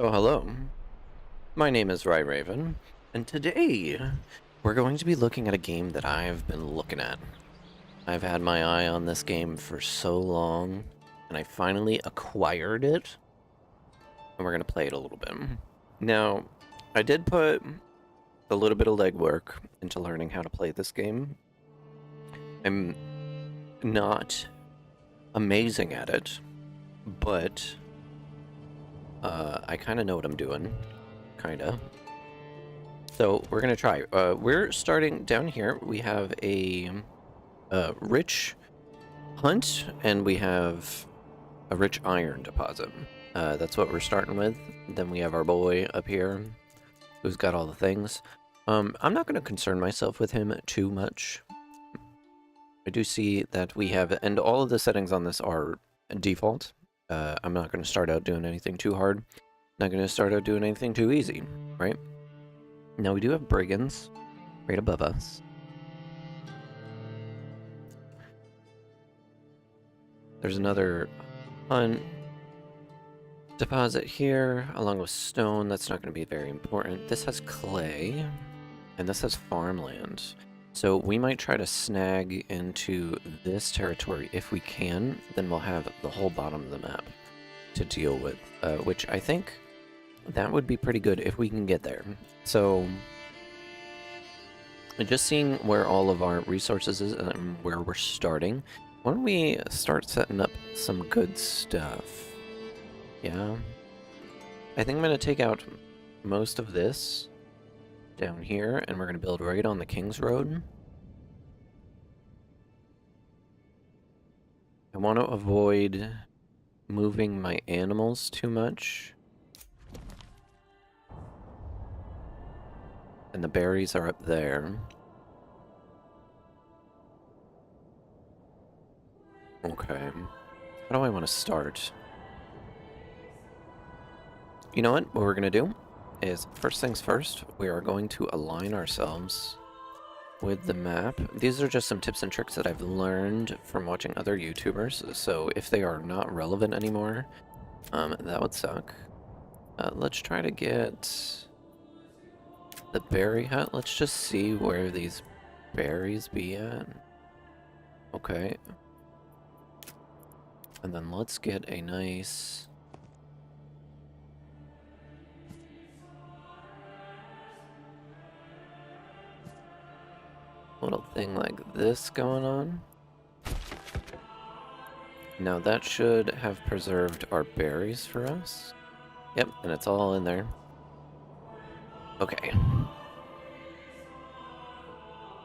Oh, hello. My name is 𝙈𝙤𝙢𝙣, and today we're going to be looking at a game that I've been looking at. I've had my eye on this game for so long, and I finally acquired it, and we're going to play it a little bit. Now, I did put a little bit of legwork into learning how to play this game. I'm not amazing at it, but I kind of know what I'm doing. Kinda. So we're gonna try. We're starting down here. We have a rich hunt, and we have a rich iron deposit. That's what we're starting with. Then we have our boy up here, who's got all the things. I'm not gonna concern myself with him too much. I do see that we have, and all of the settings on this are default. I'm not gonna start out doing anything too hard. Not gonna start out doing anything too easy, right? Now we do have brigands right above us. There's another hunt deposit here, along with stone. That's not going to be very important. This has clay, and this has farmland. So we might try to snag into this territory if we can. Then we'll have the whole bottom of the map to deal with, which I think that would be pretty good if we can get there. So, just seeing where all of our resources is and where we're starting, why don't we start setting up some good stuff? Yeah. I think I'm going to take out most of this down here, and we're going to build right on the King's Road. I want to avoid moving my animals too much. And the berries are up there. Okay. How do I want to start? You know what? What we're going to do is, first things first, we are going to align ourselves with the map. These are just some tips and tricks that I've learned from watching other YouTubers, so if they are not relevant anymore, that would suck. Let's try to get the berry hut. Let's just see where these berries be at. Okay. And then let's get a nice little thing like this going on. Now that should have preserved our berries for us. Yep, and it's all in there. Okay.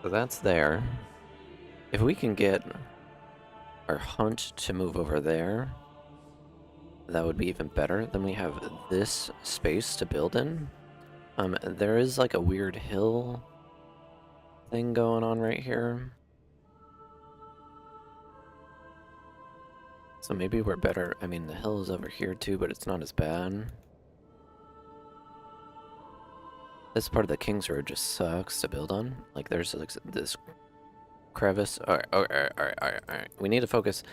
So that's there. If we can get our hunt to move over there, that would be even better. Then we have this space to build in. There is like a weird hill thing going on right here. So maybe we're better. I mean, the hill is over here too, but it's not as bad. This part of the King's Road just sucks to build on. Like, there's like this crevice. Alright. We need to focus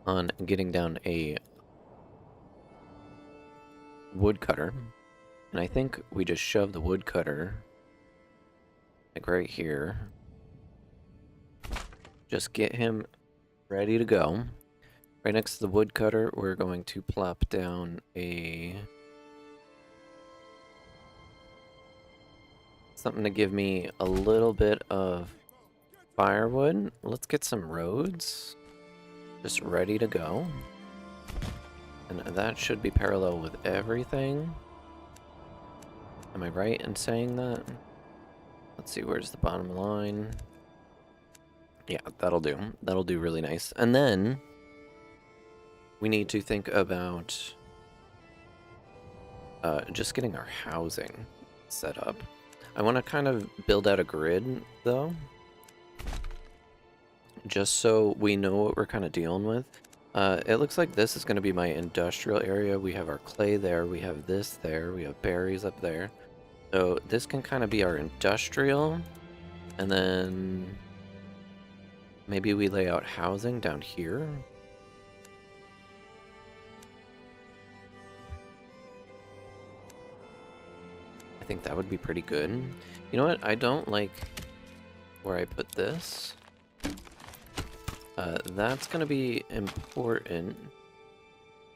on getting down a woodcutter. And I think we just shove the woodcutter like right here. Just get him ready to go. Right next to the woodcutter, we're going to plop down a something to give me a little bit of firewood. Let's get some roads just ready to go. And that should be parallel with everything. Am I right in saying that? Let's see, where's the bottom line? Yeah, that'll do. That'll do really nice. And then we need to think about just getting our housing set up. I want to kind of build out a grid, though, just so we know what we're kind of dealing with. It looks like this is going to be my industrial area. We have our clay there, we have this there, we have berries up there. So this can kind of be our industrial, and then maybe we lay out housing down here. think that would be pretty good. You know what? I don't like where I put this. That's gonna be important.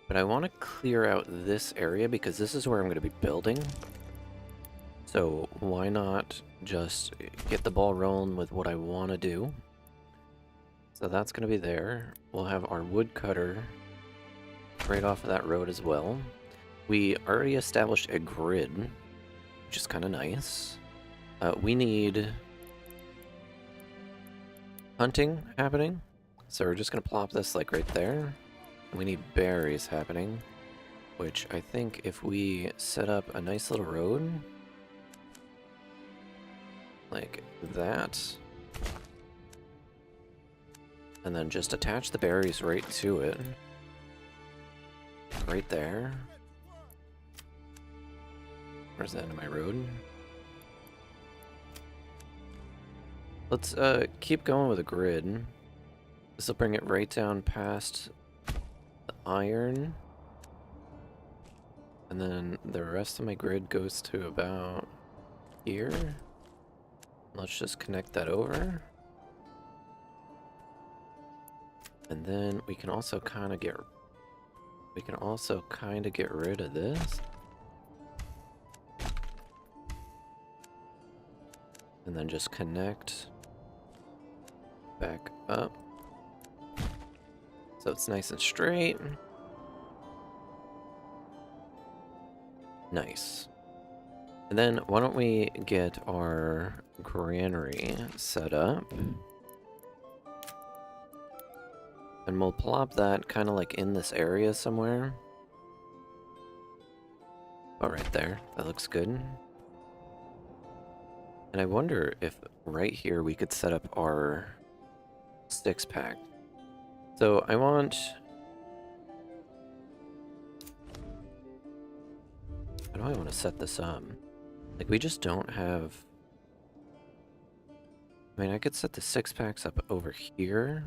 But I want to clear out this area because this is where I'm going to be building. So why not just get the ball rolling with what I want to do. So that's going to be there. We'll have our woodcutter right off of that road as well. We already established a grid, which is kind of nice. We need hunting happening. So we're just going to plop this like right there. We need berries happening, which I think if we set up a nice little road like that, and then just attach the berries right to it, right there. Where's the end of my road? Let's keep going with a grid. This will bring it right down past the iron. And then the rest of my grid goes to about here. Let's just connect that over. And then we can also kind of get rid of this. And then just connect back up. So it's nice and straight. Nice. And then why don't we get our granary set up. And we'll plop that kind of like in this area somewhere. Oh, right there. That looks good. And I wonder if right here we could set up our 6-pack. So I want... How do I want to set this up? Like, we just don't have... I mean, I could set the 6-packs up over here.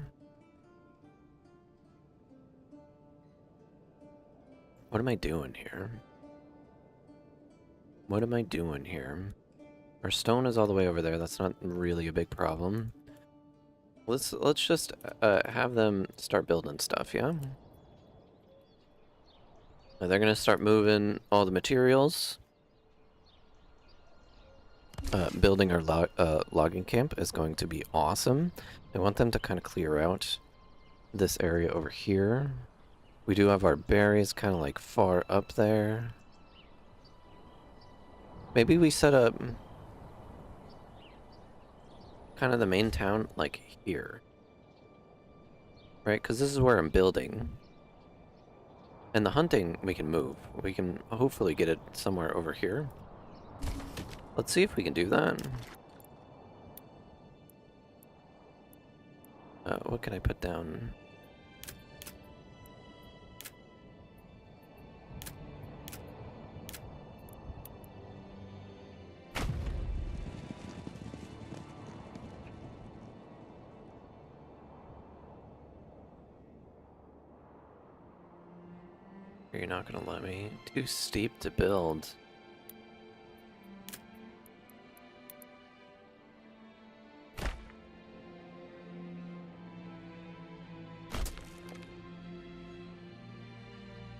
What am I doing here? What am I doing here? Our stone is all the way over there. That's not really a big problem. Let's just have them start building stuff, yeah? They're gonna start moving all the materials. Building our logging camp is going to be awesome. I want them to kind of clear out this area over here. We do have our berries kind of like far up there. Maybe we set up kind of the main town like here. Right? Because this is where I'm building. And the hunting we can move. We can hopefully get it somewhere over here. Let's see if we can do that. What can I put down? You're not gonna let me. Too steep to build.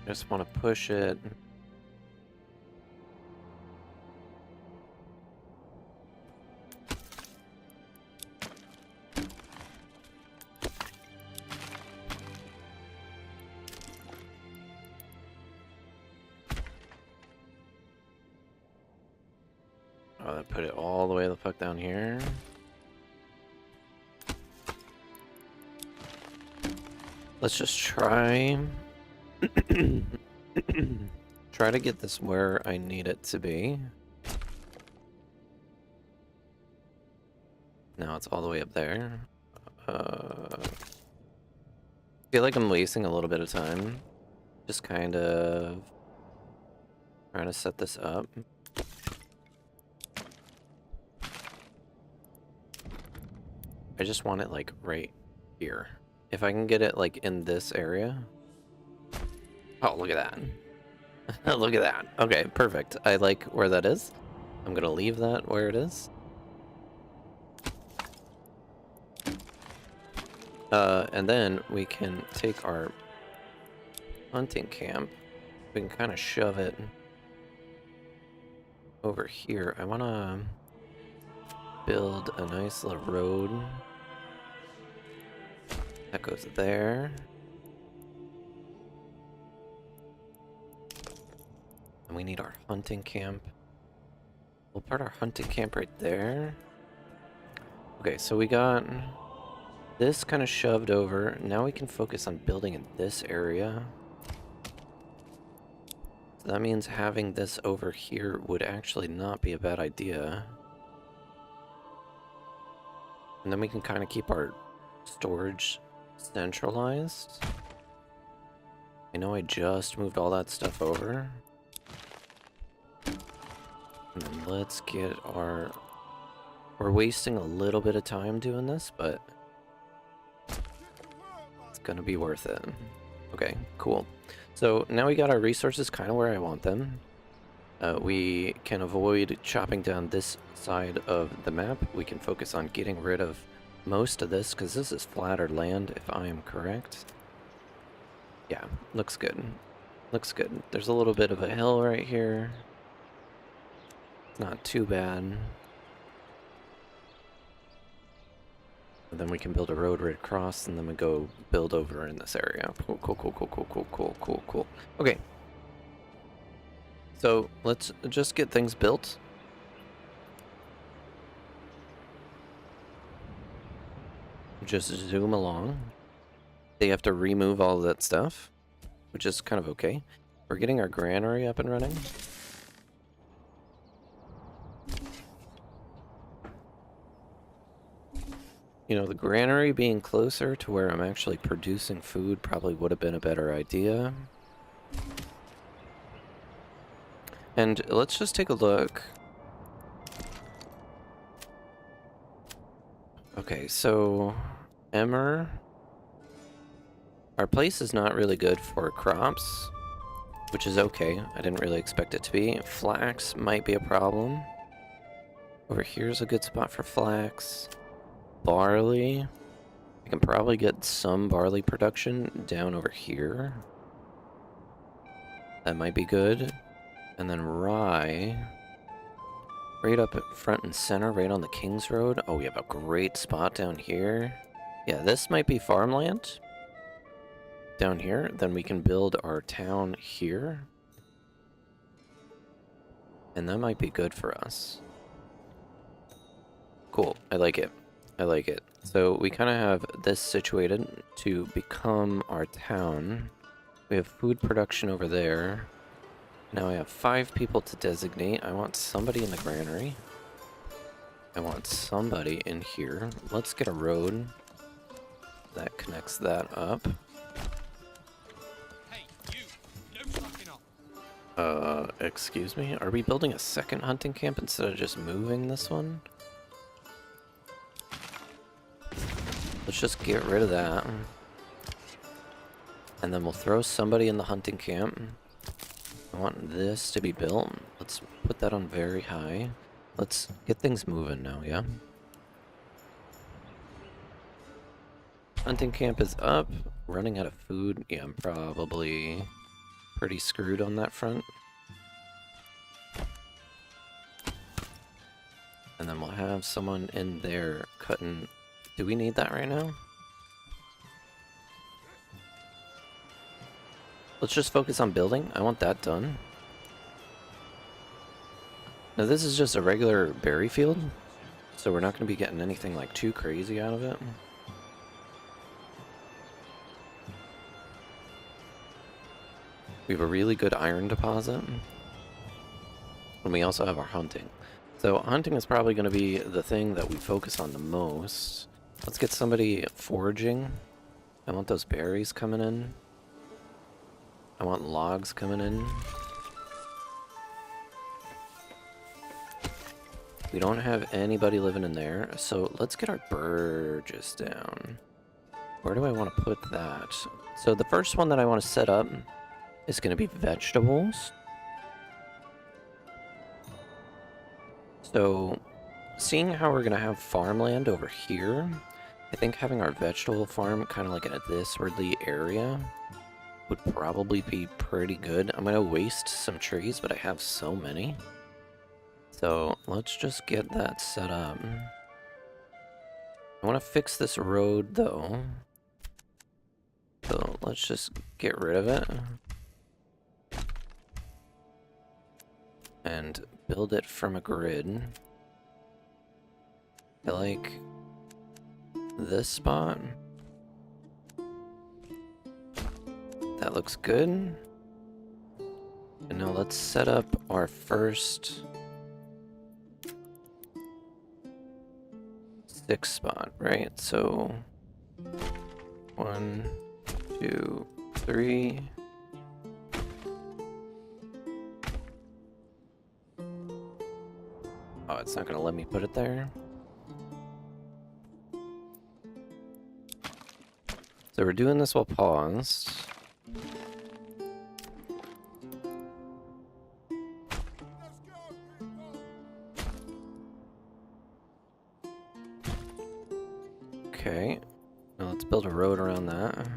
I just want to push it. Oh, I put it all the way the fuck down here. Let's just try. Try to get this where I need it to be. Now it's all the way up there. I feel like I'm wasting a little bit of time. Just kind of trying to set this up. I just want it like right here. If I can get it like in this area. Oh, look at that. Look at that. Okay, perfect. I like where that is. I'm gonna leave that where it is. And then we can take our hunting camp. We can kind of shove it over here. I want to build a nice little road that goes there. And we need our hunting camp. We'll put our hunting camp right there. Okay, so we got this kind of shoved over. Now we can focus on building in this area. So that means having this over here would actually not be a bad idea. And then we can kind of keep our storage centralized. I know I just moved all that stuff over. And then let's get our... We're wasting a little bit of time doing this, but it's gonna be worth it. Okay, cool. So now we got our resources kind of where I want them. We can avoid chopping down this side of the map. We can focus on getting rid of most of this, because this is flatter land, if I am correct. Yeah, looks good. Looks good. There's a little bit of a hill right here. It's not too bad. And then we can build a road right across, and then we go build over in this area. Cool, cool, cool, cool, cool, cool, cool, cool, cool. Okay. So let's just get things built. Just zoom along. They have to remove all of that stuff, which is kind of okay. We're getting our granary up and running. You know, the granary being closer to where I'm actually producing food probably would have been a better idea. And let's just take a look. Okay, so Emmer. Our place is not really good for crops, which is okay. I didn't really expect it to be. Flax might be a problem. Over here's a good spot for flax. Barley. I can probably get some barley production down over here. That might be good. And then rye. Right up at front and center, right on the King's Road. Oh, we have a great spot down here. Yeah, this might be farmland. Down here. Then we can build our town here. And that might be good for us. Cool. I like it. I like it. So we kind of have this situated to become our town. We have food production over there. Now I have 5 people to designate. I want somebody in the granary. I want somebody in here. Let's get a road that connects that up. Hey, you! No fucking up. Excuse me? Are we building a second hunting camp instead of just moving this one? Let's just get rid of that. And then we'll throw somebody in the hunting camp. I want this to be built. Let's put that on very high. Let's get things moving now, yeah? Hunting camp is up. Running out of food. Yeah, I'm probably pretty screwed on that front. And then we'll have someone in there cutting... Do we need that right now? Let's just focus on building. I want that done. Now this is just a regular berry field, so we're not going to be getting anything like too crazy out of it. We have a really good iron deposit. And we also have our hunting. So hunting is probably going to be the thing that we focus on the most. Let's get somebody foraging. I want those berries coming in. I want logs coming in. We don't have anybody living in there, so let's get our Burgess down. Where do I want to put that? So the first one that I want to set up is going to be vegetables. So, seeing how we're gonna have farmland over here, I think having our vegetable farm kind of like in this early area would probably be pretty good. I'm gonna waste some trees, but I have so many. So let's just get that set up. I want to fix this road though. So let's just get rid of it. And build it from a grid. I like this spot. That looks good. And now let's set up our first 6 spot, right? So 1, 2, 3. Oh, it's not gonna let me put it there. So we're doing this while paused. Okay, now let's build a road around that.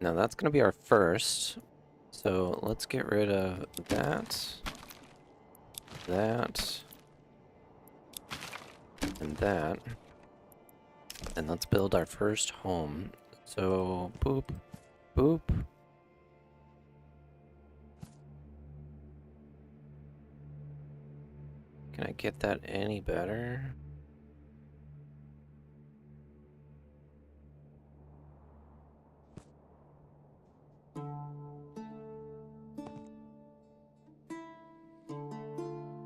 Now that's gonna be our first. So let's get rid of that, and that. And let's build our first home. So, boop, boop. Can I get that any better?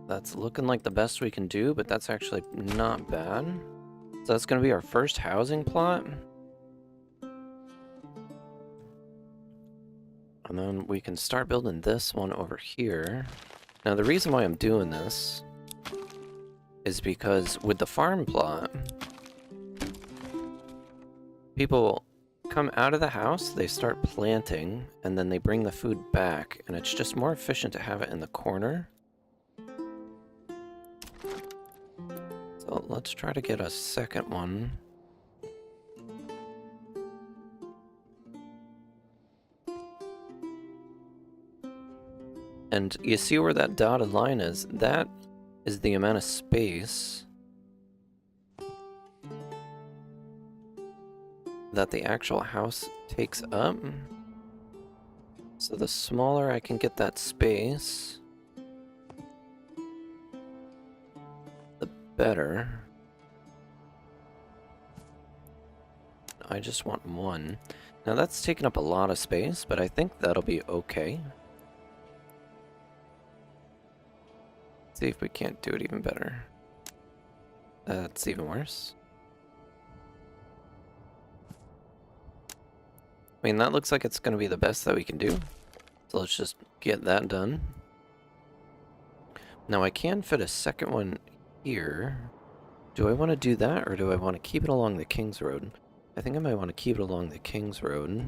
That's looking like the best we can do, but that's actually not bad. So that's gonna be our first housing plot. And then we can start building this one over here. Now the reason why I'm doing this is because with the farm plot, people come out of the house, they start planting, and then they bring the food back, and it's just more efficient to have it in the corner. So let's try to get a second one. And you see where that dotted line is? That is the amount of space that the actual house takes up. So the smaller I can get that space, the better. I just want one. Now that's taking up a lot of space, but I think that'll be okay. See if we can't do it even better. That's even worse. I mean, that looks like it's going to be the best that we can do. So let's just get that done. Now I can fit a second one here. Do I want to do that, or do I want to keep it along the King's Road? I think I might want to keep it along the King's Road.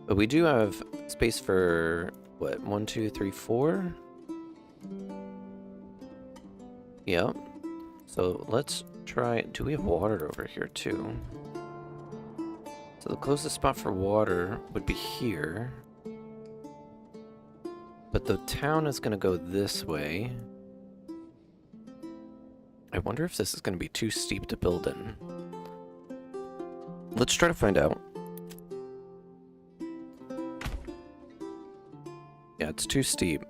But we do have space for, what, 1, 2, 3, 4? Yep. So let's try... Do we have water over here, too? So the closest spot for water would be here. But the town is going to go this way. I wonder if this is going to be too steep to build in. Let's try to find out. Yeah, it's too steep.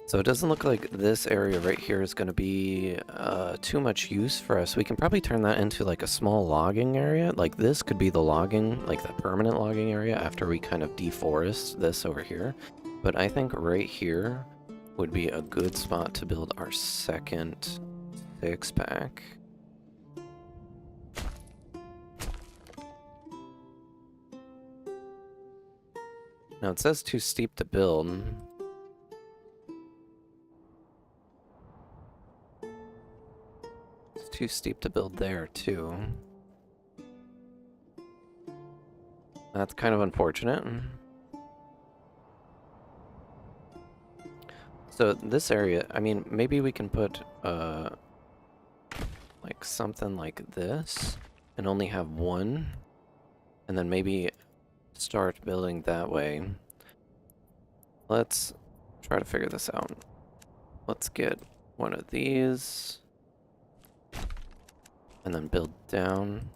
So it doesn't look like this area right here is going to be too much use for us. We can probably turn that into like a small logging area. Like this could be the logging, like the permanent logging area after we kind of deforest this over here. But I think right here would be a good spot to build our second 6-pack. Now it says too steep to build. too steep to build there, too. That's kind of unfortunate. So this area, I mean, maybe we can put, like something like this, and only have one, and then maybe start building that way. Let's try to figure this out. Let's get one of these, and then build down.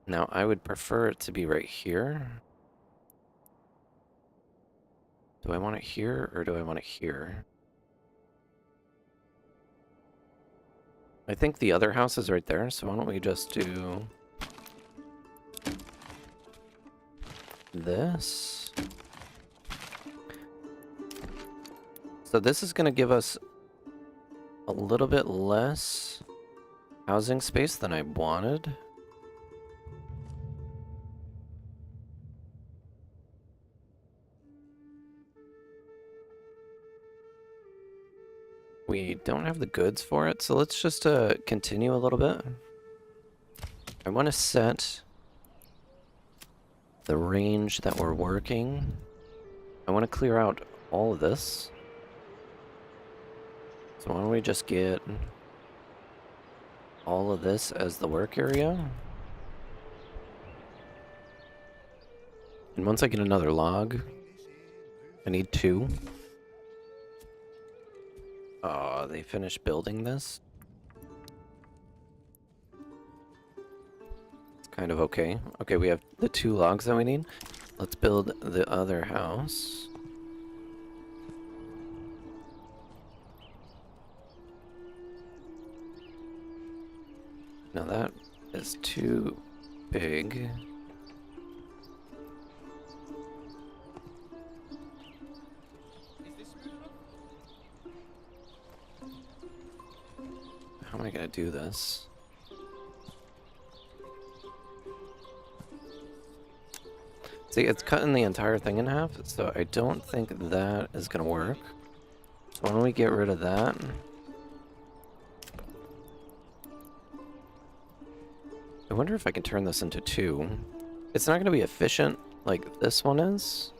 Now, I would prefer it to be right here. Do I want it here, or do I want it here? I think the other house is right there, so why don't we just do this? So this is going to give us a little bit less housing space than I wanted. We don't have the goods for it, so let's just continue a little bit. I want to set the range that we're working. I want to clear out all of this. So why don't we just get all of this as the work area? And once I get another log, I need 2. Oh, they finished building this? It's kind of okay. Okay, we have the 2 logs that we need. Let's build the other house. Now that is too big. How am I gonna do this? See, it's cutting the entire thing in half, so I don't think that is gonna work. So why don't we get rid of that? I wonder if I can turn this into 2. It's not gonna be efficient like this one is.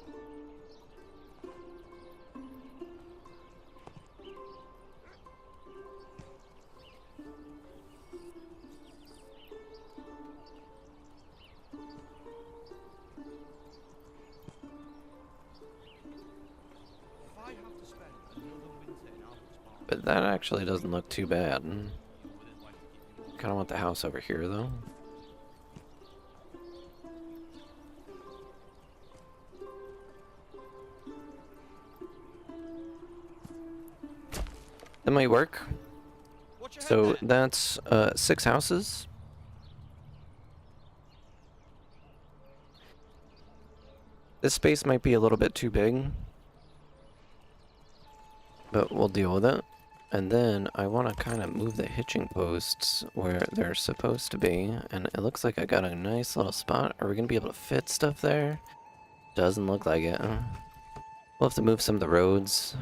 But that actually doesn't look too bad. Kind of want the house over here, though. That might work. So that's 6 houses. This space might be a little bit too big, but we'll deal with it. And then I want to kind of move the hitching posts where they're supposed to be. And it looks like I got a nice little spot. Are we going to be able to fit stuff there? Doesn't look like it. We'll have to move some of the roads.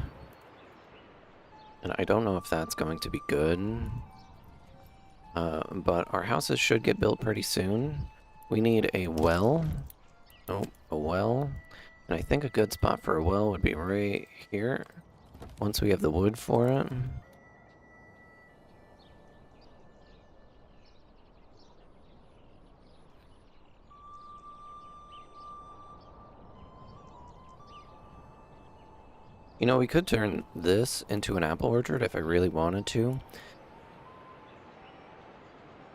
And I don't know if that's going to be good. But our houses should get built pretty soon. We need a well. Oh, a well. And I think a good spot for a well would be right here. Once we have the wood for it. You know, we could turn this into an apple orchard if I really wanted to.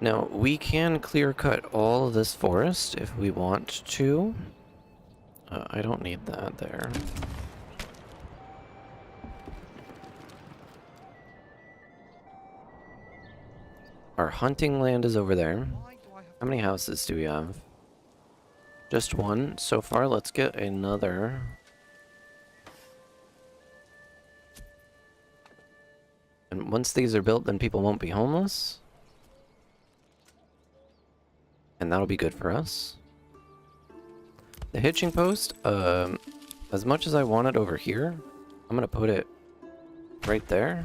Now, we can clear cut all of this forest if we want to. I don't need that there. Our hunting land is over there. How many houses do we have? Just 1 so far. Let's get another. And once these are built, then people won't be homeless. And that'll be good for us. The hitching post, as much as I want it over here, I'm gonna put it right there.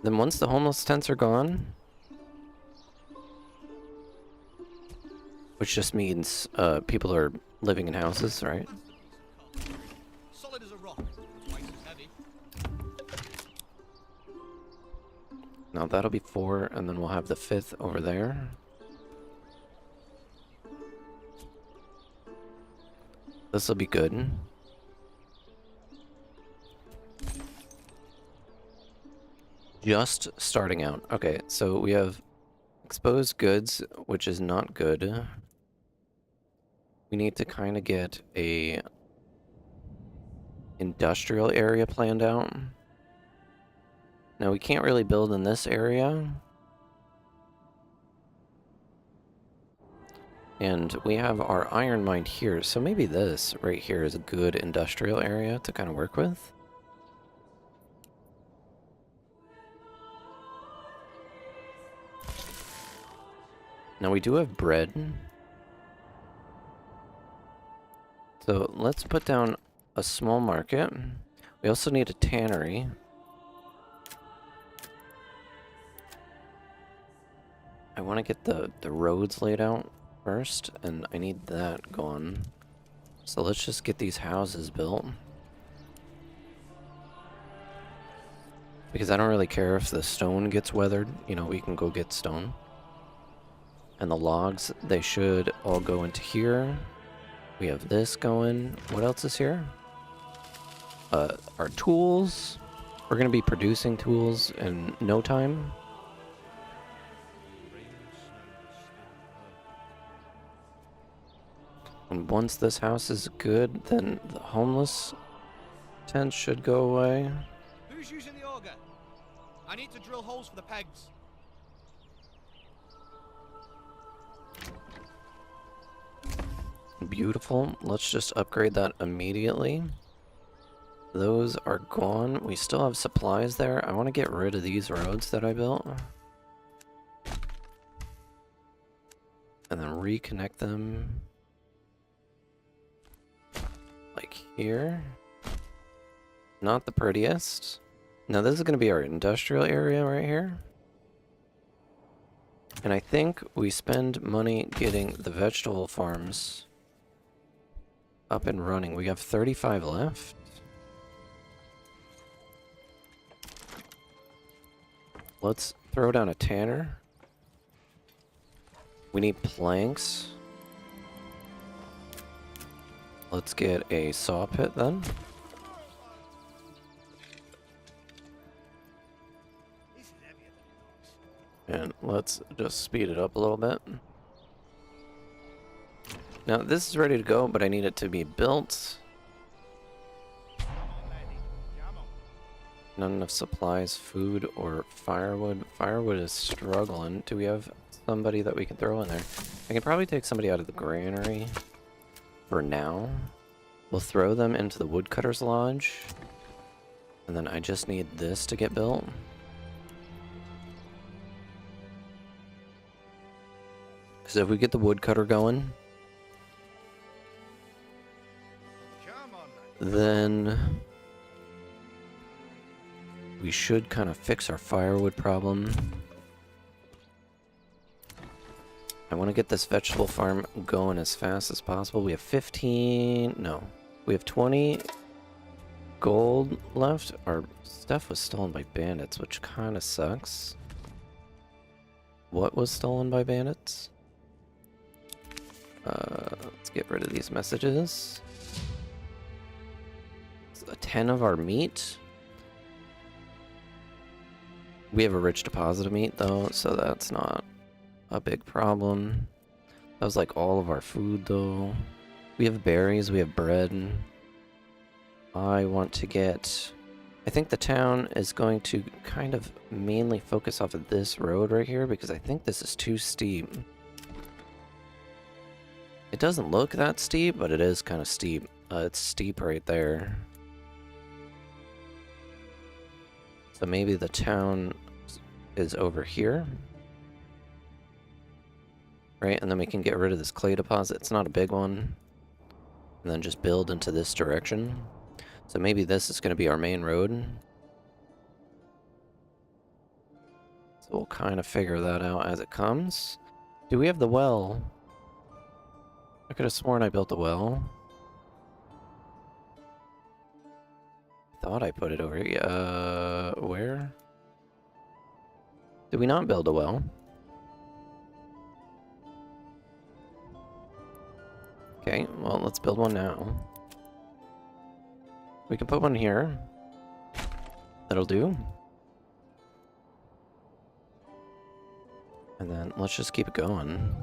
Then once the homeless tents are gone, which just means people are living in houses, right? Solid as a rock, twice as heavy. Now that'll be 4, and then we'll have the 5th over there. This'll be good. Just starting out. Okay, so we have exposed goods, which is not good. We need to kind of get a industrial area planned out. Now we can't really build in this area. And we have our iron mine here, so maybe this right here is a good industrial area to kind of work with. Now we do have bread. So let's put down a small market. We also need a tannery. I want to get the roads laid out first, and I need that going. So let's just get these houses built. Because I don't really care if the stone gets weathered. You know, we can go get stone. And the logs, they should all go into here. We have this going. What else is here? Our tools. We're going to be producing tools in no time. And once this house is good, then the homeless tent should go away. Who's using the auger? I need to drill holes for the pegs. Beautiful. Let's just upgrade that immediately. Those are gone. We still have supplies there. I want to get rid of these roads that I built. And then reconnect them. Like here. Not the prettiest. Now this is going to be our industrial area right here. And I think we spend money getting the vegetable farms up and running. We have 35 left. Let's throw down a tanner. We need planks. Let's get a saw pit then. And let's just speed it up a little bit. Now this is ready to go, but I need it to be built. Not enough supplies, food, or firewood. Firewood is struggling. Do we have somebody that we can throw in there? I can probably take somebody out of the granary for now. We'll throw them into the woodcutter's lodge. And then I just need this to get built. Because if we get the woodcutter going, then we should kind of fix our firewood problem. I want to get this vegetable farm going as fast as possible. We have 15... no. We have 20 gold left. Our stuff was stolen by bandits, which kind of sucks. What was stolen by bandits? Let's get rid of these messages. 10 of our meat. We have a rich deposit of meat though, so that's not a big problem. That was like all of our food though. We have berries, we have bread. I want to get... I think the town is going to kind of mainly focus off of this road right here because I think this is too steep. It doesn't look that steep, but it is kind of steep. It's steep right there. So maybe the town is over here. Right, and then we can get rid of this clay deposit. It's not a big one. And then just build into this direction. So maybe this is going to be our main road. So we'll kind of figure that out as it comes. Do we have the well? I could have sworn I built a well. Thought I put it over here. Where? Did we not build a well? Okay, well, let's build one now. We can put one here. That'll do. And then let's just keep it going.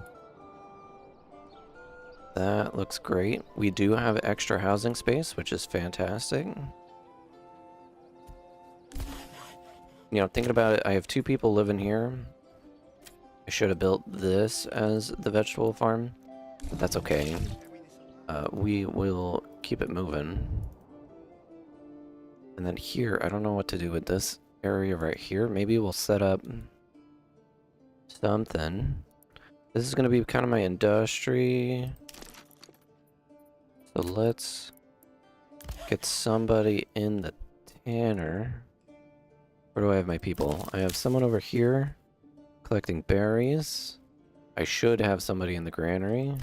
That looks great. We do have extra housing space, which is fantastic. You know, thinking about it, I have 2 people living here. I should have built this as the vegetable farm, but that's okay. We will keep it moving. And then here, I don't know what to do with this area right here. Maybe we'll set up something. This is going to be kind of my industry. So let's get somebody in the tanner. Where do I have my people? I have someone over here collecting berries. I should have somebody in the granary.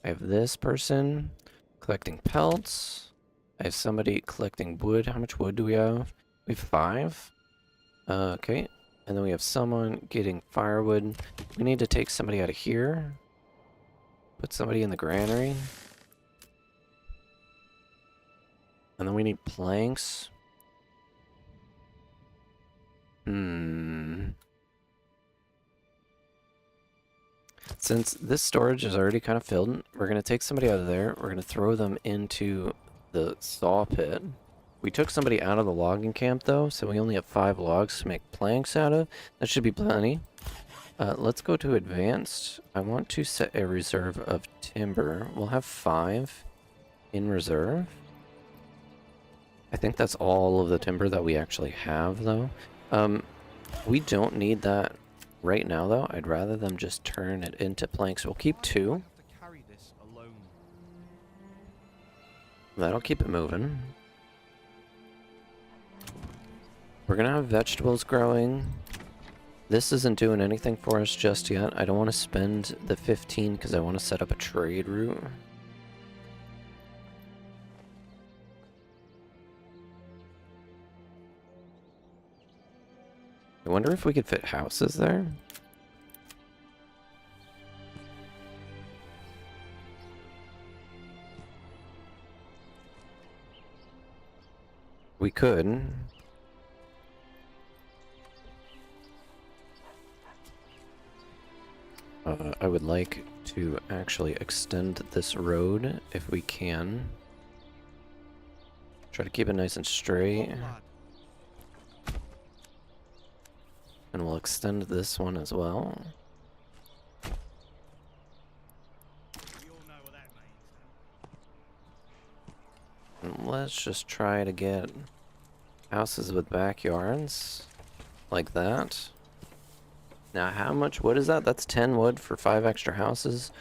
I have this person collecting pelts. I have somebody collecting wood. How much wood do we have? We have 5. Okay. And then we have someone getting firewood. We need to take somebody out of here. Put somebody in the granary. And then we need planks. Since this storage is already kind of filled, we're going to take somebody out of there. We're going to throw them into the saw pit. We took somebody out of the logging camp, though, so we only have 5 logs to make planks out of. That should be plenty. Let's go to advanced. I want to set a reserve of timber. We'll have 5 in reserve. I think that's all of the timber that we actually have, though. We don't need that right now, though. I'd rather them just turn it into planks. We'll keep 2. That'll keep it moving. We're gonna have vegetables growing. This isn't doing anything for us just yet. I don't want to spend the 15 because I want to set up a trade route. I wonder if we could fit houses there. We could. I would like to actually extend this road if we can. Try to keep it nice and straight. And we'll extend this one as well. And let's just try to get houses with backyards like that. Now, how much wood is that? That's 10 wood for 5 extra houses.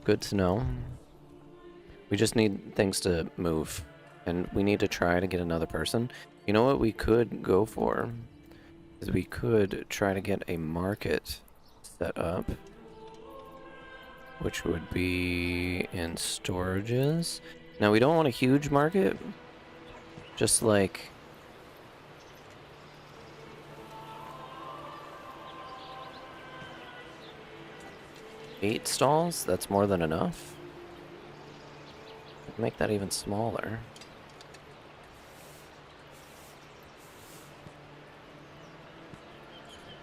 Good to know. We just need things to move. And we need to try to get another person. You know what we could go for? Is we could try to get a market set up. Which would be in storages. Now, we don't want a huge market. Just like... eight stalls, that's more than enough. Make that even smaller.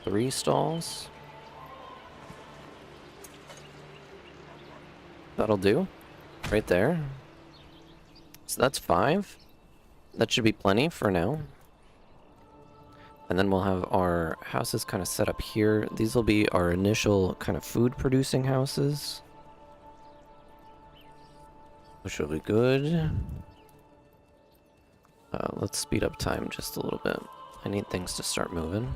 Three stalls. That'll do. Right there. So that's 5. That should be plenty for now. And then we'll have our houses kind of set up here. These will be our initial kind of food producing houses. Which will be good. Let's speed up time just a little bit. I need things to start moving.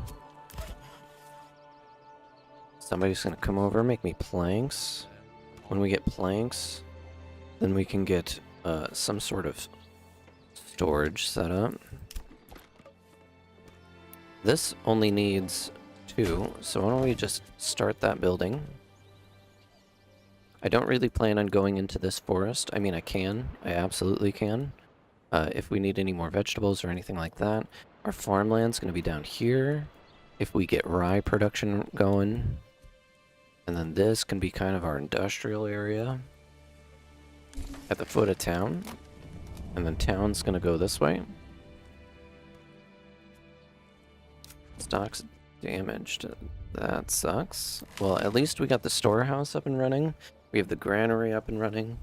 Somebody's gonna come over, make me planks. When we get planks, then we can get some sort of storage set up. This only needs 2, so why don't we just start that building? I don't really plan on going into this forest. I mean, I can. I absolutely can. If we need any more vegetables or anything like that. Our farmland's going to be down here. If we get rye production going. And then this can be kind of our industrial area. At the foot of town. And then town's going to go this way. Stock's damaged. That sucks. Well, at least we got the storehouse up and running. We have the granary up and running.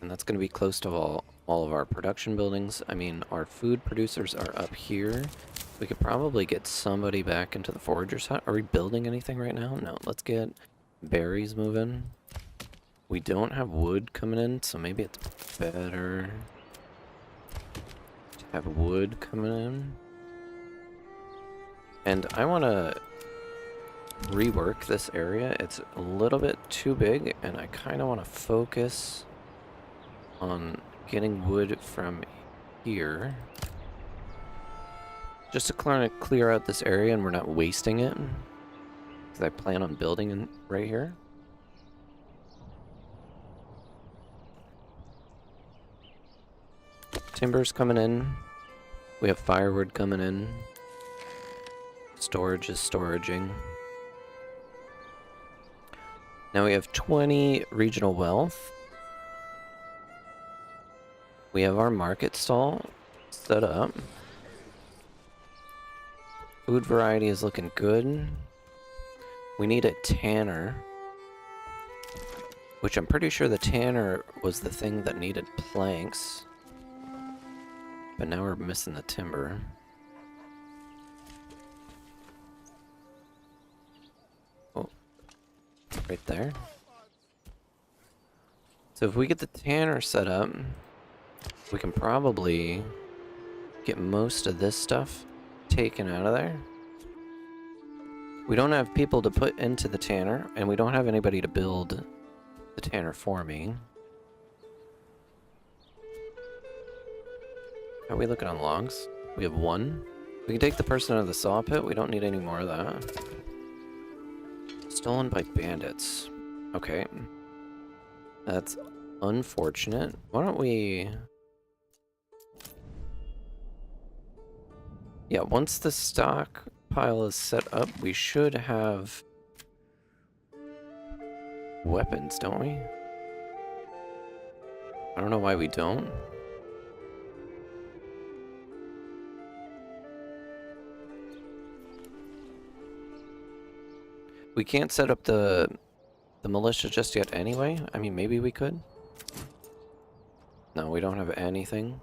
And that's going to be close to all of our production buildings. I mean, our food producers are up here. We could probably get somebody back into the forager's hut. Are we building anything right now? No, let's get berries moving. We don't have wood coming in, so maybe it's better to have wood coming in. And I want to rework this area. It's a little bit too big, and I kind of want to focus on getting wood from here. Just to kind of clear out this area and we're not wasting it. Because I plan on building in right here. Timber's coming in. We have firewood coming in. Storage is storaging. Now we have 20 regional wealth. We have our market stall set up. Food variety is looking good. We need a tanner. Which I'm pretty sure the tanner was the thing that needed planks. But now we're missing the timber. Oh, right there. So if we get the tanner set up, we can probably get most of this stuff taken out of there. We don't have people to put into the tanner, and we don't have anybody to build the tanner for me. How are we looking on logs? We have 1. We can take the person out of the saw pit. We don't need any more of that. Stolen by bandits. Okay. That's unfortunate. Why don't we... Yeah, once the stockpile is set up, we should have weapons, don't we? I don't know why we don't. We can't set up the militia just yet anyway. I mean, maybe we could. No, we don't have anything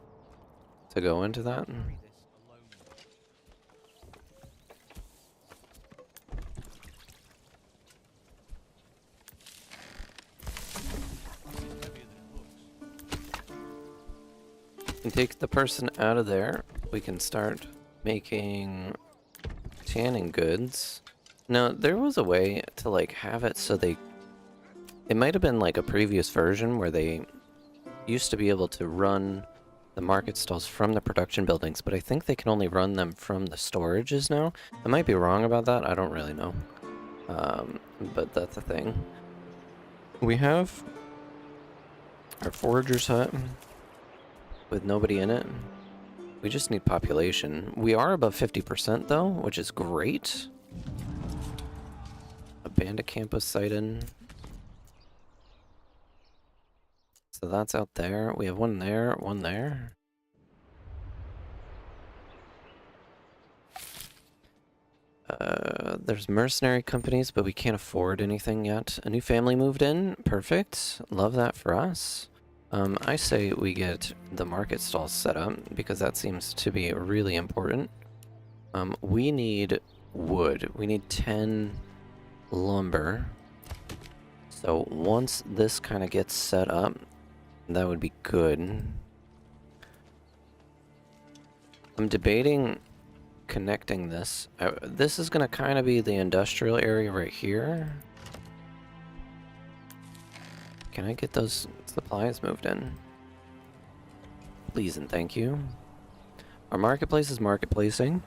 to go into that. We can take the person out of there. We can start making tanning goods. Now, there was a way to, like, have it so they... It might have been, like, a previous version where they used to be able to run the market stalls from the production buildings, but I think they can only run them from the storages now. I might be wrong about that. I don't really know. But that's a thing. We have our forager's hut with nobody in it. We just need population. We are above 50% though, which is great. A bandit camp was sighted. So that's out there. We have one there, one there. There's mercenary companies, but we can't afford anything yet. A new family moved in. Perfect. Love that for us. I say we get the market stall set up, because that seems to be really important. We need wood. We need 10 lumber. So once this kind of gets set up, that would be good. I'm debating connecting this. This is going to kind of be the industrial area right here. Can I get those supplies moved in? Please and thank you. Our marketplace is marketplacing.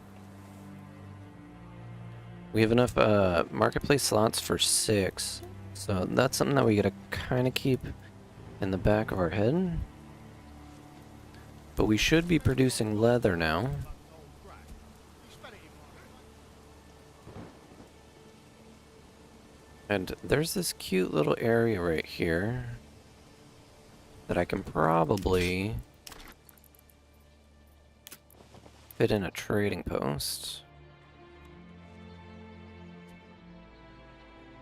We have enough marketplace slots for 6, so that's something that we gotta kind of keep in the back of our head. But we should be producing leather now. And there's this cute little area right here that I can probably fit in a trading post.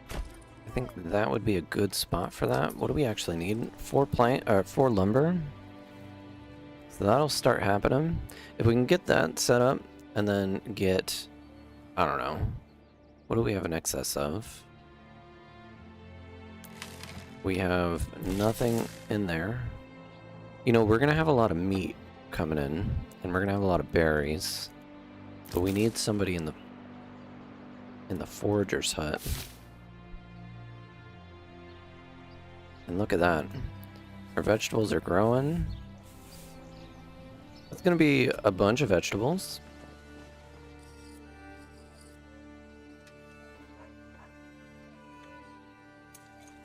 I think that would be a good spot for that. What do we actually need? 4 lumber. So that'll start happening. If we can get that set up and then get, I don't know, what do we have in excess of? We have nothing in there. You know, we're gonna have a lot of meat coming in, and we're gonna have a lot of berries. But we need somebody in the forager's hut. And look at that. Our vegetables are growing. It's gonna be a bunch of vegetables.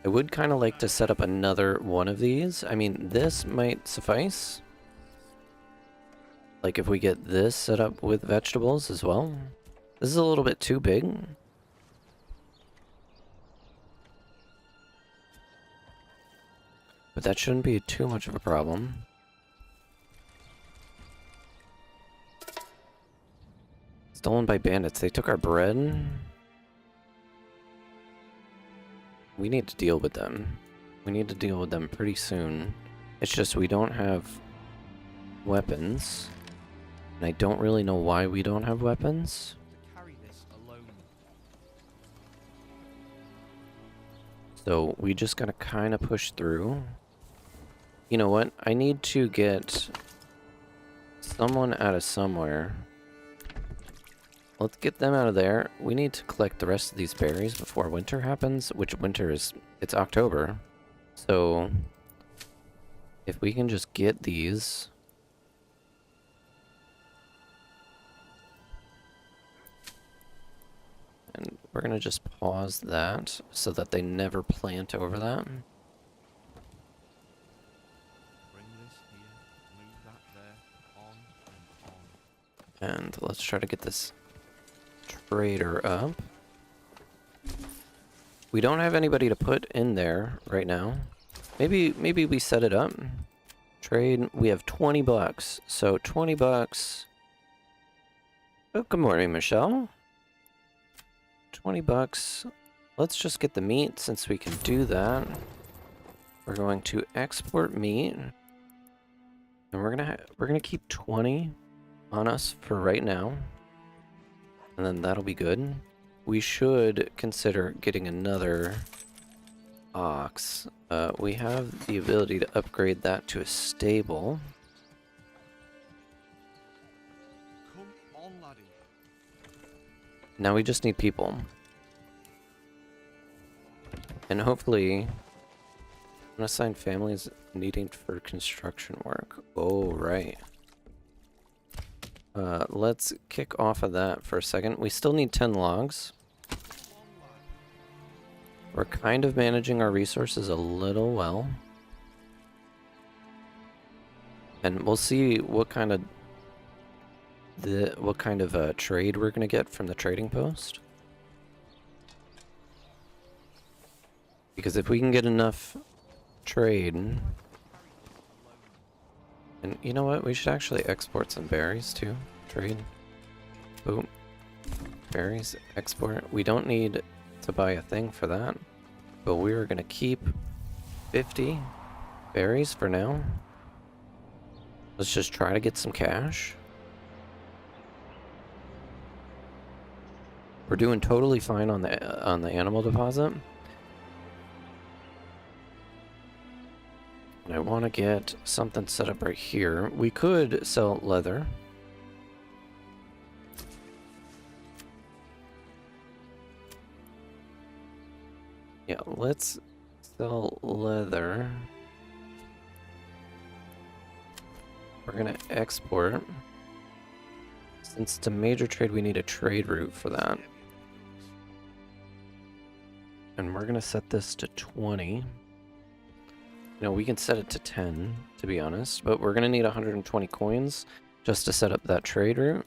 I would kind of like to set up another one of these. I mean, this might suffice. Like if we get this set up with vegetables as well. This is a little bit too big. But that shouldn't be too much of a problem. Stolen by bandits. They took our bread. We need to deal with them. We need to deal with them pretty soon. It's just we don't have weapons. And I don't really know why we don't have weapons. Carry this alone. So we just gotta kind of push through. You know what? I need to get someone out of somewhere. Let's get them out of there. We need to collect the rest of these berries before winter happens, which winter is, it's October. So if we can just get these. And we're gonna just pause that so that they never plant over that. Bring this here, move that there, on and on. And let's try to get this trader up. We don't have anybody to put in there right now. Maybe we set it up. Trade, we have 20 bucks. So 20 bucks. Oh, good morning, Michelle. 20 bucks. Let's just get the meat since we can do that. We're going to export meat. And we're gonna keep 20 on us for right now. And then that'll be good. We should consider getting another ox. We have the ability to upgrade that to a stable. Come on, laddie. Now we just need people. And hopefully, unassigned families needing for construction work. Oh, right. Let's kick off of that for a second. We still need 10 logs. We're kind of managing our resources a little well. And we'll see what kind of trade we're gonna get from the trading post. Because if we can get enough trade, and you know what, we should actually export some berries too. Trade. Boom. Berries, export. We don't need to buy a thing for that, but we're gonna keep 50 berries for now. Let's just try to get some cash. We're doing totally fine on the animal deposit. And I want to get something set up right here. We could sell leather. Yeah, let's sell leather. We're gonna export. Since it's a major trade, we need a trade route for that. And we're gonna set this to 20. No, we can set it to 10, to be honest, but we're gonna need 120 coins just to set up that trade route.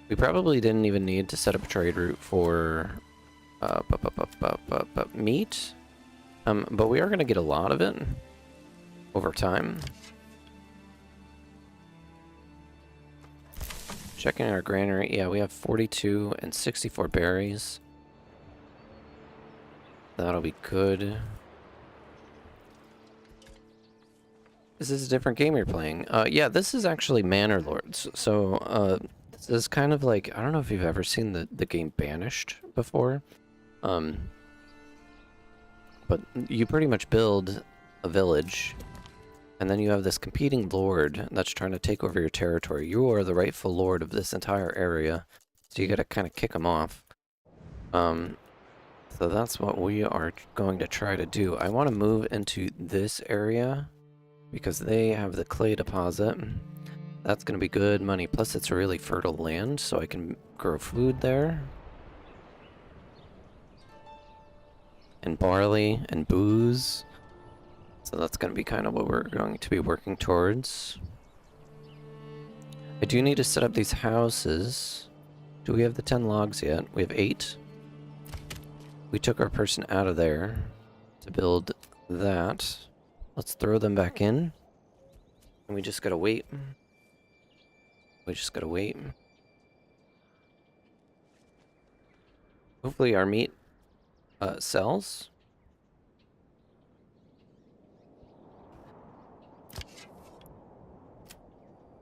We probably didn't even need to set up a trade route for meat, but we are gonna get a lot of it over time. Checking our granary, yeah, we have 42 and 64 berries. That'll be good. Is this a different game you're playing? Yeah, this is actually Manor Lords. So, this is kind of like, I don't know if you've ever seen the game Banished before. But you pretty much build a village, and then you have this competing lord that's trying to take over your territory. You are the rightful lord of this entire area, so you gotta kind of kick them off. So that's what we are going to try to do. I want to move into this area because they have the clay deposit. That's going to be good money. Plus, it's a really fertile land, so I can grow food there. And barley and booze. So that's going to be kind of what we're going to be working towards. I do need to set up these houses. Do we have the 10 logs yet? We have 8. We took our person out of there to build that. Let's throw them back in. And we just gotta wait. We just gotta wait. Hopefully our meat sells.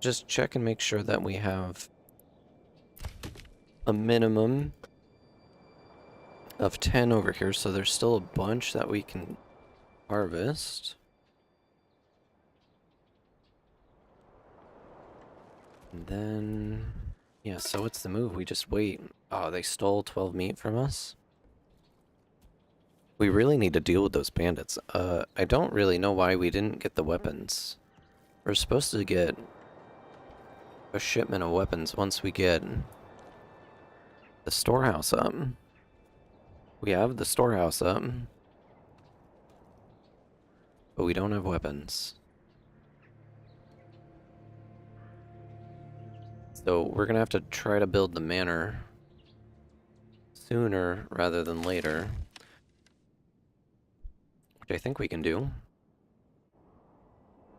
Just check and make sure that we have a minimum of 10 over here, so there's still a bunch that we can harvest. And then, yeah, so what's the move? We just wait. Oh, they stole 12 meat from us? We really need to deal with those bandits. I don't really know why we didn't get the weapons. We're supposed to get a shipment of weapons once we get the storehouse up. We have the storehouse up, but we don't have weapons. So we're gonna have to try to build the manor sooner rather than later, which I think we can do.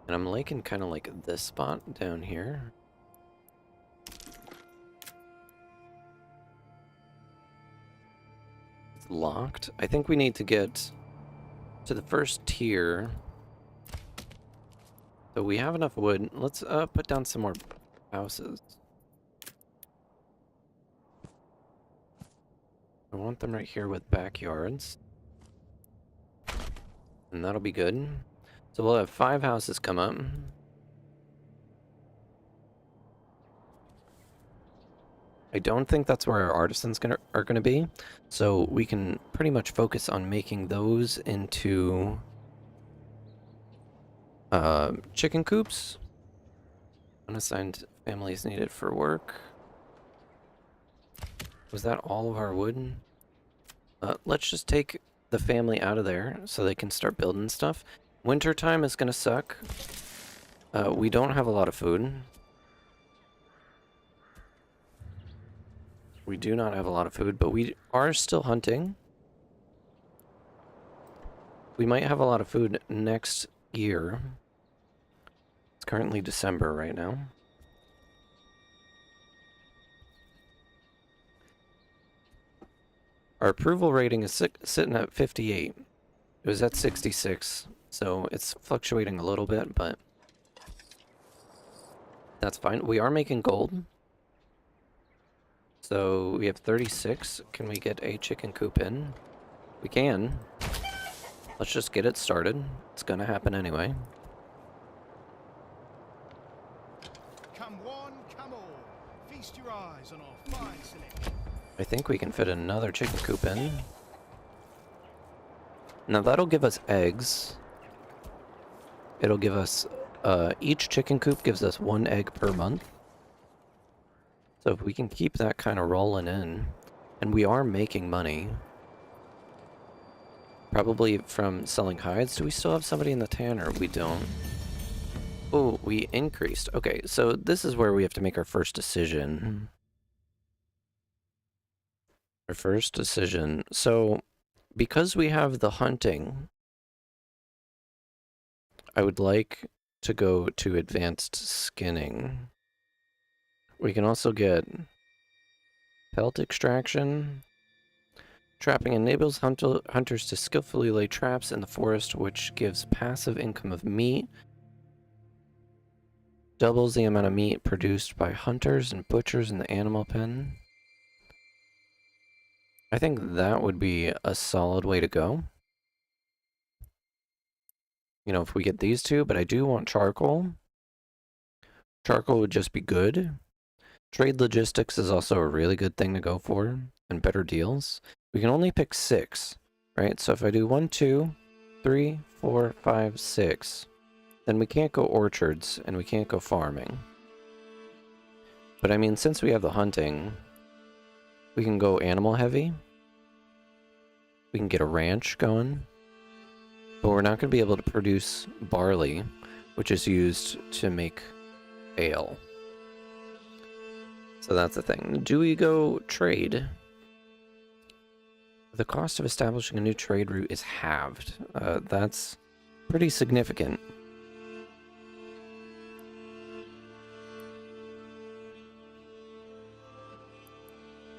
And I'm liking kind of like this spot down here. Locked. I think we need to get to the first tier. So we have enough wood. Let's put down some more houses. I want them right here with backyards. And that'll be good. So we'll have 5 houses come up. I don't think that's where our artisans are gonna be, so we can pretty much focus on making those into chicken coops. Unassigned families needed for work. Was that all of our wood? Let's just take the family out of there so they can start building stuff. Wintertime is gonna suck. We don't have a lot of food. We do not have a lot of food, but we are still hunting. We might have a lot of food next year. It's currently December right now. Our approval rating is sitting at 58. It was at 66, so it's fluctuating a little bit, but that's fine. We are making gold. So we have 36. Can we get a chicken coop in? We can. Let's just get it started. It's gonna happen anyway. Come one, come all. Feast your eyes on our fine selection. I think we can fit another chicken coop in. Now that'll give us eggs. It'll give us, each chicken coop gives us 1 egg per month. So if we can keep that kind of rolling in, and we are making money. Probably from selling hides. Do we still have somebody in the tanner? We don't. Oh, we increased. Okay, so this is where we have to make our first decision. Our first decision. So, because we have the hunting, I would like to go to advanced skinning. We can also get pelt extraction. Trapping enables hunters to skillfully lay traps in the forest, which gives passive income of meat. Doubles the amount of meat produced by hunters and butchers in the animal pen. I think that would be a solid way to go. You know, if we get these two, but I do want charcoal. Charcoal would just be good. Trade logistics is also a really good thing to go for, and better deals. We can only pick 6, right? So if I do 1, 2, 3, 4, 5, 6, then we can't go orchards and we can't go farming. But I mean, since we have the hunting, we can go animal heavy. We can get a ranch going. But we're not going to be able to produce barley, which is used to make ale. So that's the thing. Do we go trade? The cost of establishing a new trade route is halved. That's pretty significant.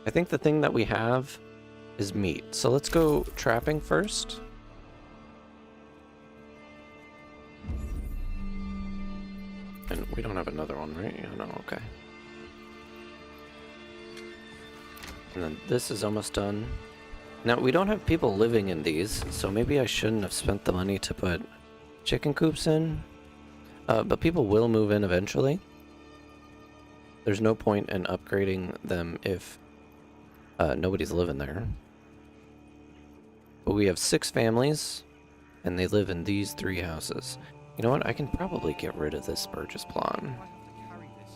I think the thing that we have is meat. So let's go trapping first. And we don't have another one, right? Yeah, no, okay. And then this is almost done. Now, we don't have people living in these, so maybe I shouldn't have spent the money to put chicken coops in. But people will move in eventually. There's no point in upgrading them if nobody's living there. But we have 6 families, and they live in these 3 houses. You know what? I can probably get rid of this Burgess plot.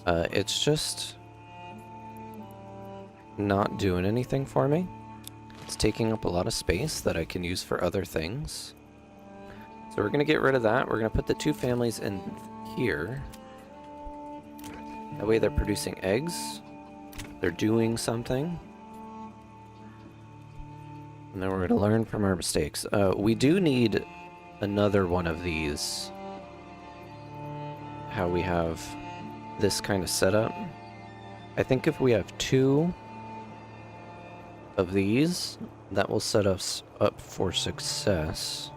It's just not doing anything for me. It's taking up a lot of space that I can use for other things. So we're going to get rid of that. We're going to put the 2 families in here. That way they're producing eggs. They're doing something. And then we're going to learn from our mistakes. We do need another one of these. How we have this kind of setup. I think if we have 2 of these, that will set us up for success.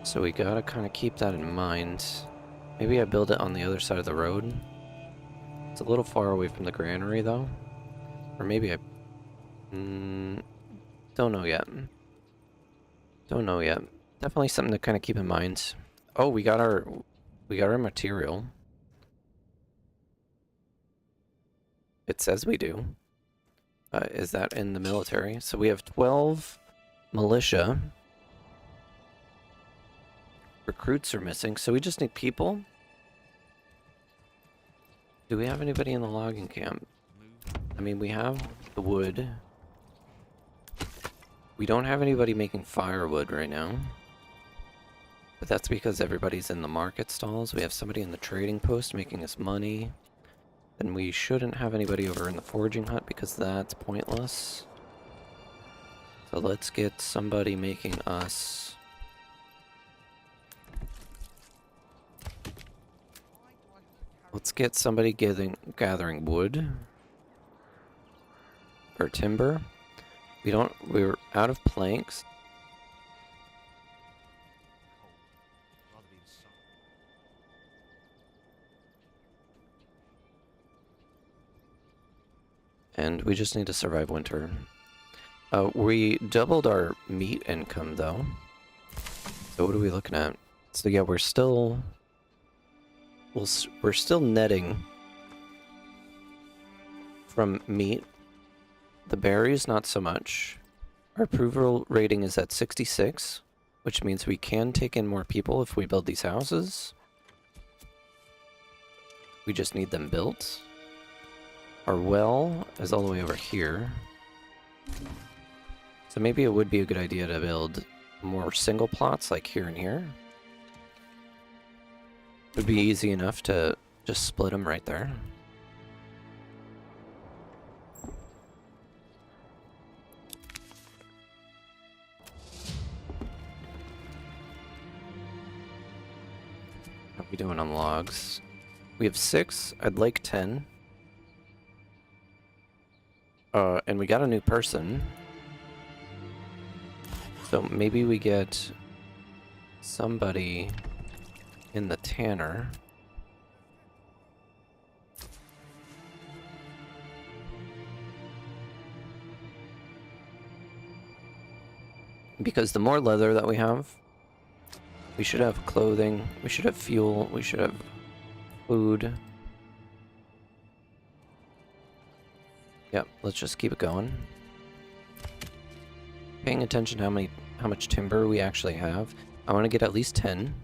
So we gotta kind of keep that in mind. Maybe I build it on the other side of the road. It's a little far away from the granary though. Or maybe I... don't know yet. Don't know yet. Definitely something to kind of keep in mind. Oh, we got our material. It says we do. Is that in the military? So we have 12 militia. Recruits are missing, so we just need people. Do we have anybody in the logging camp? I mean, we have the wood. We don't have anybody making firewood right now. But that's because everybody's in the market stalls. We have somebody in the trading post making us money. And we shouldn't have anybody over in the foraging hut because that's pointless. So let's get somebody making us... Let's get somebody gathering wood. Or timber. We're out of planks. And we just need to survive winter. We doubled our meat income, though. So what are we looking at? So yeah, we're still netting from meat. The berries, not so much. Our approval rating is at 66, which means we can take in more people if we build these houses. We just need them built. Our well is all the way over here. So maybe it would be a good idea to build more single plots like here and here. It would be easy enough to just split them right there. How are we doing on logs? We have 6. I'd like 10. And we got a new person. So maybe we get somebody in the tanner. Because the more leather that we have, we should have clothing, we should have fuel, we should have food. Yep, let's just keep it going. Paying attention to how much timber we actually have. I want to get at least 10.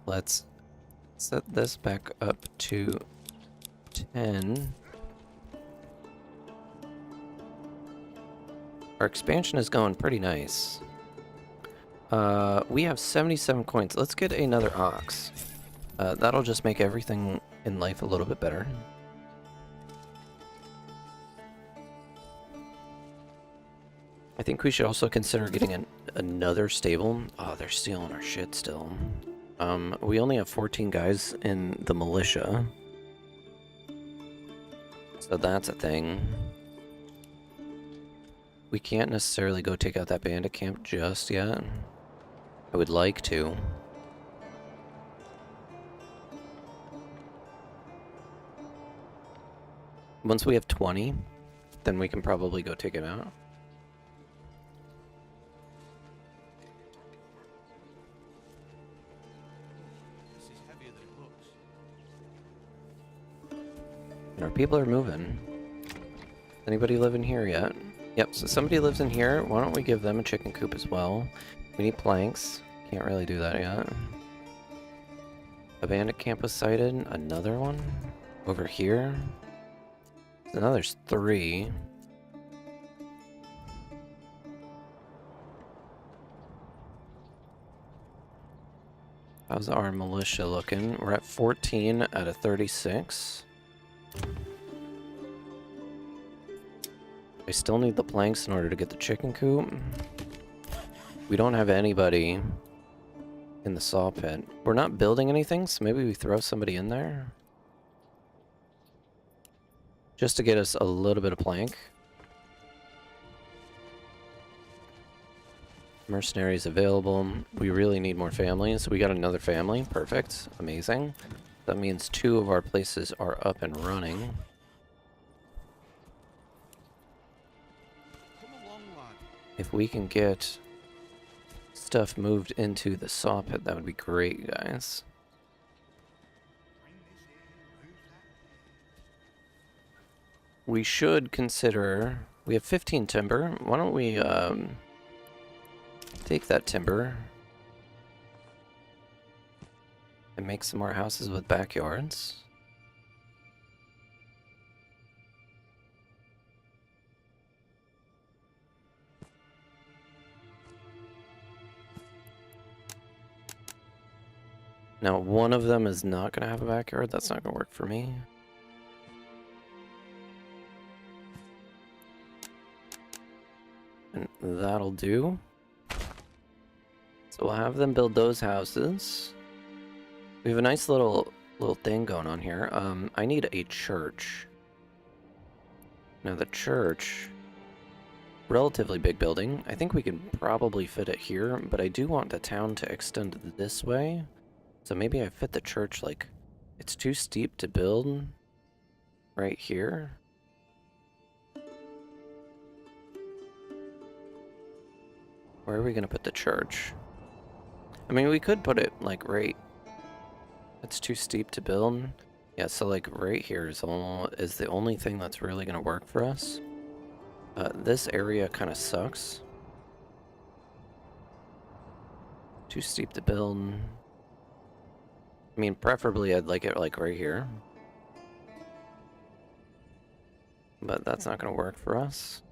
Let's set this back up to 10. Our expansion is going pretty nice. We have 77 coins. Let's get another ox. That'll just make everything in life a little bit better. I think we should also consider getting another stable. Oh, they're stealing our shit still. We only have 14 guys in the militia. So that's a thing. We can't necessarily go take out that bandit camp just yet. I would like to. Once we have 20, then we can probably go take it out. This is heavier than it looks. And our people are moving. Anybody live in here yet? Yep, so somebody lives in here. Why don't we give them a chicken coop as well? We need planks. Can't really do that yet. A bandit camp was sighted. Another one? Over here? So now there's 3. How's our militia looking? We're at 14 out of 36. I still need the planks in order to get the chicken coop. We don't have anybody in the saw pit. We're not building anything, so maybe we throw somebody in there. Just to get us a little bit of plank. Mercenaries available. We really need more families. We got another family. Perfect. Amazing. That means 2 of our places are up and running. If we can get stuff moved into the saw pit, that would be great, guys. We should consider... We have 15 timber. Why don't we take that timber and make some more houses with backyards. Now, one of them is not going to have a backyard. That's not going to work for me. And that'll do. So we'll have them build those houses. We have a nice little thing going on here. I need a church. Now the church, relatively big building. I think we can probably fit it here, but I do want the town to extend this way. So maybe I fit the church like it's too steep to build right here. Where are we gonna put the church? I mean, we could put it like right. It's too steep to build. Yeah, so like right here is the only thing that's really gonna work for us. This area kind of sucks. Too steep to build. I mean, preferably I'd like it like right here. but that's not going to work for us.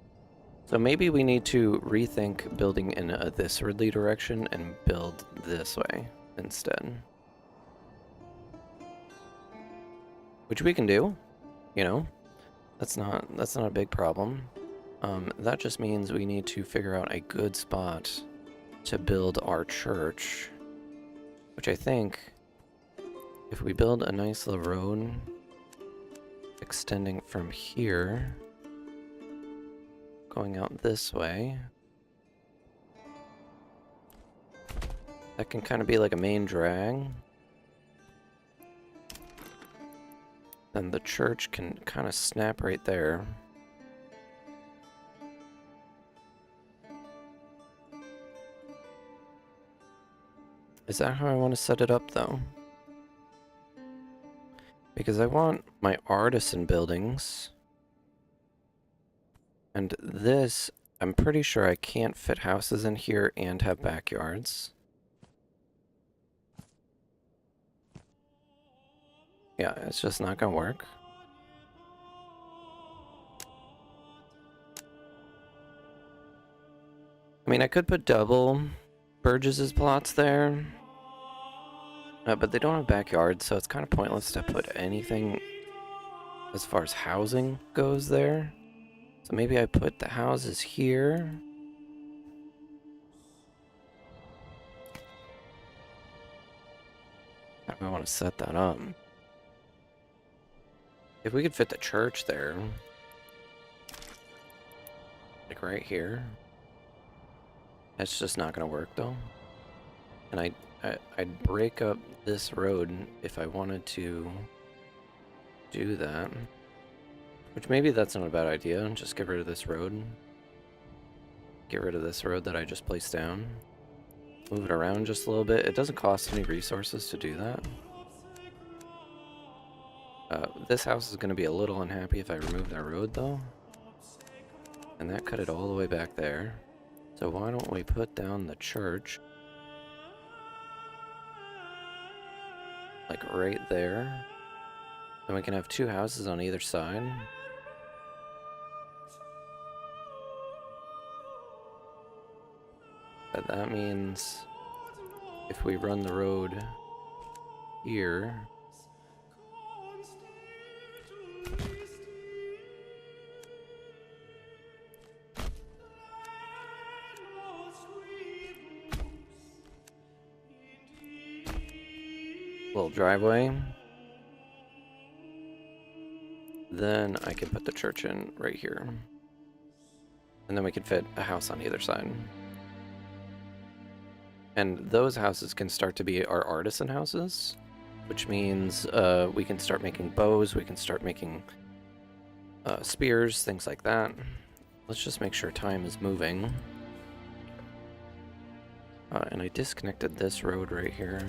So maybe we need to rethink building in a this-wardly direction and build this way instead. Which we can do, you know. That's not a big problem. That just means we need to figure out a good spot to build our church, which I think if we build a nice little road extending from here, going out this way, that can kind of be like a main drag. Then the church can kind of snap right there. Is that how I want to set it up, though? Because I want my artisan buildings. And this, I'm pretty sure I can't fit houses in here and have backyards. Yeah, it's just not gonna work. I mean, I could put double Burgess's plots there. But they don't have backyards, so it's kind of pointless to put anything as far as housing goes there. So maybe I put the houses here. How do I want to set that up? If we could fit the church there, like right here, that's just not going to work though. And I'd break up this road if I wanted to do that. Which maybe that's not a bad idea. Just get rid of this road. Get rid of this road that I just placed down. Move it around just a little bit. It doesn't cost any resources to do that. This house is going to be a little unhappy if I remove that road though. And that cut it all the way back there. So why don't we put down the church? Like right there. Then we can have two houses on either side. But that means if we run the road here, little driveway, then I can put the church in right here. And then we can fit a house on either side. And those houses can start to be our artisan houses, which means we can start making bows, we can start making spears, things like that. Let's just make sure time is moving. And I disconnected this road right here.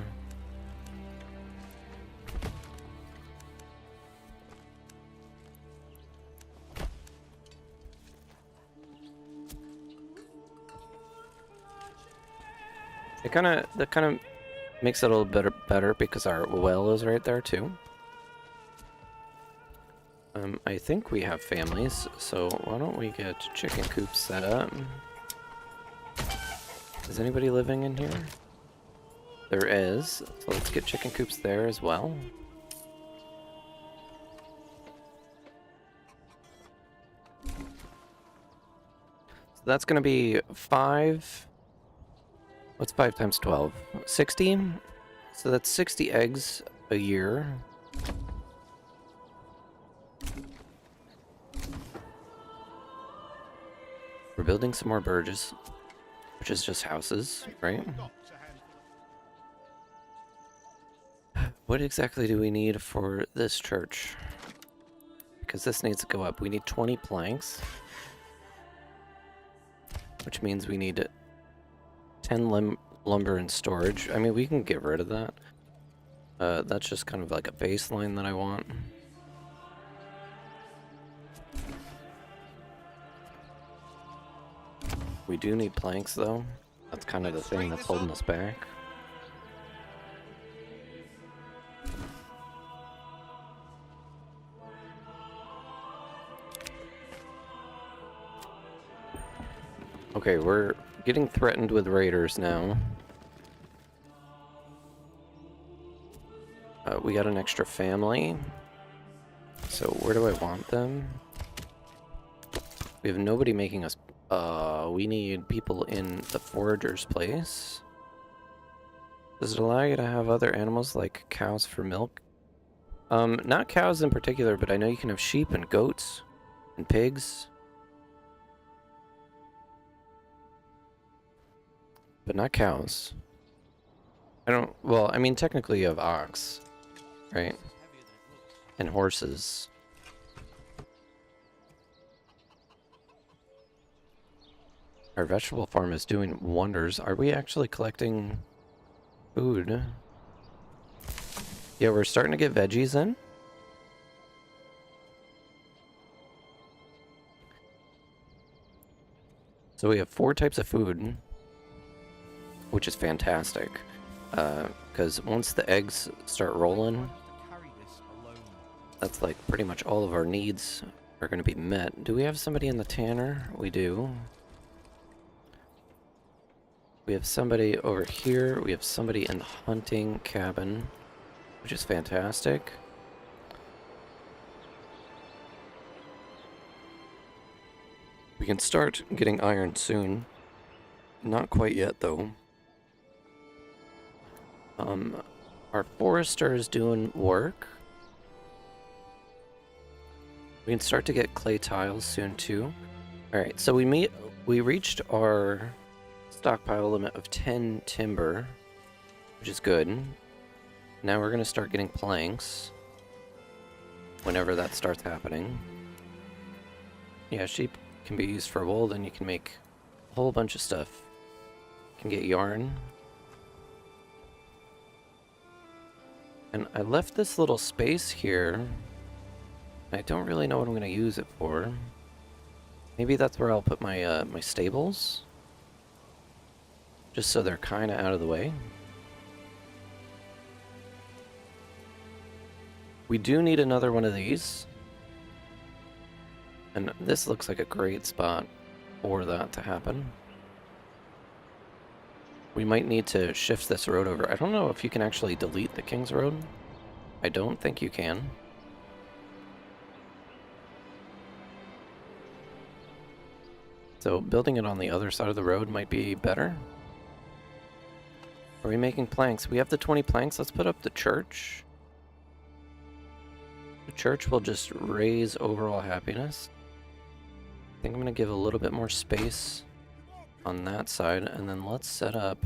That kind of makes it a little better because our well is right there too. I think we have families, so why don't we get chicken coops set up? Is anybody living in here? There is, so let's get chicken coops there as well. So that's gonna be 5. What's 5 times 12? 60? So that's 60 eggs a year. We're building some more burges, which is just houses, right? What exactly do we need for this church? Because this needs to go up. We need 20 planks, which means we need 10 lumber and storage. I mean, we can get rid of that. That's just kind of like a baseline that I want. We do need planks, though. That's kind of the thing that's holding us back. Okay, we're getting threatened with raiders now. We got an extra family. So where do I want them? We have nobody making us... we need people in the forager's place. Does it allow you to have other animals like cows for milk? Not cows in particular, but I know you can have sheep and goats and pigs. But not cows. Well, I mean, technically you have ox, right? And horses. Our vegetable farm is doing wonders. Are we actually collecting food? Yeah, we're starting to get veggies in. So we have 4 types of food, which is fantastic. Because once the eggs start rolling, that's like pretty much all of our needs are going to be met. Do we have somebody in the tanner? We do. We have somebody over here. We have somebody in the hunting cabin, which is fantastic. We can start getting iron soon. Not quite yet, though. Our forester is doing work. We can start to get clay tiles soon, too. Alright, so we reached our stockpile limit of 10 timber, which is good. Now we're going to start getting planks whenever that starts happening. Yeah, sheep can be used for wool, then you can make a whole bunch of stuff. You can get yarn. And I left this little space here. I don't really know what I'm going to use it for. Maybe that's where I'll put my my stables. Just so they're kind of out of the way. We do need another one of these. And this looks like a great spot for that to happen. We might need to shift this road over. I don't know if you can actually delete the King's Road. I don't think you can. So building it on the other side of the road might be better. Are we making planks? We have the 20 planks. Let's put up the church. The church will just raise overall happiness. I think I'm going to give a little bit more space on that side, and then let's set up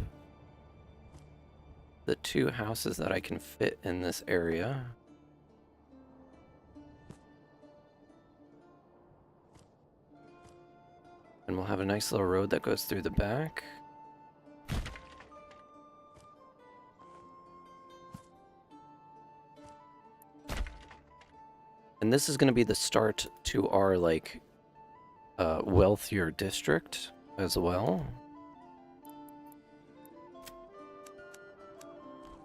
the 2 houses that I can fit in this area. And we'll have a nice little road that goes through the back. And this is going to be the start to our, like, wealthier district as well.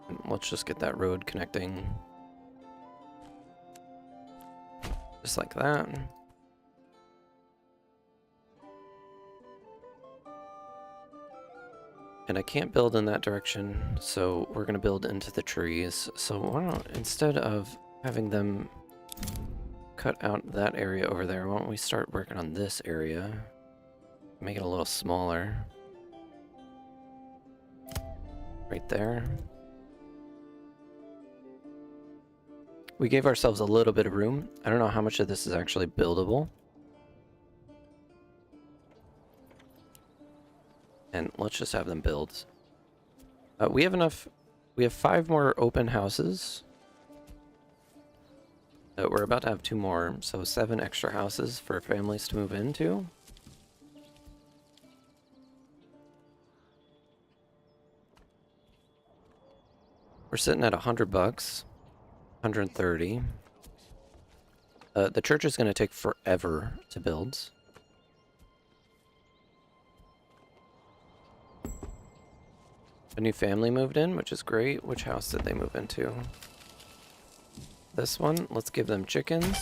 And let's just get that road connecting. Just like that. And I can't build in that direction, so we're going to build into the trees. So why don't, instead of having them cut out that area over there, why don't we start working on this area? Make it a little smaller. Right there. We gave ourselves a little bit of room. I don't know how much of this is actually buildable. And let's just have them build. We have enough. We have 5 more open houses. We're about to have 2 more, so 7 extra houses for families to move into. We're sitting at $100, 130. The church is going to take forever to build. A new family moved in, which is great. Which house did they move into? This one. Let's give them chickens.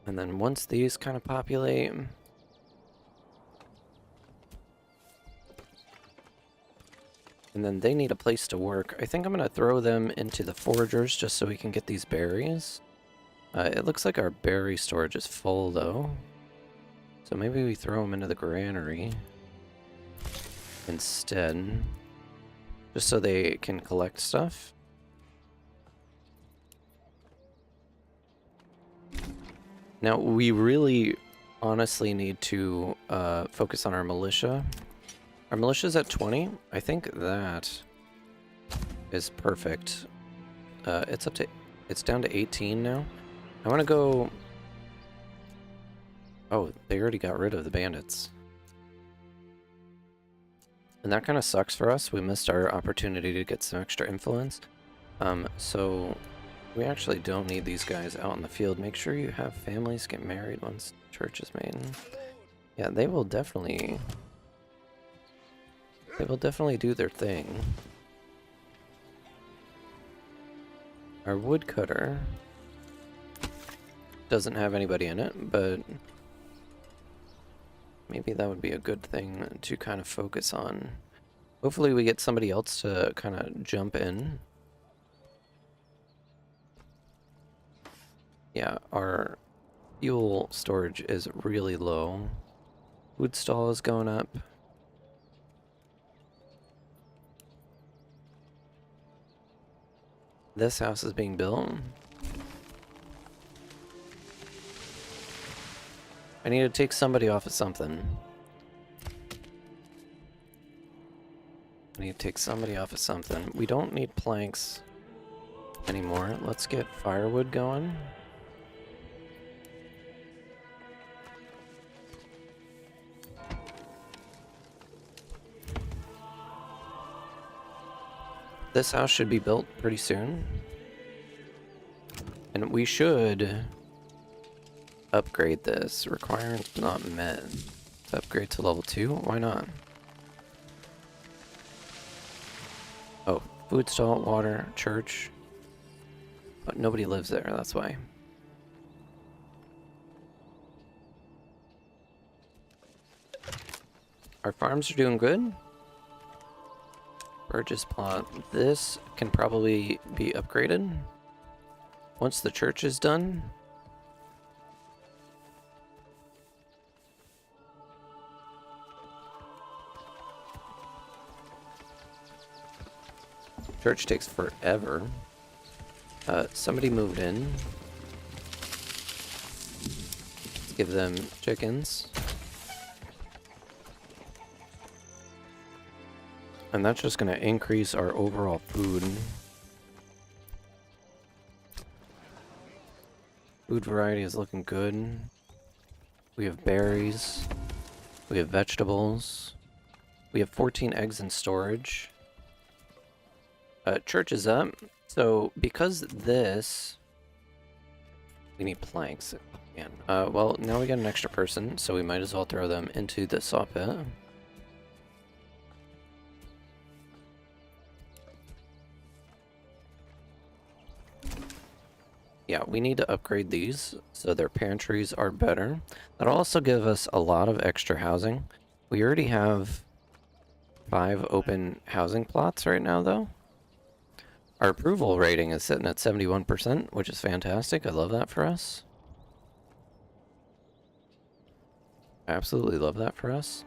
And then once these kind of populate, and then they need a place to work. I think I'm going to throw them into the foragers just so we can get these berries. It looks like our berry storage is full, though. So maybe we throw them into the granary instead. Just so they can collect stuff. Now, we really honestly need to focus on our militia. Our militia's at 20. I think that is perfect. It's down to 18 now. I want to go... Oh, they already got rid of the bandits. And that kind of sucks for us. We missed our opportunity to get some extra influence. So we actually don't need these guys out in the field. Make sure you have families get married once church is made. Yeah, they will definitely do their thing. Our woodcutter doesn't have anybody in it, but maybe that would be a good thing to kind of focus on. Hopefully we get somebody else to kind of jump in. Yeah, our fuel storage is really low. Wood stall is going up. This house is being built. I need to take somebody off of something. I need to take somebody off of something. We don't need planks anymore. Let's get firewood going. This house should be built pretty soon. And we should upgrade this. Requirements not met. Let's upgrade to level 2. Why not? Oh, food stall, water, church. But nobody lives there, that's why. Our farms are doing good. Burgess plot. This can probably be upgraded once the church is done. Church takes forever. Somebody moved in. Let's give them chickens. And that's just going to increase our overall food. Food variety is looking good. We have berries. We have vegetables. We have 14 eggs in storage. Church is up. So because this... We need planks. Man. Well, now we got an extra person, so we might as well throw them into the saw pit. Yeah, we need to upgrade these so their pantries are better. That'll also give us a lot of extra housing. We already have 5 open housing plots right now, though. Our approval rating is sitting at 71%, which is fantastic. I love that for us. I absolutely love that for us.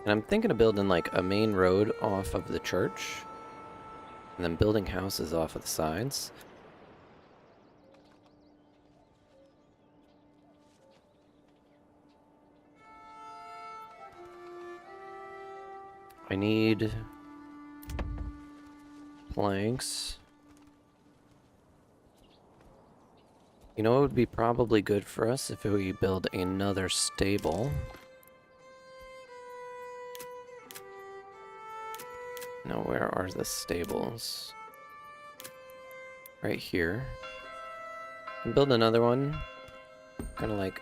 And I'm thinking of building like a main road off of the church. And then building houses off of the sides. I need planks. You know, it would be probably good for us if we build another stable. Now, where are the stables? Right here. And build another one. Kind of like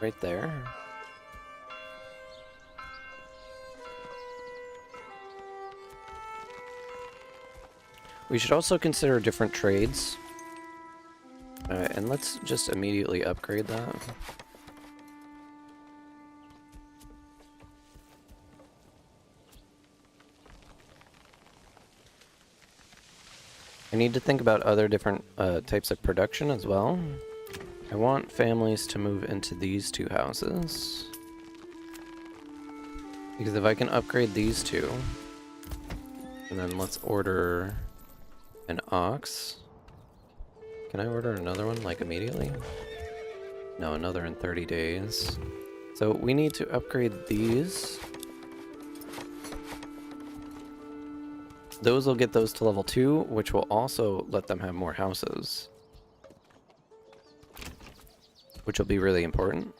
right there. We should also consider different trades. And let's just immediately upgrade that. I need to think about other different types of production as well. I want families to move into these two houses. Because if I can upgrade these two, and then let's order an ox. Can I order another one, like, immediately? No, another in 30 days. So we need to upgrade these. Those will get those to level 2, which will also let them have more houses. Which will be really important.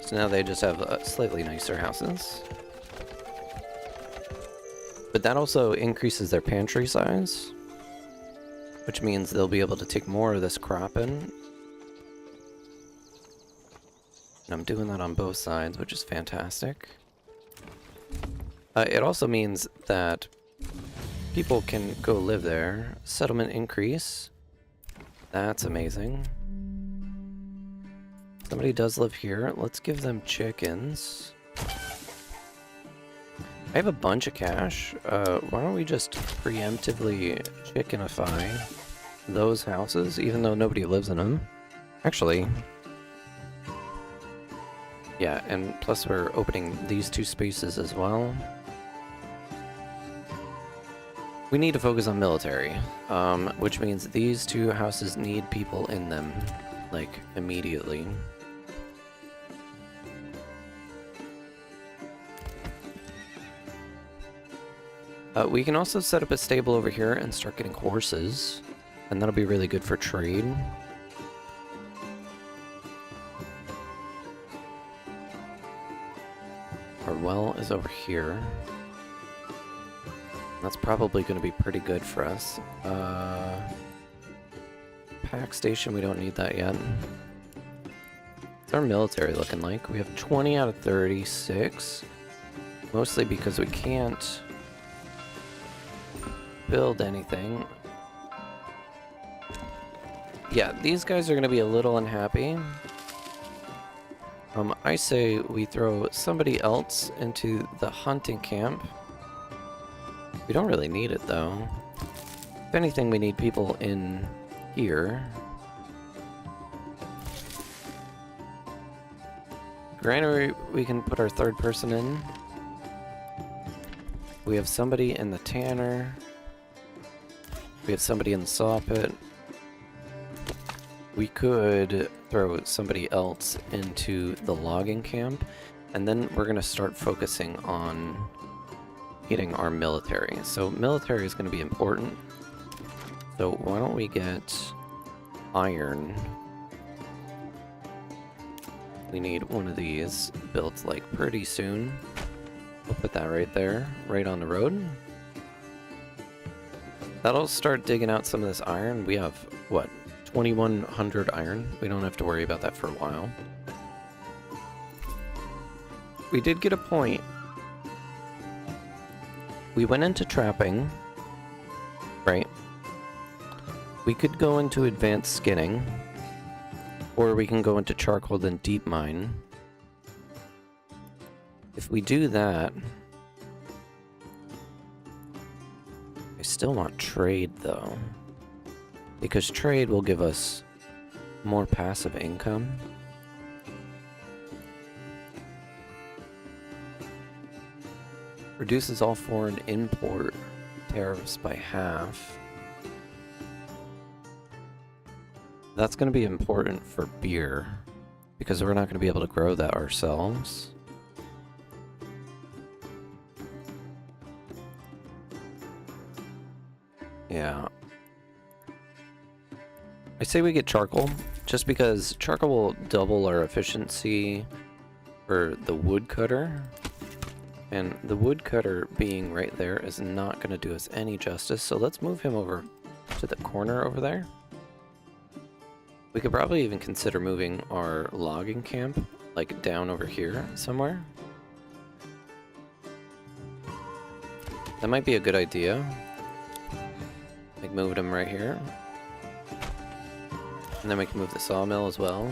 So now they just have slightly nicer houses. But that also increases their pantry size, which means they'll be able to take more of this crop in. And I'm doing that on both sides, which is fantastic. It also means that people can go live there. Settlement increase. That's amazing. Somebody does live here. Let's give them chickens. I have a bunch of cash. Why don't we just preemptively chickenify those houses, even though nobody lives in them? Actually, yeah, and plus we're opening these two spaces as well. We need to focus on military, which means these two houses need people in them, like, immediately. We can also set up a stable over here and start getting horses, and that'll be really good for trade. Our well is over here. That's probably going to be pretty good for us. Pack station, we don't need that yet. What's our military looking like? We have 20 out of 36. Mostly because we can't build anything. Yeah, these guys are going to be a little unhappy. I say we throw somebody else into the hunting camp. We don't really need it, though. If anything, we need people in here. Granary, we can put our third person in. We have somebody in the tanner. We have somebody in the saw pit. We could throw somebody else into the logging camp, and then we're going to start focusing on getting our military. So military is going to be important. So why don't we get iron? We need one of these built, like, pretty soon. We'll put that right there, right on the road. That'll start digging out some of this iron. We have, what, 2,100 iron? We don't have to worry about that for a while. We did get a point. We went into trapping, right? We could go into advanced skinning, or we can go into charcoal then deep mine. If we do that, I still want trade though, because trade will give us more passive income. Reduces all foreign import tariffs by half. That's going to be important for beer, because we're not going to be able to grow that ourselves. Yeah. I say we get charcoal, just because charcoal will double our efficiency for the woodcutter. And the woodcutter being right there is not going to do us any justice, so let's move him over to the corner over there. We could probably even consider moving our logging camp, like, down over here somewhere. That might be a good idea. Like, move them right here. And then we can move the sawmill as well.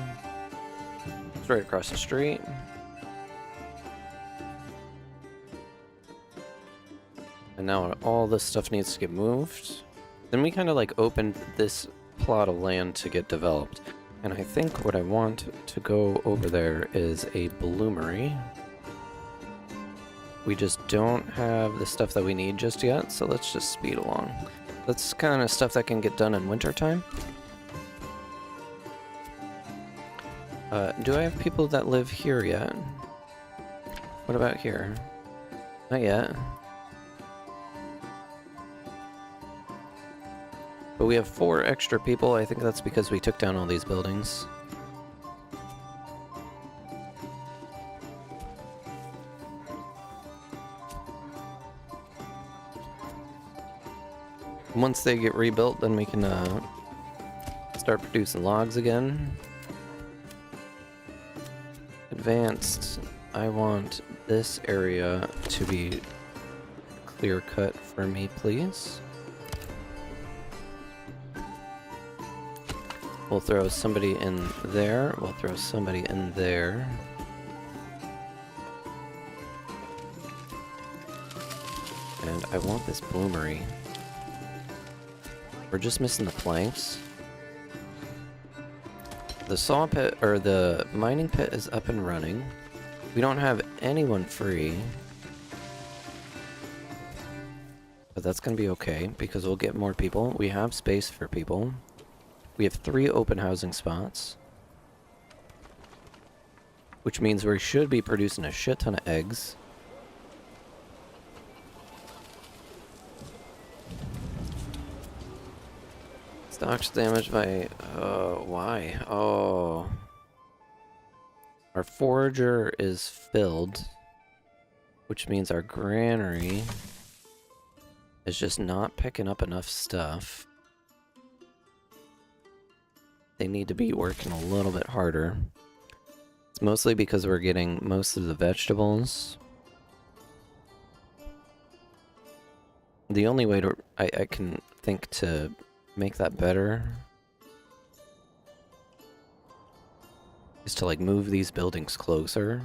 It's right across the street. And now all this stuff needs to get moved. Then we kind of like opened this plot of land to get developed. And I think what I want to go over there is a bloomery. We just don't have the stuff that we need just yet, so let's just speed along. That's kind of stuff that can get done in wintertime. Do I have people that live here yet? What about here? Not yet. But we have 4 extra people. I think that's because we took down all these buildings. Once they get rebuilt, then we can start producing logs again. Advanced. I want this area to be clear cut for me, please. We'll throw somebody in there. We'll throw somebody in there. And I want this bloomery. We're just missing the planks. The saw pit, or the mining pit, is up and running. We don't have anyone free. But that's gonna be okay, because we'll get more people. We have space for people. We have 3 open housing spots. Which means we should be producing a shit ton of eggs. Stocks damaged by... why? Oh. Our forager is filled. Which means our granary is just not picking up enough stuff. They need to be working a little bit harder. It's mostly because we're getting most of the vegetables. The only way to... I can think to make that better is to like move these buildings closer.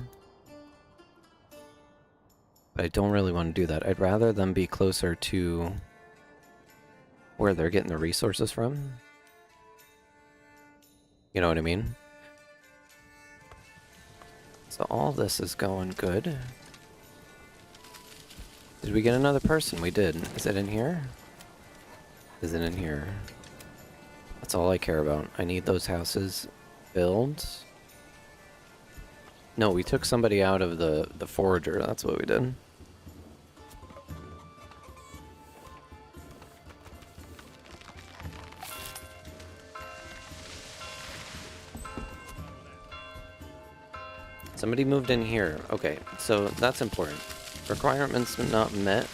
But I don't really want to do that. I'd rather them be closer to where they're getting the resources from. You know what I mean? So all this is going good. Did we get another person? We did. Is it in here? Is it in here? That's all I care about. I need those houses built. No, we took somebody out of the forager. That's what we did. Somebody moved in here. Okay, so that's important. Requirements not met.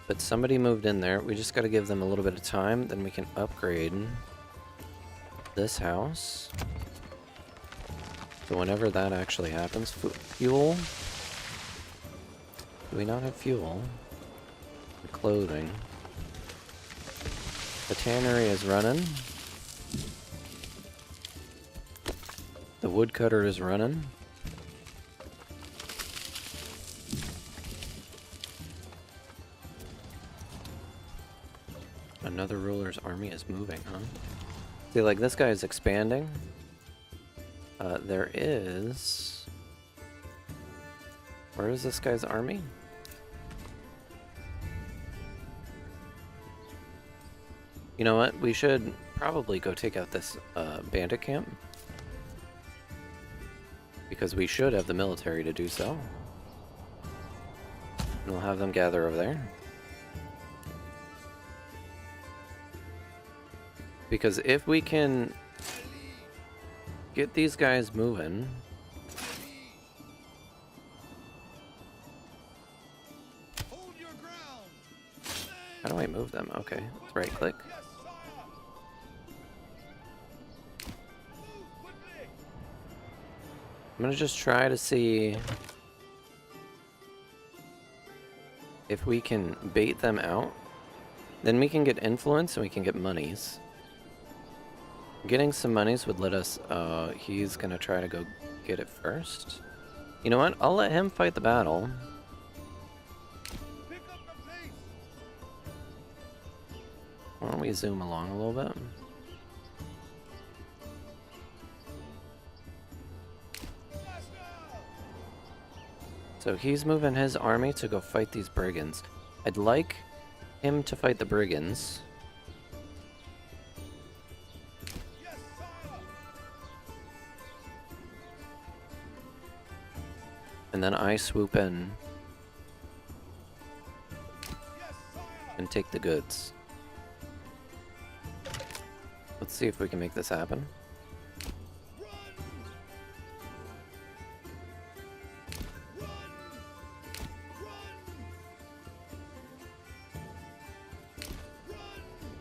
But somebody moved in there. We just gotta give them a little bit of time, then we can upgrade this house. So whenever that actually happens, fuel? Do we not have fuel? The clothing. The tannery is running. The woodcutter is running. Another ruler's army is moving, huh? See, like, this guy is expanding. There is... Where is this guy's army? You know what? We should probably go take out this bandit camp. Because we should have the military to do so. And we'll have them gather over there. Because if we can get these guys moving... How do I move them? Okay, right click. I'm gonna just try to see if we can bait them out, then we can get influence and we can get monies. Getting some monies would let us, he's gonna try to go get it first. You know what? I'll let him fight the battle. Pick up the pace. Why don't we zoom along a little bit? So he's moving his army to go fight these brigands. I'd like him to fight the brigands. Yes, sire. And then I swoop in Yes, sire. and take the goods. Let's see if we can make this happen. Run. Run.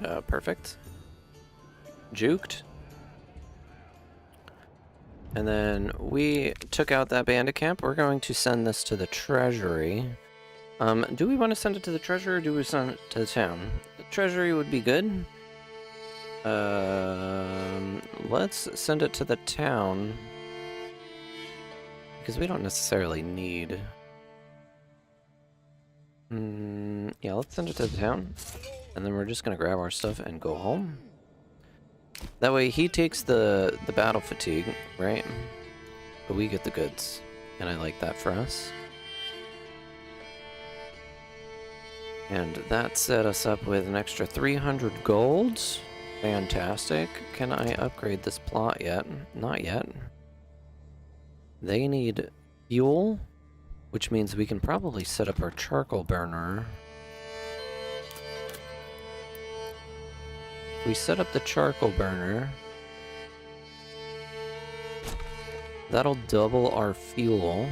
Run. Perfect. Juked. And then we took out that bandit camp. We're going to send this to the treasury. Do we want to send it to the treasury or do we send it to the town? The treasury would be good. Let's send it to the town. Because we don't necessarily need... yeah, let's send it to the town. And then we're just going to grab our stuff and go home. That way he takes the battle fatigue, right? But we get the goods. And I like that for us. And that set us up with an extra 300 golds. Fantastic. Can I upgrade this plot yet? Not yet. They need fuel, which means we can probably set up our charcoal burner. We set up the charcoal burner. That'll double our fuel,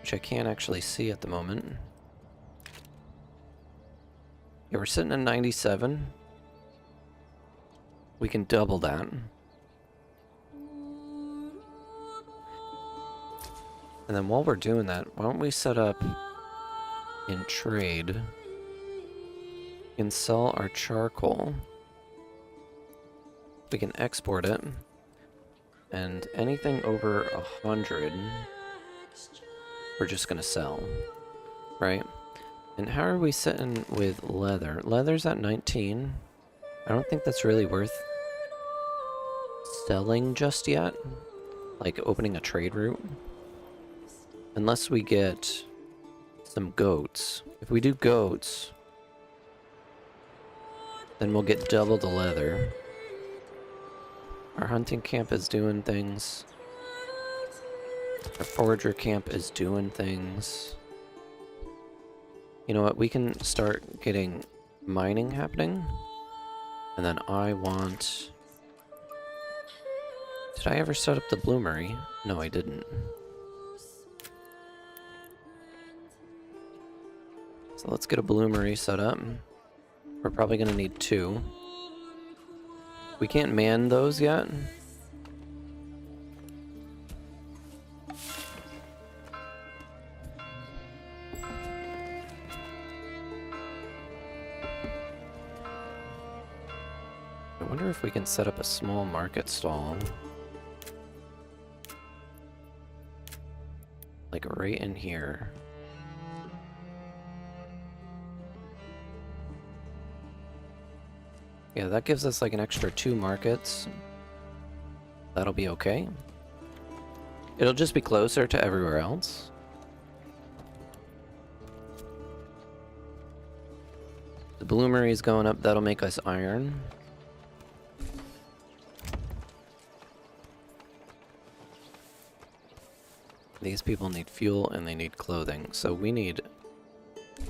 which I can't actually see at the moment. Yeah, we're sitting at 97. We can double that. And then while we're doing that, why don't we set up in trade? We can sell our charcoal. We can export it. And anything over 100, we're just gonna sell, right? And how are we sitting with leather? Leather's at 19. I don't think that's really worth selling just yet. Like opening a trade route. Unless we get some goats. If we do goats, then we'll get double the leather. Our hunting camp is doing things. Our forager camp is doing things. You know what? We can start getting mining happening. And then I want... Did I ever set up the bloomery? No, I didn't. So let's get a bloomery set up. We're probably going to need 2. We can't man those yet. I wonder if we can set up a small market stall. Like right in here. Yeah, that gives us like an extra 2 markets. That'll be okay. It'll just be closer to everywhere else. The bloomery's going up, that'll make us iron. These people need fuel and they need clothing, so we need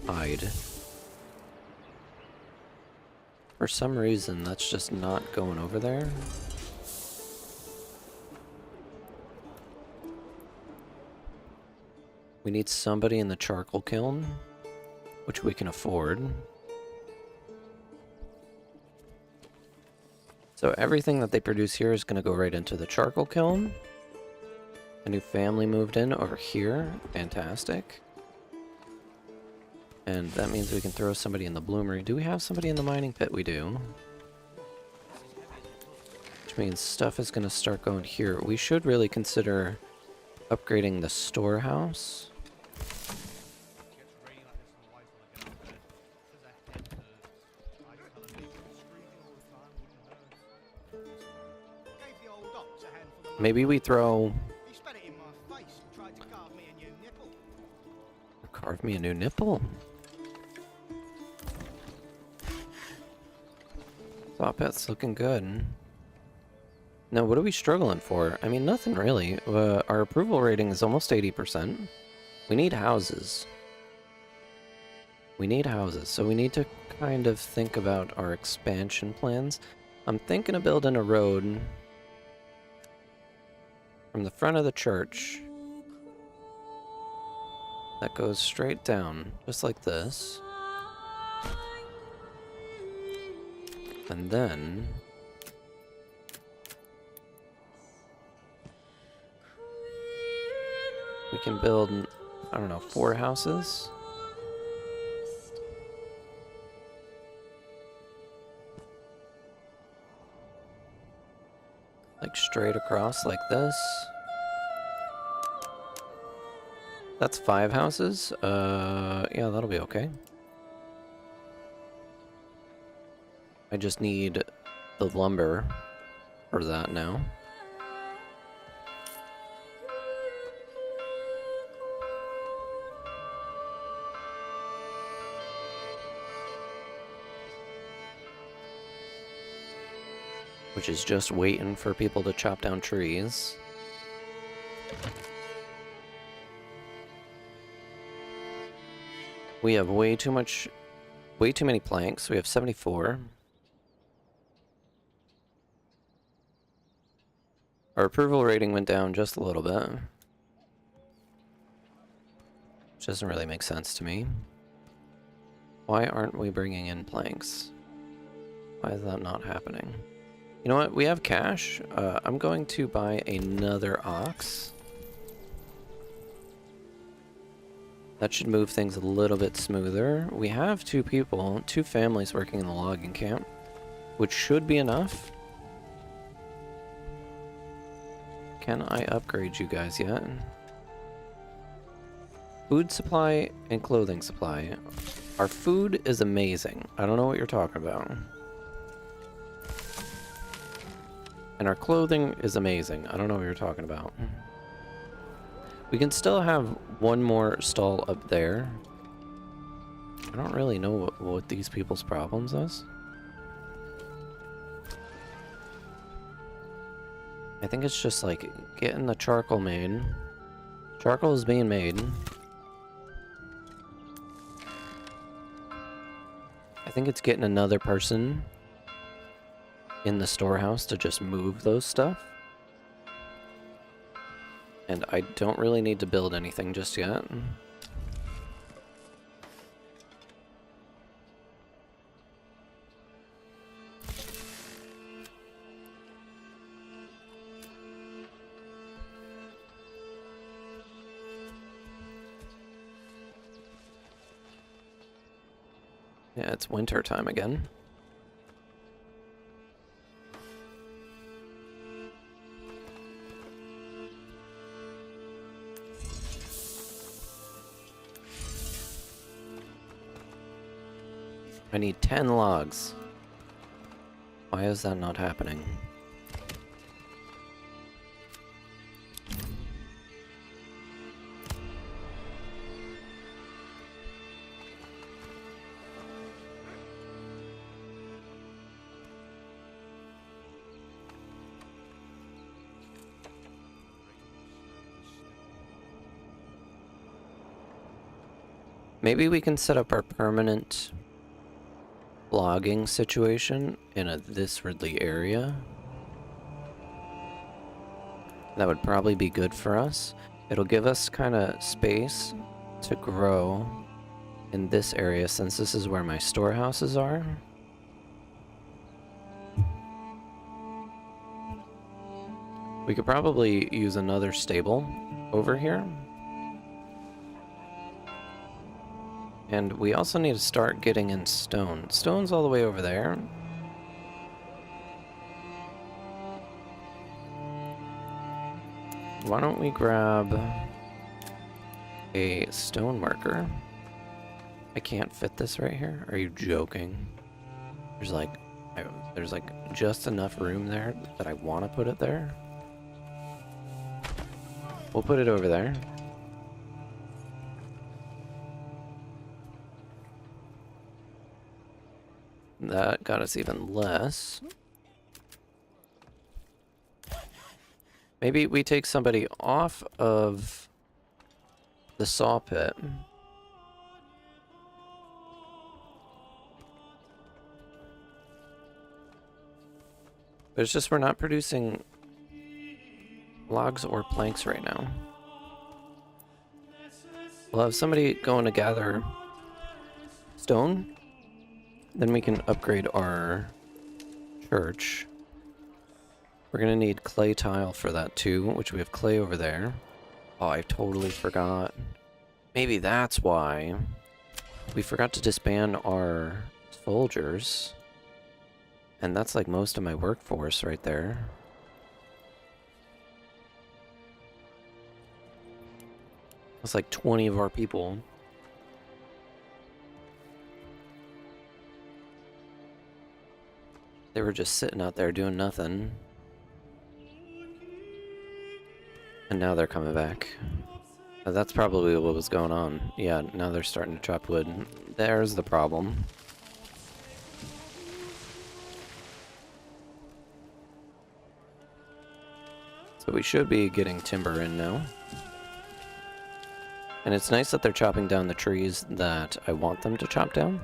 hide. For some reason, that's just not going over there. We need somebody in the charcoal kiln, which we can afford. So everything that they produce here is going to go right into the charcoal kiln. A new family moved in over here. Fantastic. And that means we can throw somebody in the bloomery. Do we have somebody in the mining pit? We do. Which means stuff is going to start going here. We should really consider upgrading the storehouse. Maybe we throw... He spat it in my face and tried to carve me a new nipple. Carve me a new nipple? Top hat's looking good. Now, what are we struggling for? I mean, nothing really. Our approval rating is almost 80%. We need houses. We need houses, so we need to kind of think about our expansion plans. I'm thinking of building a road from the front of the church that goes straight down, just like this. And then we can build, I don't know, 4 houses. Like straight across like this. That's 5 houses. Yeah, that'll be okay. I just need the lumber for that now. Which is just waiting for people to chop down trees. We have way too many planks. We have 74. Our approval rating went down just a little bit. Which doesn't really make sense to me. Why aren't we bringing in planks? Why is that not happening? You know what? We have cash. I'm going to buy another ox. That should move things a little bit smoother. We have 2 people, 2 families working in the logging camp, which should be enough. Can I upgrade you guys yet? Food supply and clothing supply. Our food is amazing. I don't know what you're talking about. And our clothing is amazing. I don't know what you're talking about. We can still have one more stall up there. I don't really know what these people's problems is. I think it's just like getting the charcoal made. Charcoal is being made. I think it's getting another person in the storehouse to just move those stuff. And I don't really need to build anything just yet. Yeah, it's winter time again. I need 10 logs. Why is that not happening? Maybe we can set up our permanent logging situation in this Ridley area. That would probably be good for us. It'll give us kind of space to grow in this area since this is where my storehouses are. We could probably use another stable over here. And we also need to start getting in stone. Stone's all the way over there. Why don't we grab a stone marker? I can't fit this right here? Are you joking? There's like just enough room there that I want to put it there. We'll put it over there. That got us even less. Maybe we take somebody off of the saw pit. But it's just we're not producing logs or planks right now. We'll have somebody going to gather stone. Then we can upgrade our church. We're gonna need clay tile for that too, which we have clay over there. Oh, I totally forgot. Maybe that's why we forgot to disband our soldiers. And that's like most of my workforce right there. That's like 20 of our people. They were just sitting out there doing nothing. And now they're coming back. That's probably what was going on. Yeah, now they're starting to chop wood. There's the problem. So we should be getting timber in now. And it's nice that they're chopping down the trees that I want them to chop down.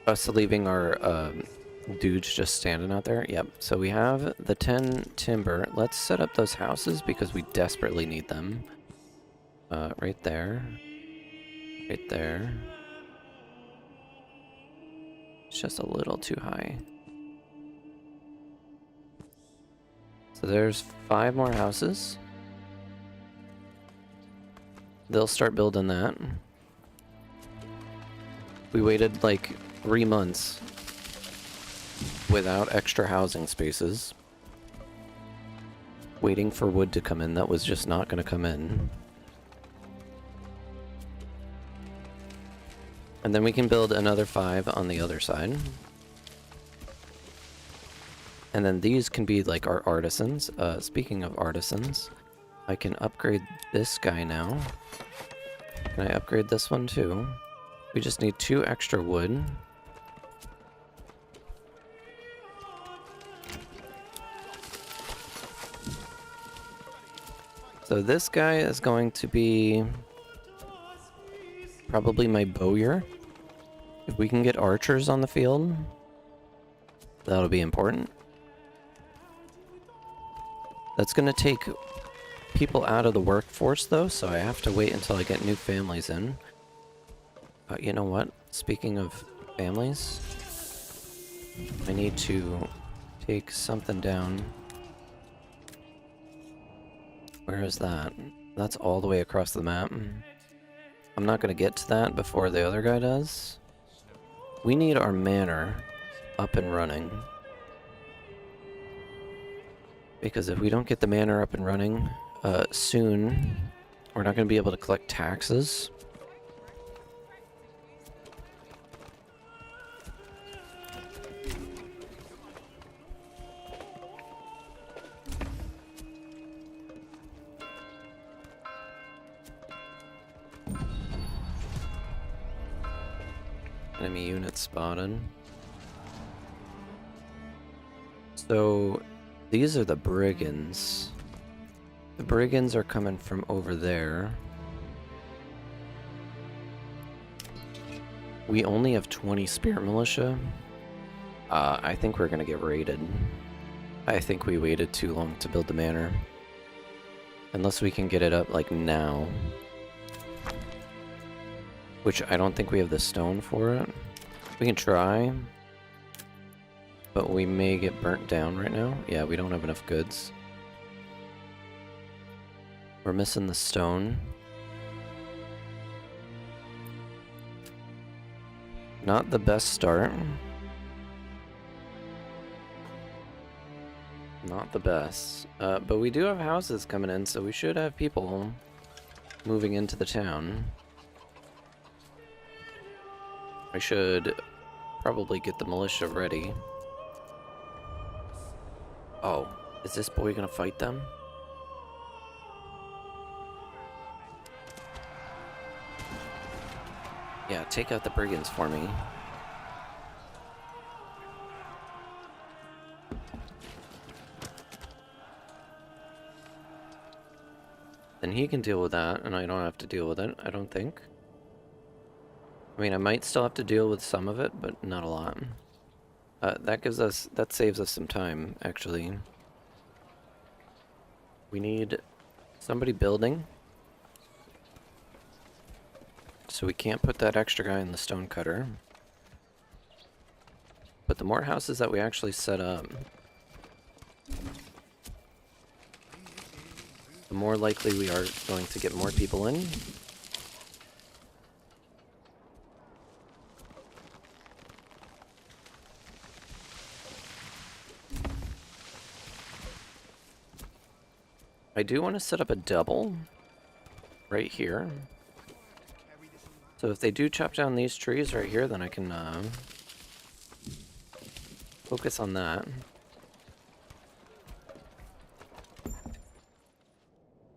Us leaving our dudes just standing out there. Yep, so we have the 10 timber. Let's set up those houses because we desperately need them. Right there. Right there. It's just a little too high. So there's 5 more houses. They'll start building that. We waited like 3 months without extra housing spaces, waiting for wood to come in that was just not going to come in. And then we can build another 5 on the other side. And then these can be like our artisans. Speaking of artisans, I can upgrade this guy now. Can I upgrade this one too? We just need 2 extra wood. So this guy is going to be probably my bowyer. If we can get archers on the field, that'll be important. That's going to take people out of the workforce though, so I have to wait until I get new families in. You know what? Speaking of families, I need to take something down. Where is that? That's all the way across the map. I'm not going to get to that before the other guy does. We need our manor up and running. Because if we don't get the manor up and running soon, we're not going to be able to collect taxes. Enemy unit spotted. So these are the brigands. The brigands are coming from over there. We only have 20 spear militia. I think we're gonna get raided. I think we waited too long to build the manor. Unless we can get it up like now. Which I don't think we have the stone for it. We can try. But we may get burnt down right now. Yeah, we don't have enough goods. We're missing the stone. Not the best start. Not the best. But we do have houses coming in, so we should have people moving into the town. I should probably get the militia ready. Oh, is this boy gonna fight them? Yeah, take out the brigands for me. Then he can deal with that, and I don't have to deal with it, I don't think. I mean, I might still have to deal with some of it, but not a lot. That saves us some time, actually. We need somebody building. So we can't put that extra guy in the stone cutter. But the more houses that we actually set up, the more likely we are going to get more people in. I do want to set up a double right here. So if they do chop down these trees right here, then I can focus on that.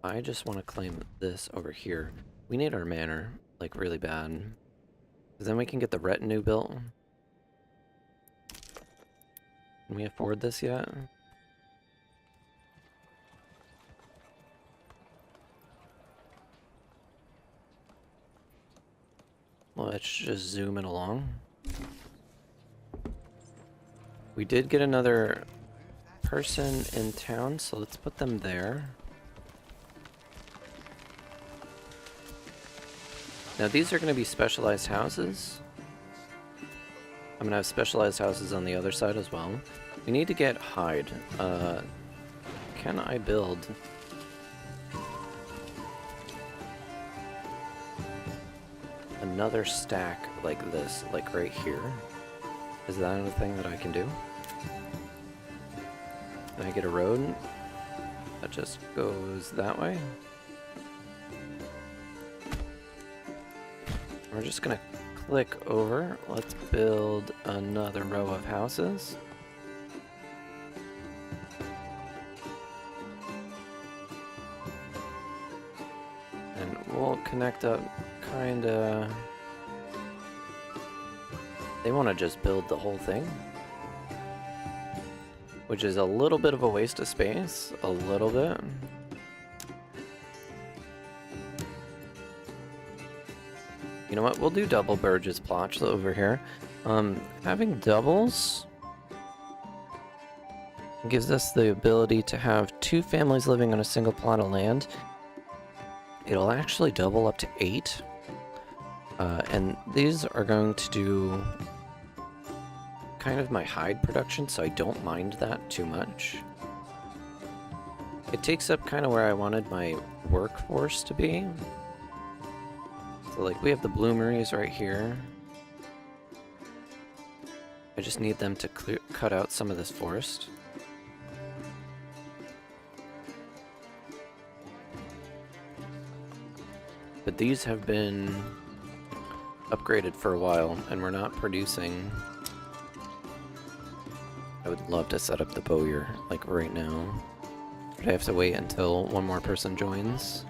I just want to claim this over here. We need our manor, like, really bad. Because then we can get the retinue built. Can we afford this yet? Let's just zoom it along. We did get another person in town, so let's put them there. Now these are going to be specialized houses. I'm going to have specialized houses on the other side as well. We need to get hide. Can I build? Another stack like this, like right here. Is that a thing that I can do? Can I get a road that just goes that way? We're just gonna click over. Let's build another row of houses. And we'll connect up kinda... They want to just build the whole thing, which is a little bit of a waste of space, a little bit. You know what, we'll do double Burgess plots over here. Having doubles gives us the ability to have 2 families living on a single plot of land. It'll actually double up to 8. And these are going to do kind of my hide production, so I don't mind that too much. It takes up kind of where I wanted my workforce to be. So like we have the bloomeries right here. I just need them to cut out some of this forest. But these have been upgraded for a while, and we're not producing. I would love to set up the bowyer, like right now. But I have to wait until one more person joins.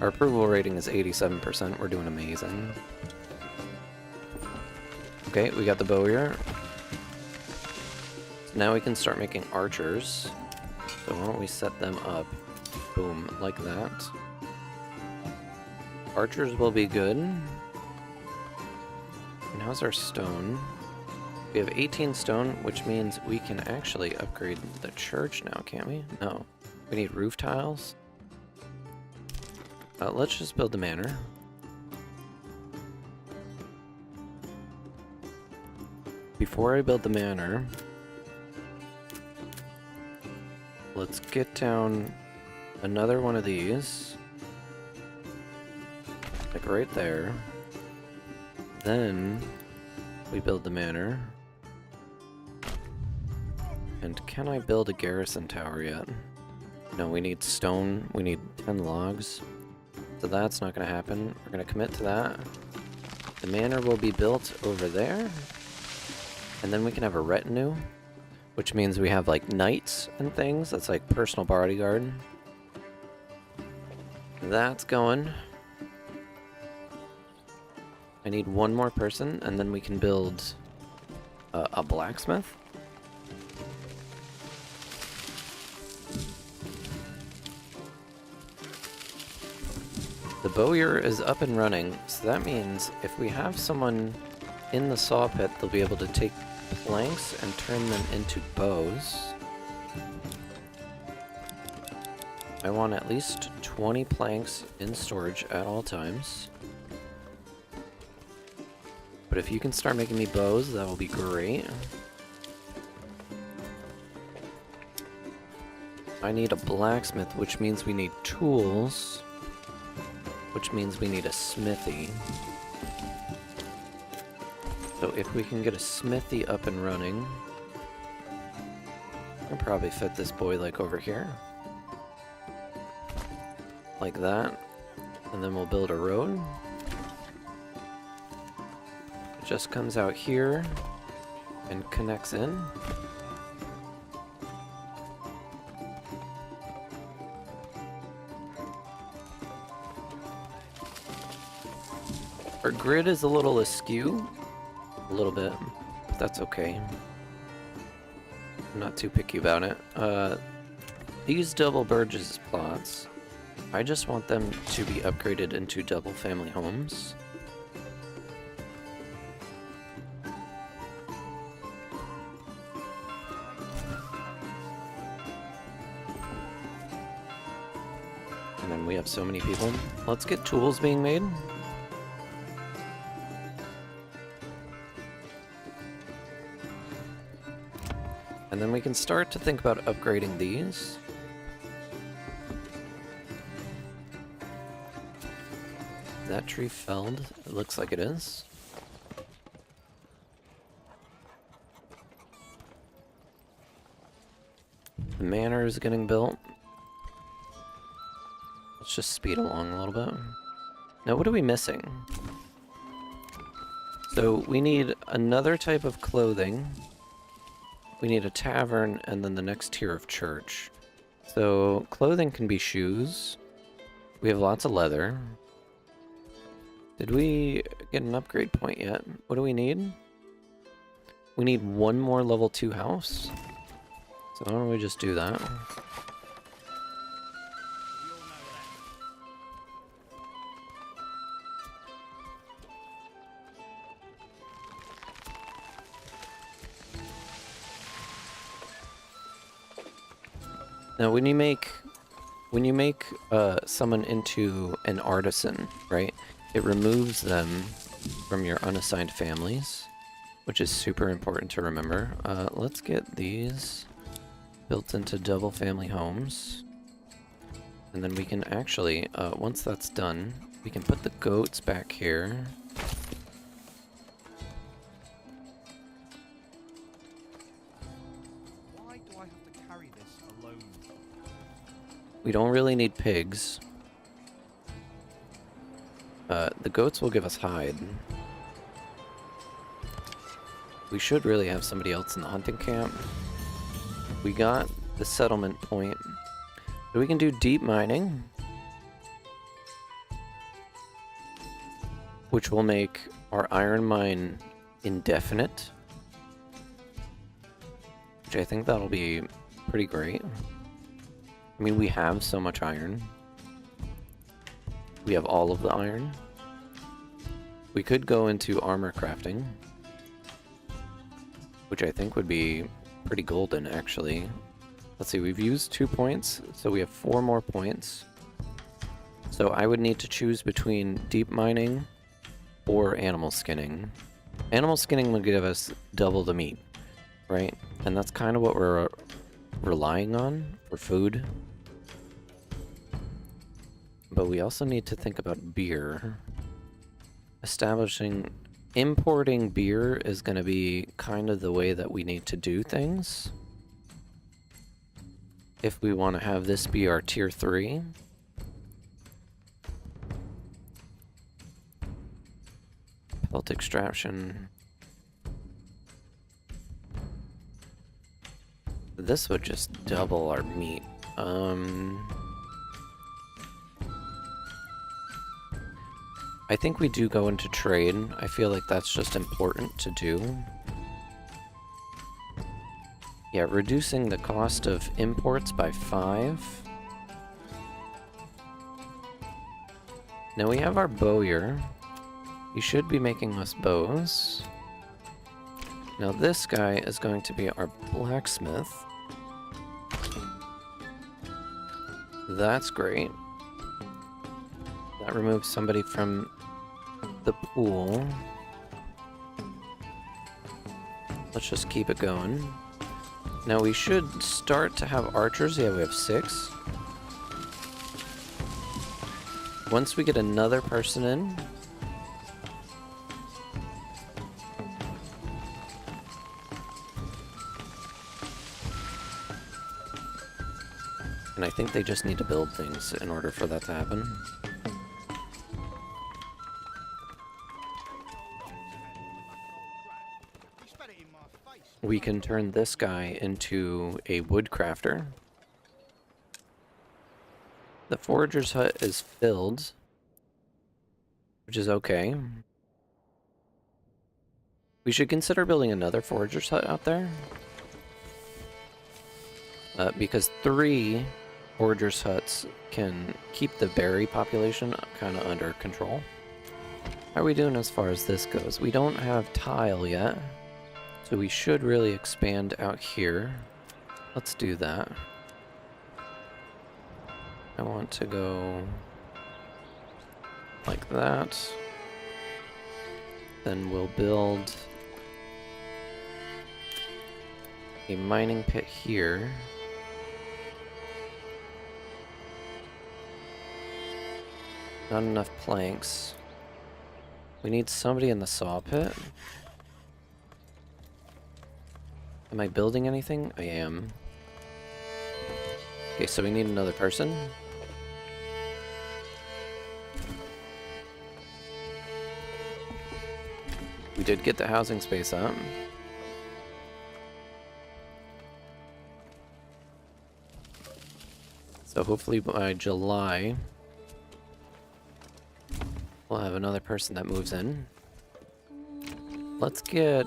Our approval rating is 87%. We're doing amazing. Okay, we got the bowyer. So now we can start making archers. So why don't we set them up, boom, like that. Archers will be good. And how's our stone? We have 18 stone, which means we can actually upgrade the church now, can't we? No. We need roof tiles. Let's just build the manor. before I build the manor, let's get down another one of these. Like right there. Then we build the manor. And can I build a garrison tower yet? No, we need stone. We need 10 logs. So that's not going to happen. We're going to commit to that. The manor will be built over there. And then we can have a retinue, which means we have like knights and things. That's like personal bodyguard. That's going. I need one more person, and then we can build a blacksmith. The bowyer is up and running, so that means if we have someone in the saw pit, they'll be able to take planks and turn them into bows. I want at least 20 planks in storage at all times. But if you can start making me bows, that will be great. I need a blacksmith, which means we need tools. Which means we need a smithy. So if we can get a smithy up and running, I can probably fit this boy like over here. Like that. And then we'll build a road. It just comes out here and connects in. Our grid is a little askew, a little bit, but that's okay. I'm not too picky about it. These double Burgess plots, I just want them to be upgraded into double family homes. And then we have so many people. Let's get tools being made. And then we can start to think about upgrading these. Is that tree felled? It looks like it is. The manor is getting built. Let's just speed along a little bit. Now, what are we missing? So we need another type of clothing. We need a tavern, and then the next tier of church. So, clothing can be shoes. We have lots of leather. Did we get an upgrade point yet? What do we need? We need one more level 2 house. So why don't we just do that? Now, when you make someone into an artisan, right? It removes them from your unassigned families, which is super important to remember. Let's get these built into double family homes, and then we can actually, once that's done, we can put the goats back here. We don't really need pigs. The goats will give us hide. We should really have somebody else in the hunting camp. We got the settlement point. So we can do deep mining, which will make our iron mine indefinite, which I think that'll be pretty great. I mean, we have so much iron. We have all of the iron. We could go into armor crafting, which I think would be pretty golden, actually. Let's see, we've used 2 points, so we have 4 more points. So I would need to choose between deep mining or animal skinning. Animal skinning will give us double the meat, right? And that's kind of what we're relying on for food. But we also need to think about beer. Importing beer is going to be kind of the way that we need to do things if we want to have this be our tier 3. Pelt extraction. This would just double our meat. I think we do go into trade. I feel like that's just important to do. Yeah, reducing the cost of imports by 5. Now we have our bowyer. He should be making us bows. Now this guy is going to be our blacksmith. That's great. That removes somebody from the pool. Let's just keep it going. Now we should start to have archers. Yeah, we have 6. Once we get another person in, and I think they just need to build things in order for that to happen. We can turn this guy into a woodcrafter. The forager's hut is filled, which is okay. We should consider building another forager's hut out there. Because 3 forager's huts can keep the berry population kind of under control. How are we doing as far as this goes? We don't have tile yet. So we should really expand out here. Let's do that. I want to go like that. Then we'll build a mining pit here. Not enough planks. We need somebody in the saw pit. Am I building anything? I am. Okay, so we need another person. We did get the housing space up. So hopefully by July, we'll have another person that moves in. Let's get...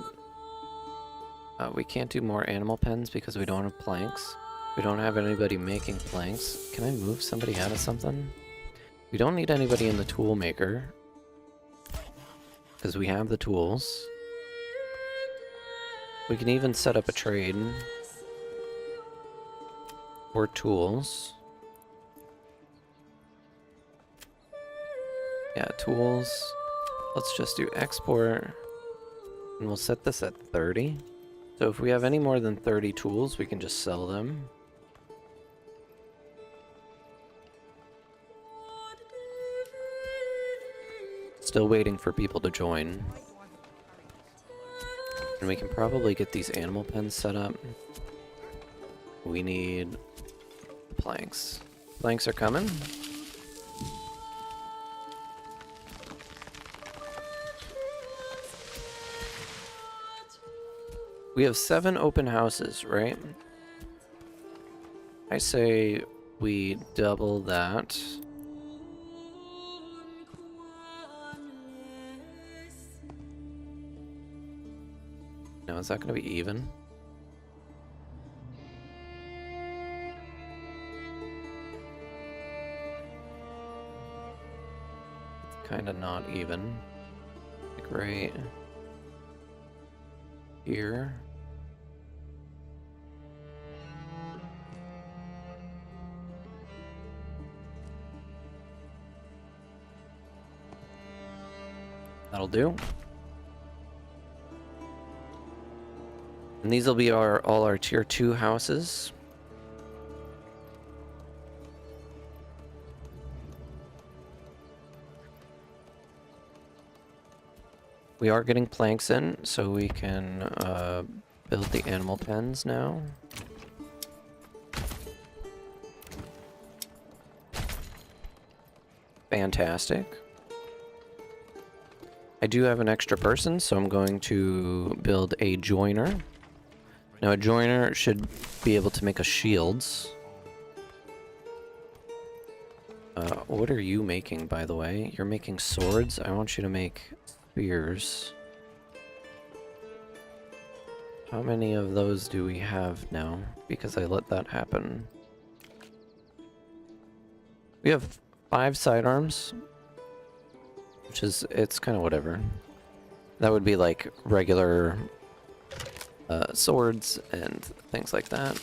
we can't do more animal pens because we don't have planks. We don't have anybody making planks. Can I move somebody out of something? We don't need anybody in the tool maker because we have the tools. We can even set up a trade for tools. Yeah, tools. Let's just do export and we'll set this at 30. So if we have any more than 30 tools, we can just sell them. Still waiting for people to join. And we can probably get these animal pens set up. We need planks. Planks are coming. We have 7 open houses, right? I say we double that. Now, is that going to be even? It's kind of not even. Great. Here. That'll do. And these will be all our tier 2 houses. We are getting planks in, so we can build the animal pens now. Fantastic. I do have an extra person, so I'm going to build a joiner. Now a joiner should be able to make us shields. What are you making, by the way? You're making swords? I want you to make spears. How many of those do we have now? Because I let that happen. We have 5 sidearms, which is, it's kind of whatever. That would be like regular swords and things like that.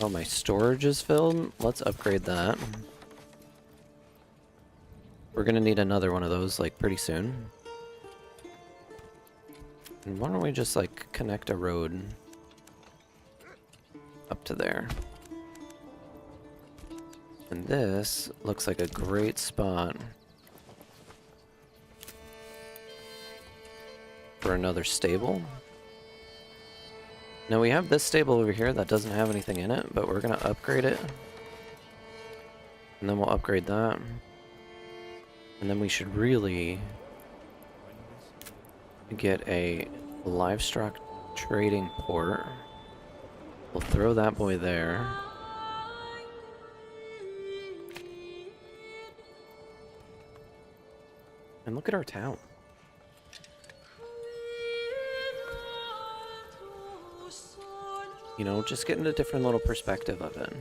Oh, my storage is filled? Let's upgrade that. We're gonna need another one of those, like, pretty soon. And why don't we just, like, connect a road up to there? And this looks like a great spot for another stable. Now we have this stable over here that doesn't have anything in it, but we're gonna upgrade it. And then we'll upgrade that. And then we should really get a livestock trading port. We'll throw that boy there. And look at our town. You know, just getting a different little perspective of it.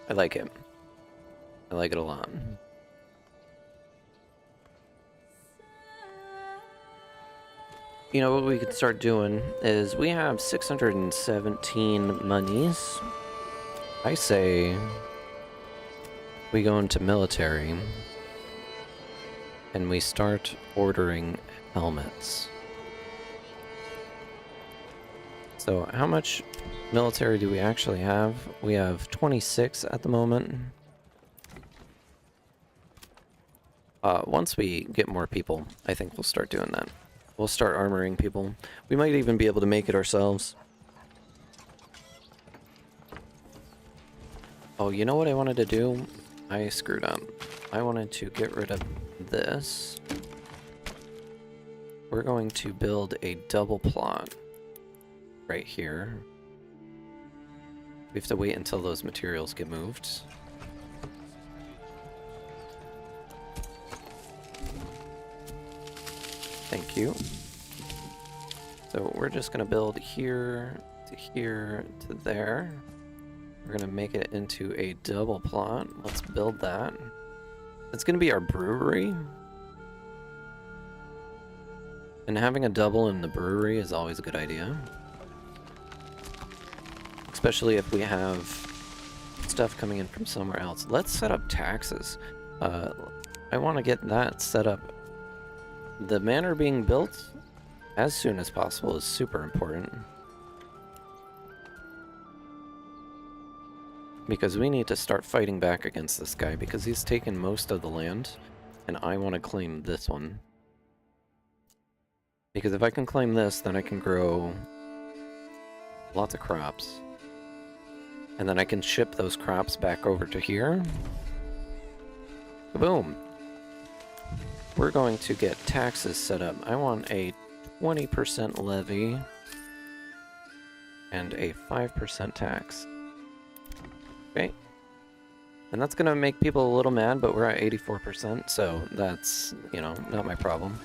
I like it. I like it a lot. You know, what we could start doing is we have 617 monies. I say we go into military and we start ordering helmets. So how much military do we actually have? We have 26 at the moment. Once we get more people, I think we'll start doing that. We'll start armoring people. We might even be able to make it ourselves. Oh, you know what I wanted to do? I screwed up. I wanted to get rid of this. We're going to build a double plot right here. We have to wait until those materials get moved. Thank you. So we're just gonna build here to there. We're gonna make it into a double plot. Let's build that. It's gonna be our brewery. And having a double in the brewery is always a good idea. Especially if we have stuff coming in from somewhere else. Let's set up taxes. I want to get that set up. The manor being built as soon as possible is super important. Because we need to start fighting back against this guy because he's taken most of the land and I want to claim this one. Because if I can claim this, then I can grow lots of crops. And then I can ship those crops back over to here. Boom. We're going to get taxes set up. I want a 20% levy and a 5% tax. Okay. And that's gonna make people a little mad, but we're at 84%, so that's, you know, not my problem.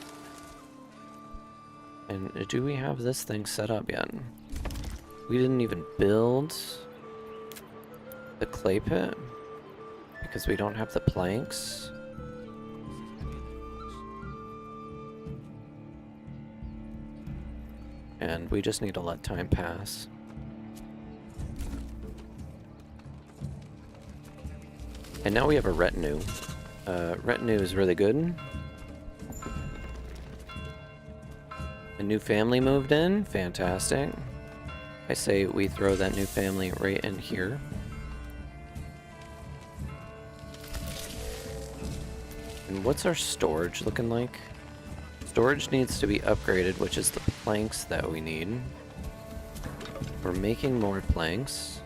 And do we have this thing set up yet? We didn't even build the clay pit because we don't have the planks. And we just need to let time pass. And now we have a retinue. Retinue is really good. A new family moved in. Fantastic. I say we throw that new family right in here. And what's our storage looking like? Storage needs to be upgraded, which is the planks that we need. We're making more planks.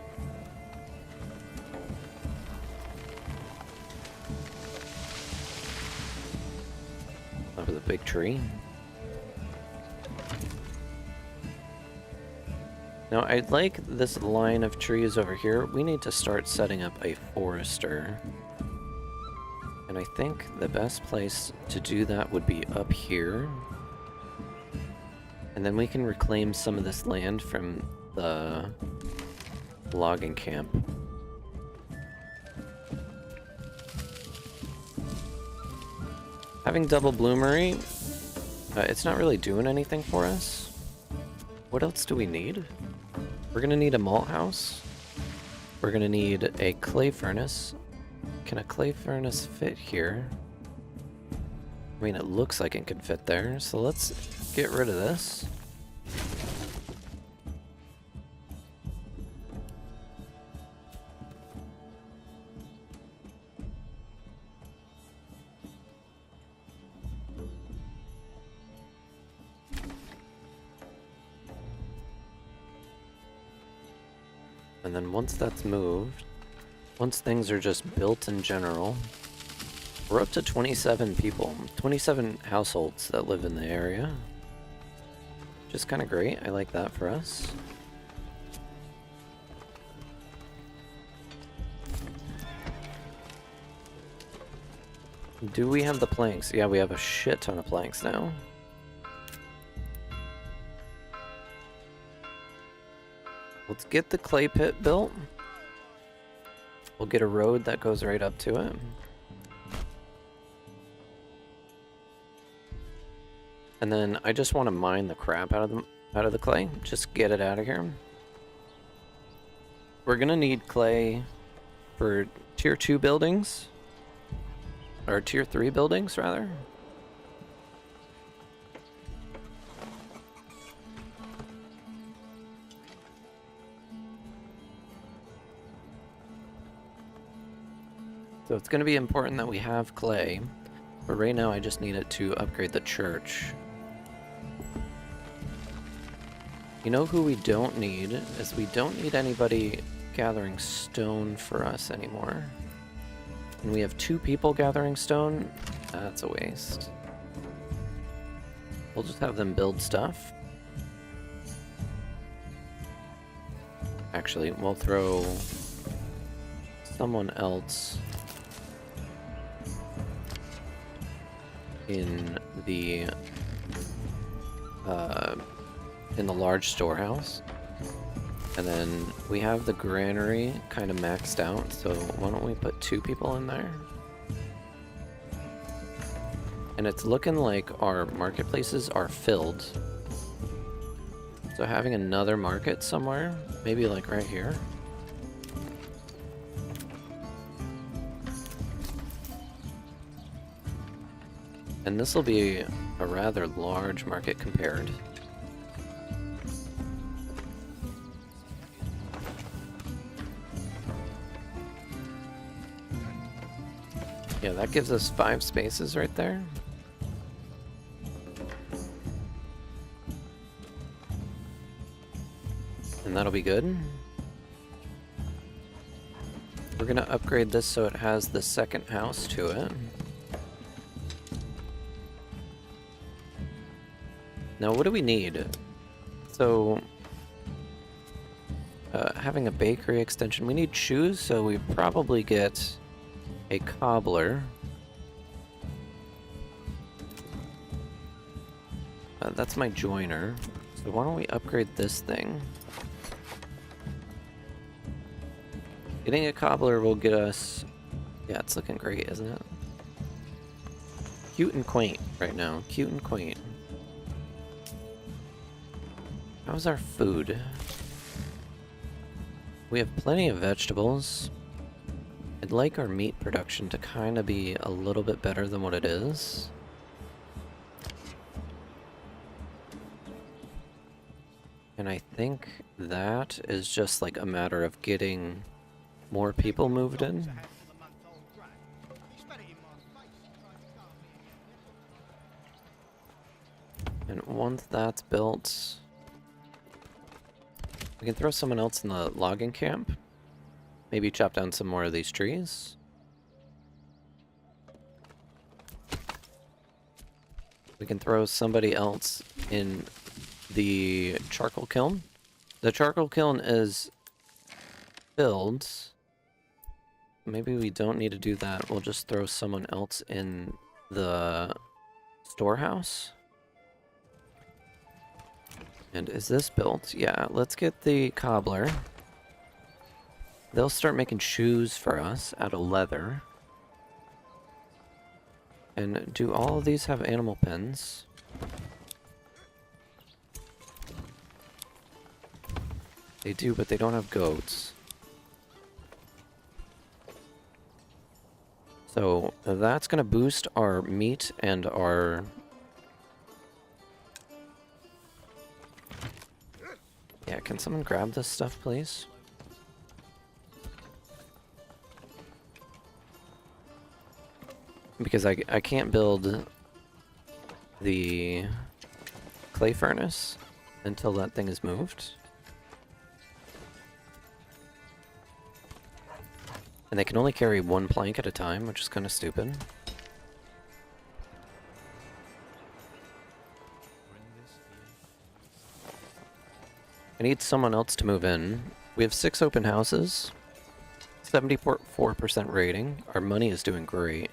Over the big tree. Now, I'd like this line of trees over here. We need to start setting up a forester. And I think the best place to do that would be up here. And then we can reclaim some of this land from the logging camp. Having double bloomery, it's not really doing anything for us. What else do we need? We're gonna need a malt house. We're gonna need a clay furnace. Can a clay furnace fit here? I mean, it looks like it can fit there, so let's get rid of this. And then once that's moved, once things are just built in general, we're up to 27 people, 27 households that live in the area. Which is kind of great. I like that for us. Do we have the planks? Yeah, we have a shit ton of planks now. Let's get the clay pit built. We'll get a road that goes right up to it. And then I just want to mine the crap out of the clay. Just get it out of here. We're gonna need clay for tier 2 buildings. Or tier 3 buildings, rather. So it's going to be important that we have clay, but right now I just need it to upgrade the church. You know who we don't need is we don't need anybody gathering stone for us anymore. And we have 2 people gathering stone. That's a waste. We'll just have them build stuff. Actually, we'll throw someone else in the large storehouse. And then we have the granary kind of maxed out, so why don't we put 2 people in there? And it's looking like our marketplaces are filled. So having another market somewhere, maybe like right here. And this will be a rather large market compared. Yeah, that gives us 5 spaces right there. And that'll be good. We're gonna upgrade this so it has the second house to it. Now, what do we need? So, having a bakery extension, we need shoes, so we probably get a cobbler. That's my joiner. So why don't we upgrade this thing? Getting a cobbler will get us... Yeah, it's looking great, isn't it? Cute and quaint right now. Cute and quaint. How's our food? We have plenty of vegetables. I'd like our meat production to kind of be a little bit better than what it is. And I think that is just like a matter of getting more people moved in. And once that's built, we can throw someone else in the logging camp. Maybe chop down some more of these trees. We can throw somebody else in the charcoal kiln. The charcoal kiln is filled. Maybe we don't need to do that. We'll just throw someone else in the storehouse. And is this built? Yeah, let's get the cobbler. They'll start making shoes for us out of leather. And do all of these have animal pens? They do, but they don't have goats. So that's going to boost our meat and our... Yeah, can someone grab this stuff, please? Because I can't build the clay furnace until that thing is moved. And they can only carry one plank at a time, which is kind of stupid. I need someone else to move in. We have 6 open houses, 74% rating. Our money is doing great.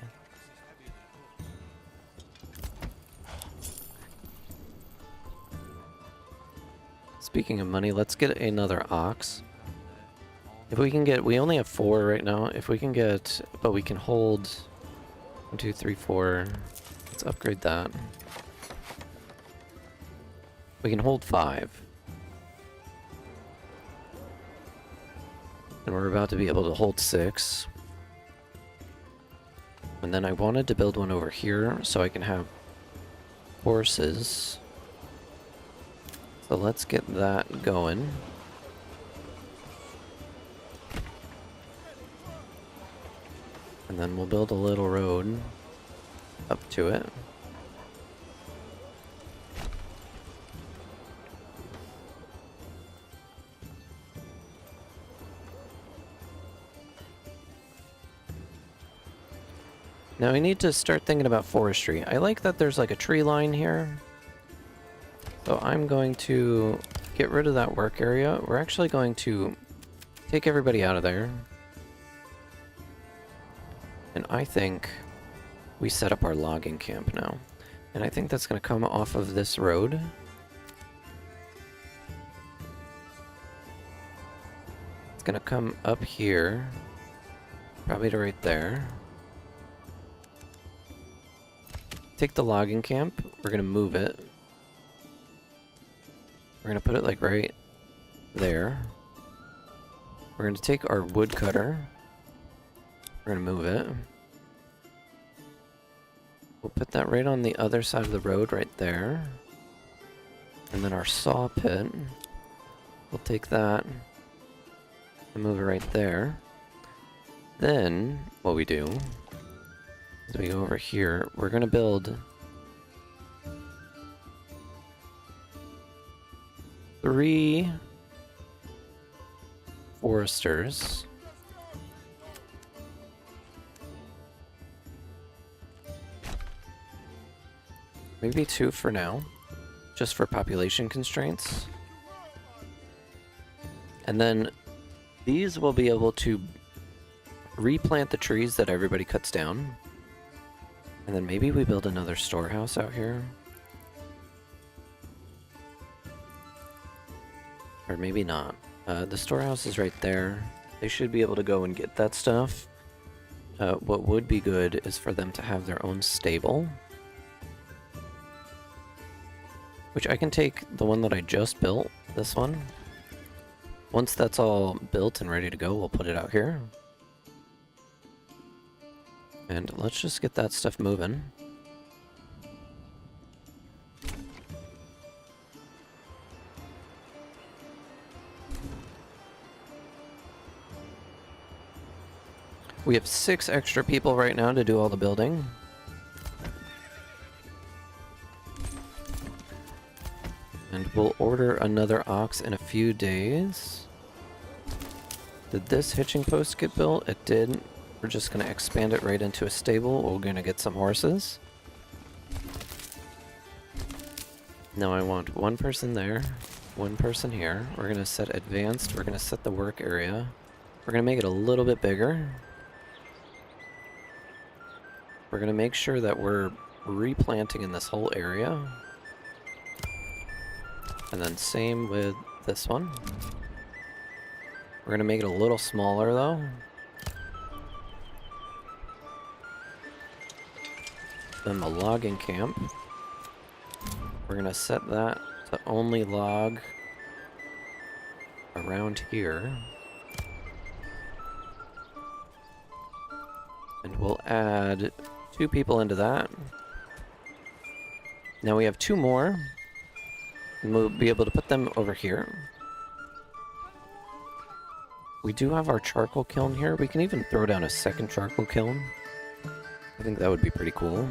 Speaking of money, let's get another ox. If we can get, we only have 4 right now. If we can get, but we can hold 1, 2, 3, 4. Let's upgrade that. We can hold 5. And we're about to be able to hold 6. And then I wanted to build one over here so I can have horses. So let's get that going. And then we'll build a little road up to it. Now we need to start thinking about forestry. I like that there's like a tree line here. So I'm going to get rid of that work area. We're actually going to take everybody out of there. And I think we set up our logging camp now. And I think that's going to come off of this road. It's going to come up here. Probably to right there. Take the logging camp. We're going to move it. We're going to put it like right there. We're going to take our woodcutter. We're going to move it. We'll put that right on the other side of the road right there. And then our saw pit. We'll take that and move it right there. Then what we do is we go over here. We're going to build 3 foresters. Maybe 2 for now, just for population constraints. And then these will be able to replant the trees that everybody cuts down. And then maybe we build another storehouse out here. Or maybe not. The storehouse is right there. They should be able to go and get that stuff. What would be good is for them to have their own stable. Which I can take the one that I just built this one. Once that's all built and ready to go, we'll put it out here. And let's just get that stuff moving. We have 6 extra people right now to do all the building. And we'll order another ox in a few days. Did this hitching post get built? It did. We're just going to expand it right into a stable. We're going to get some horses. Now I want 1 person there, 1 person here. We're going to set advanced. We're going to set the work area. We're going to make it a little bit bigger. We're going to make sure that we're replanting in this whole area. And then same with this one. We're going to make it a little smaller though. Then the logging camp. We're going to set that to only log around here. And we'll add 2 people into that. Now we have 2 more. And we'll be able to put them over here. We do have our charcoal kiln here. We can even throw down a second charcoal kiln. I think that would be pretty cool.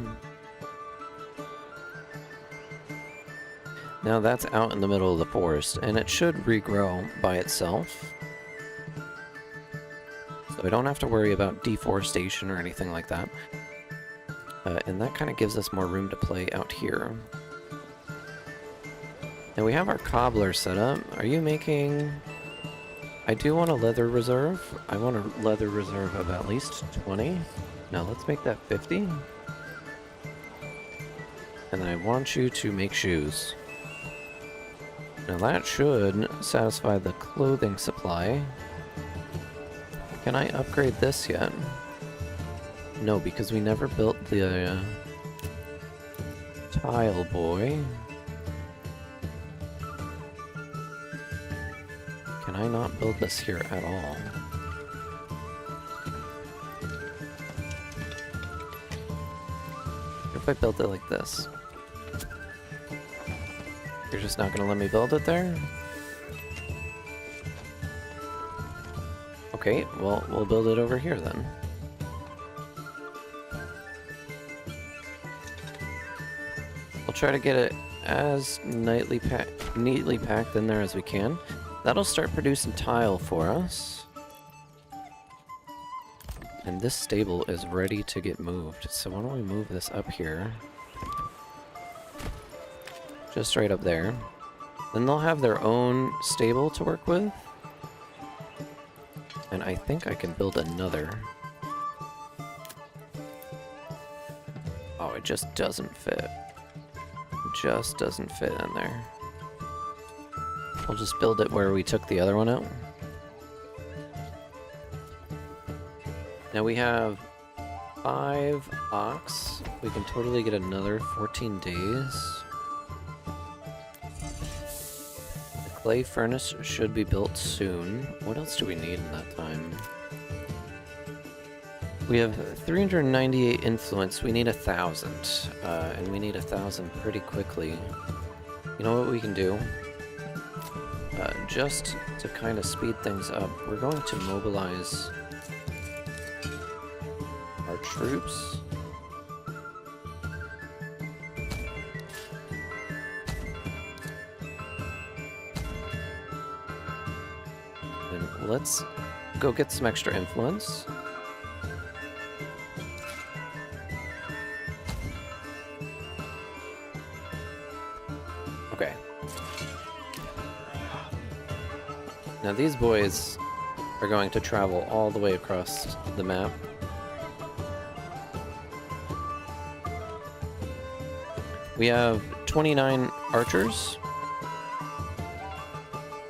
Now that's out in the middle of the forest, and it should regrow by itself. So we don't have to worry about deforestation or anything like that. And that kind of gives us more room to play out here. Now we have our cobbler set up. Are you making... I do want a leather reserve. I want a leather reserve of at least 20. Now let's make that 50. And I want you to make shoes. Now that should satisfy the clothing supply. Can I upgrade this yet? No, because we never built the tile boy. Can I not build this here at all? What if I built it like this? You're just not gonna let me build it there? Okay, well, we'll build it over here then. We'll try to get it as neatly packed in there as we can. That'll start producing tile for us. And this stable is ready to get moved. So why don't we move this up here? Just right up there. Then they'll have their own stable to work with. And I think I can build another. Oh, it just doesn't fit. It just doesn't fit in there. We'll just build it where we took the other one out. Now we have 5 ox. We can totally get another 14 days. The clay furnace should be built soon. What else do we need in that time? We have 398 influence. We need 1,000. And we need 1,000 pretty quickly. You know what we can do? Just to kind of speed things up, we're going to mobilize our troops. And let's go get some extra influence. Okay. Now these boys are going to travel all the way across the map. We have 29 archers.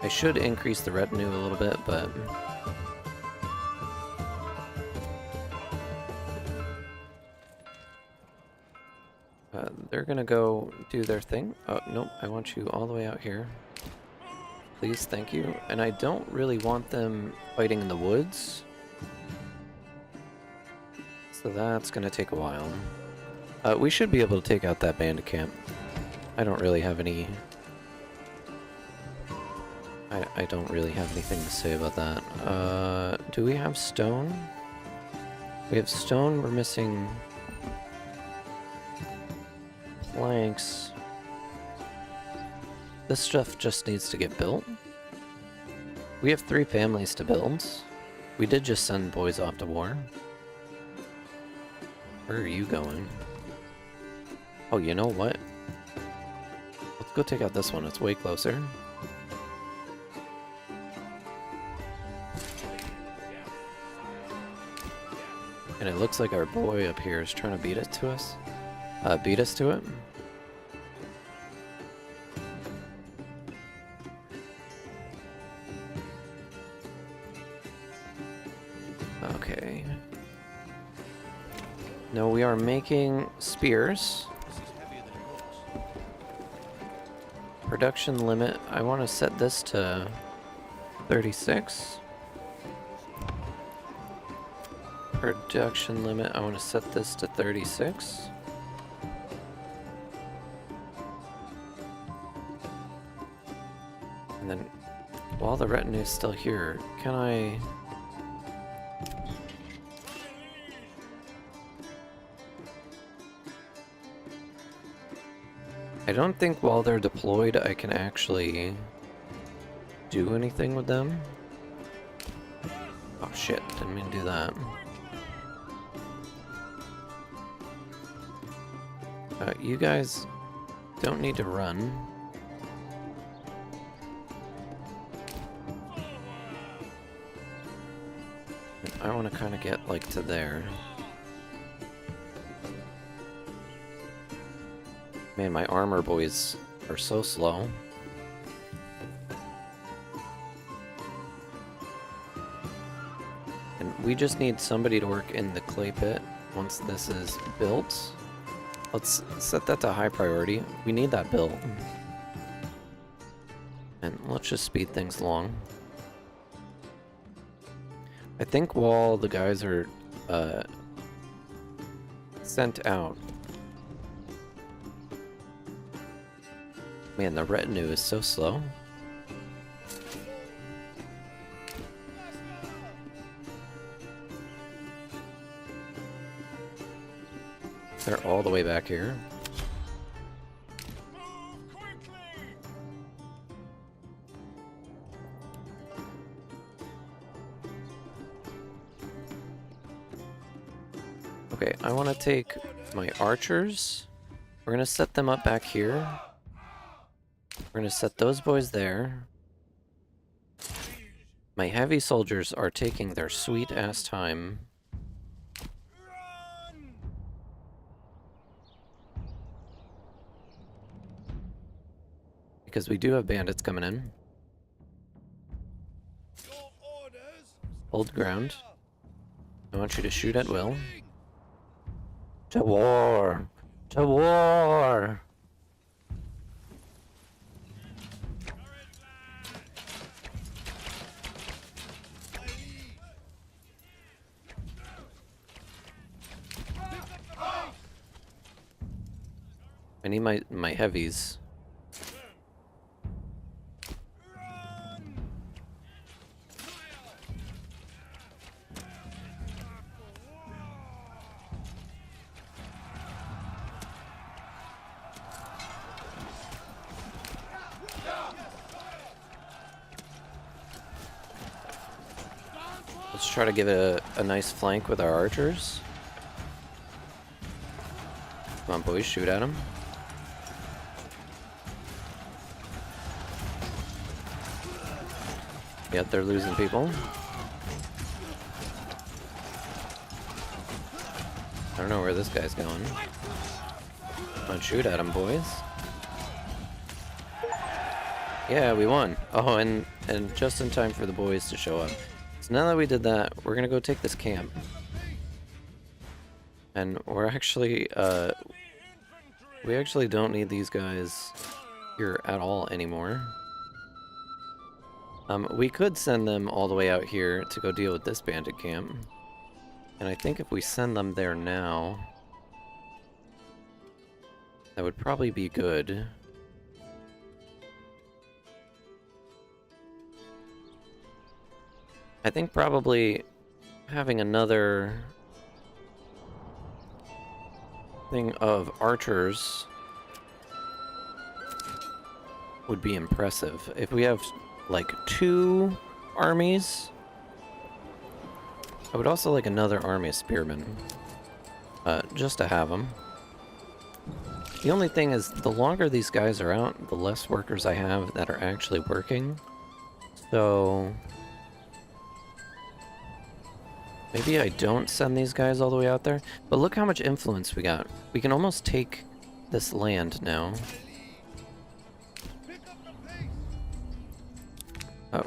I should increase the retinue a little bit, but... they're gonna go do their thing. Oh, nope, I want you all the way out here. please, thank you. And I don't really want them fighting in the woods. So that's gonna take a while. We should be able to take out that bandit camp. I don't really have any... I don't really have anything to say about that. Do we have stone? We have stone, we're missing... planks. This stuff just needs to get built. We have 3 families to build. We did just send boys off to war. Where are you going? Oh, you know what? Let's go take out this one, it's way closer. And it looks like our boy up here is trying to beat it to us. Beat us to it. Okay. No, we are making spears. Production limit, I want to set this to 36. Production limit, I want to set this to 36. And then, while the retinue is still here, can I... I don't think while they're deployed I can actually do anything with them. Oh shit, didn't mean to do that. You guys don't need to run. I want to kind of get like to there. Man, my armor boys are so slow. And we just need somebody to work in the clay pit once this is built. Let's set that to high priority. We need that built. And let's just speed things along. I think while the guys are sent out... Man, the retinue is so slow. They're all the way back here. Okay, I want to take my archers. We're going to set them up back here. We're going to set those boys there. My heavy soldiers are taking their sweet-ass time. Because we do have bandits coming in. Hold ground. I want you to shoot at will. To war! To war! I need my heavies. Let's try to give it a nice flank with our archers. Come on, boys, shoot at them. Yep, they're losing people. I don't know where this guy's going. Come on, shoot at him, boys. Yeah, we won. Oh, and just in time for the boys to show up. So now that we did that, we're gonna go take this camp. And we're actually, we actually don't need these guys here at all anymore. We could send them all the way out here to go deal with this bandit camp. And I think if we send them there now, that would probably be good. I think probably having another thing of archers would be impressive. If we have like 2 armies, I would also like another army of spearmen, just to have them. The only thing is, the longer these guys are out, the less workers I have that are actually working. So maybe I don't send these guys all the way out there. But look how much influence we got. We can almost take this land now.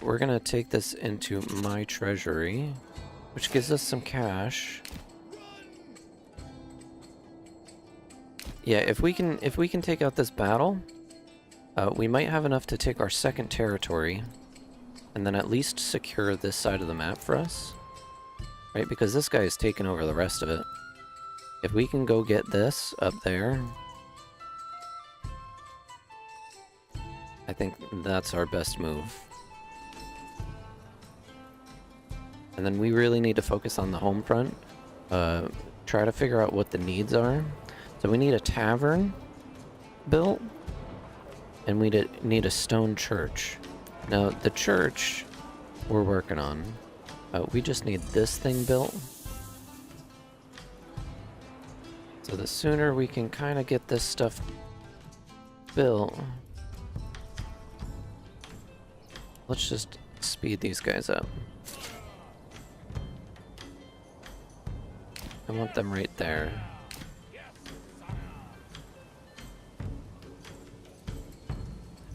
We're gonna take this into my treasury, which gives us some cash. Yeah, if we can take out this battle, we might have enough to take our second territory, and then at least secure this side of the map for us, right? Because this guy is taking over the rest of it. If we can go get this up there, I think that's our best move. And then we really need to focus on the home front. Try to figure out what the needs are. So we need a tavern built, and we need a stone church. Now, the church we're working on. We just need this thing built. So the sooner we can kind of get this stuff built... Let's just speed these guys up. I want them right there.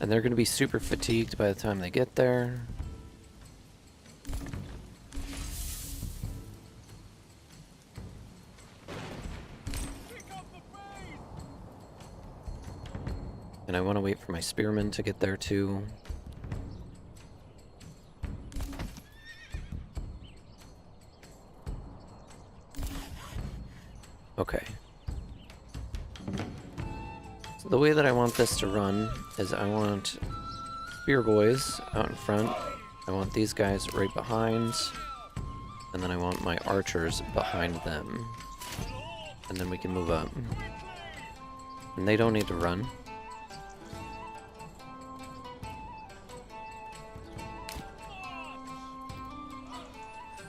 And they're going to be super fatigued by the time they get there. And I want to wait for my spearmen to get there too. Okay. So the way that I want this to run is I want spear boys out in front. I want these guys right behind. And then I want my archers behind them. And then we can move up. And they don't need to run.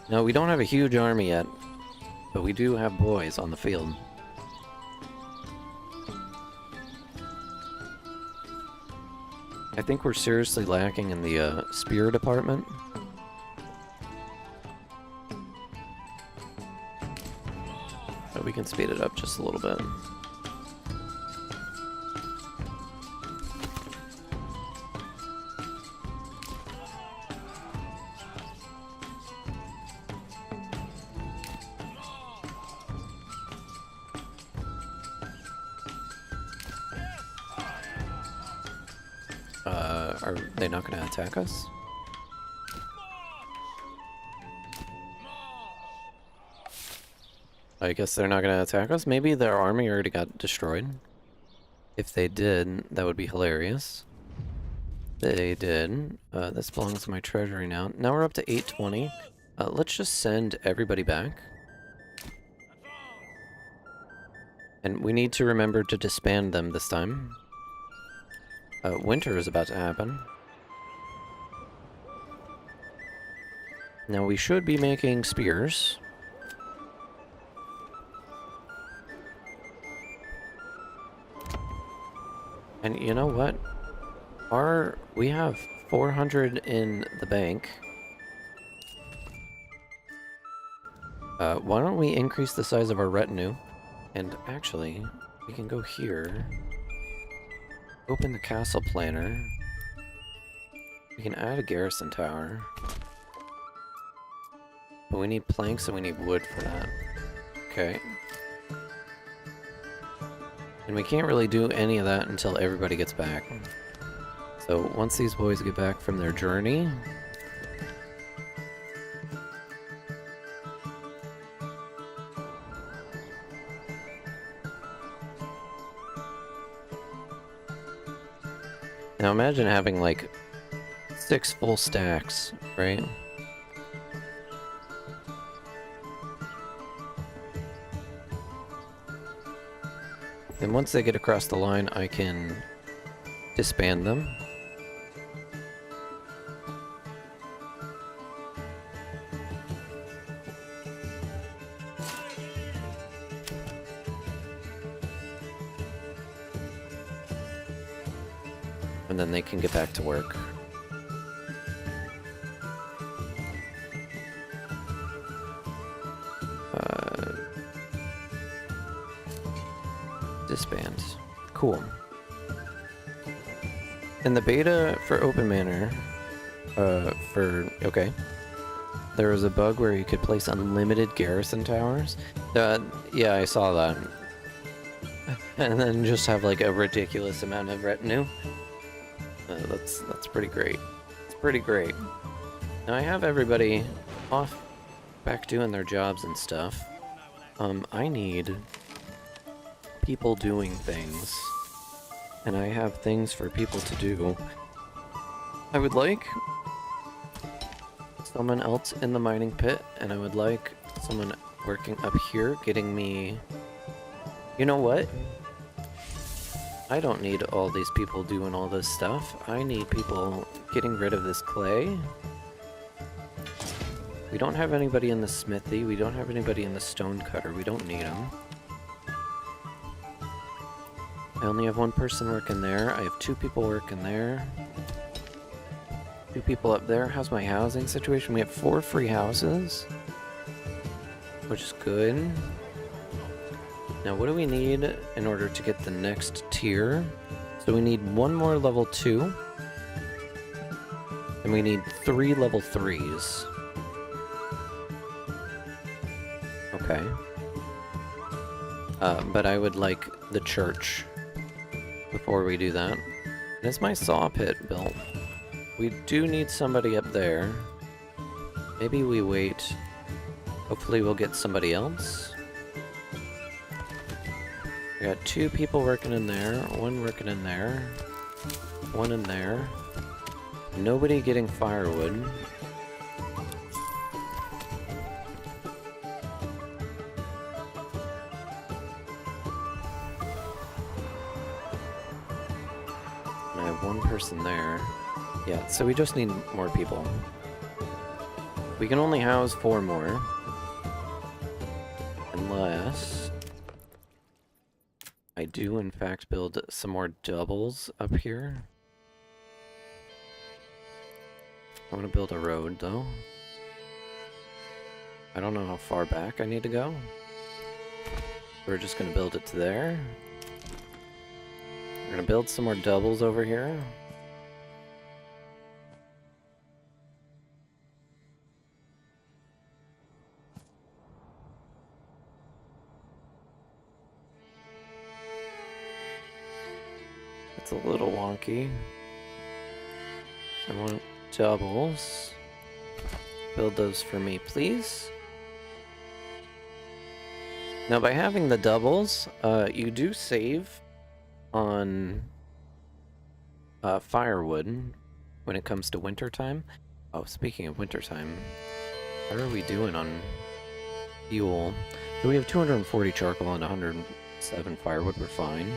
No, we don't have a huge army yet. But we do have boys on the field. I think we're seriously lacking in the spear department. But we can speed it up just a little bit. Are they not going to attack us? I guess they're not going to attack us. Maybe their army already got destroyed. If they did, that would be hilarious. They did. This belongs to my treasury now. Now we're up to 820. Let's just send everybody back. And we need to remember to disband them this time. Winter is about to happen. Now we should be making spears. And you know what? We have 400 in the bank. Why don't we increase the size of our retinue? And actually, we can go here. Open the castle planner. We can add a garrison tower. But we need planks and we need wood for that. Okay. And we can't really do any of that until everybody gets back. So once these boys get back from their journey, Now imagine having like 6 full stacks, right? Then once they get across the line, I can disband them. And then they can get back to work. Disband. Cool. In the beta for Open Manor, okay, there was a bug where you could place unlimited garrison towers. Yeah, I saw that. And then just have like a ridiculous amount of retinue. That's pretty great. It's pretty great. Now I have everybody off, back doing their jobs and stuff. I need people doing things, and I have things for people to do. I would like someone else in the mining pit, and I would like someone working up here getting me... You know what? I don't need all these people doing all this stuff. I need people getting rid of this clay. We don't have anybody in the smithy. We don't have anybody in the stone cutter. We don't need them. I only have 1 person working there. I have 2 people working there. 2 people up there. How's my housing situation? We have 4 free houses, which is good. Now, what do we need in order to get the next tier? So we need 1 more level 2. And we need 3 level 3s. Okay. But I would like the church before we do that. And is my saw pit built? We do need somebody up there. Maybe we wait. Hopefully we'll get somebody else. We got 2 people working in there, 1 working in there, 1 in there. Nobody getting firewood. And I have 1 person there. Yeah, so we just need more people. We can only house 4 more. Unless... I do, in fact, build some more doubles up here. I want to build a road, though. I don't know how far back I need to go. We're just going to build it to there. We're going to build some more doubles over here. It's a little wonky. I want doubles. Build those for me, please. Now, by having the doubles, you do save on firewood when it comes to wintertime. Oh, speaking of wintertime, how are we doing on fuel? So we have 240 charcoal and 107 firewood. We're fine.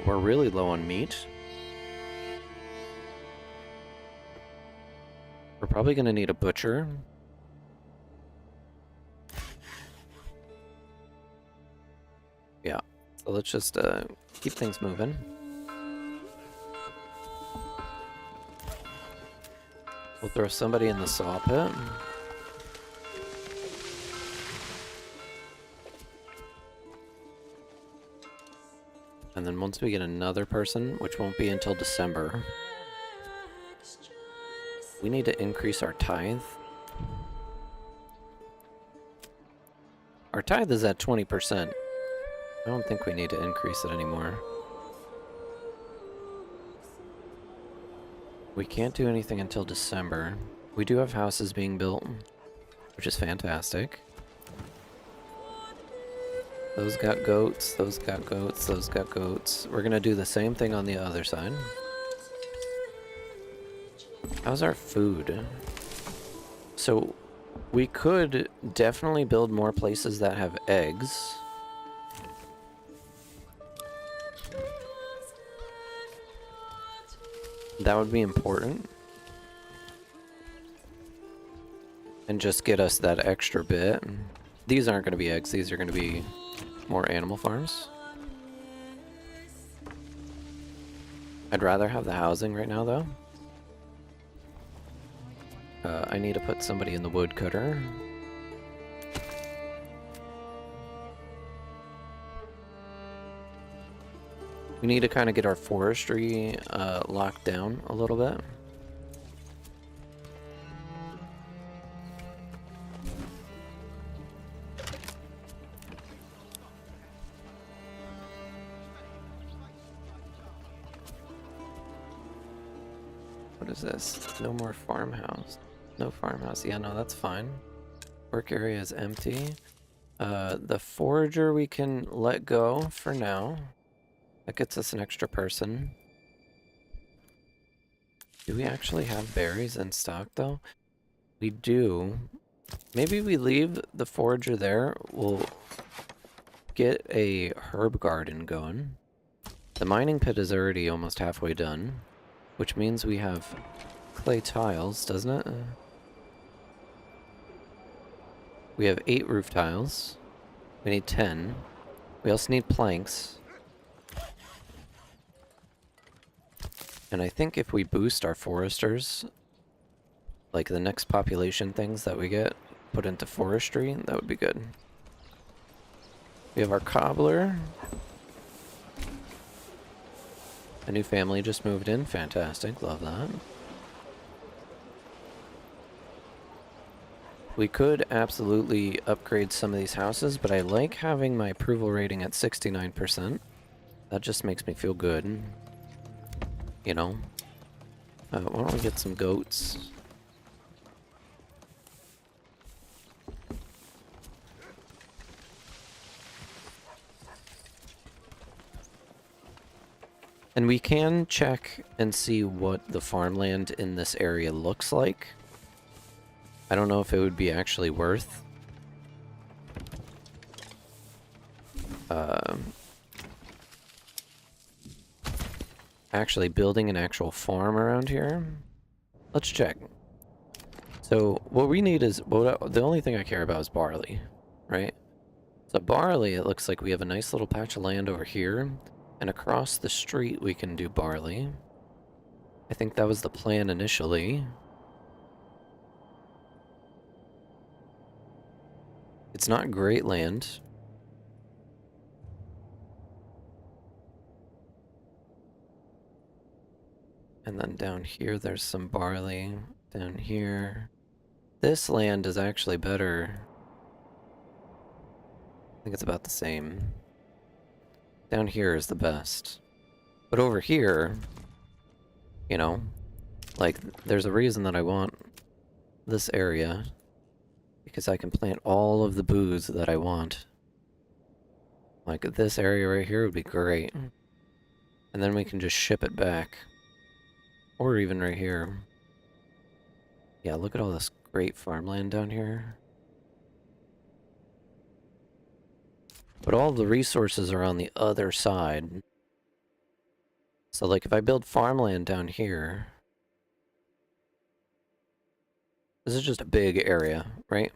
We're really low on meat. We're probably going to need a butcher. Yeah, so let's just keep things moving. We'll throw somebody in the saw pit. And then once we get another person, which won't be until December, we need to increase our tithe. Our tithe is at 20%. I don't think we need to increase it anymore. We can't do anything until December. We do have houses being built, which is fantastic. Those got goats, those got goats, those got goats. We're gonna do the same thing on the other side. How's our food? So we could definitely build more places that have eggs. That would be important. And just get us that extra bit. These aren't going to be eggs, these are going to be more animal farms. I'd rather have the housing right now, though. I need to put somebody in the woodcutter. We need to kind of get our forestry locked down a little bit. What is this? No more farmhouse. No farmhouse. Yeah, no, that's fine. Work area is empty. The forager we can let go for now. That gets us an extra person. Do we actually have berries in stock, though? We do. Maybe we leave the forager there. We'll get a herb garden going. The mining pit is already almost halfway done, which means we have clay tiles, doesn't it? We have 8 roof tiles. We need 10. We also need planks. And I think if we boost our foresters, like the next population things that we get put into forestry, that would be good. We have our cobbler. A new family just moved in. Fantastic. Love that. We could absolutely upgrade some of these houses, but I like having my approval rating at 69%. That just makes me feel good. You know? Why don't we get some goats? And we can check and see what the farmland in this area looks like. I don't know if it would be actually worth actually building an actual farm around here. Let's check. So what we need is, the only thing I care about is barley, right? So barley, it looks like we have a nice little patch of land over here, and across the street we can do barley. I think that was the plan initially. It's not great land. And then down here there's some barley. Down here. This land is actually better. I think it's about the same. Down here is the best. But over here, you know, like, there's a reason that I want this area. Because I can plant all of the booze that I want. Like, this area right here would be great. And then we can just ship it back. Or even right here. Yeah, look at all this great farmland down here. But all the resources are on the other side. So, like, if I build farmland down here... This is just a big area, right?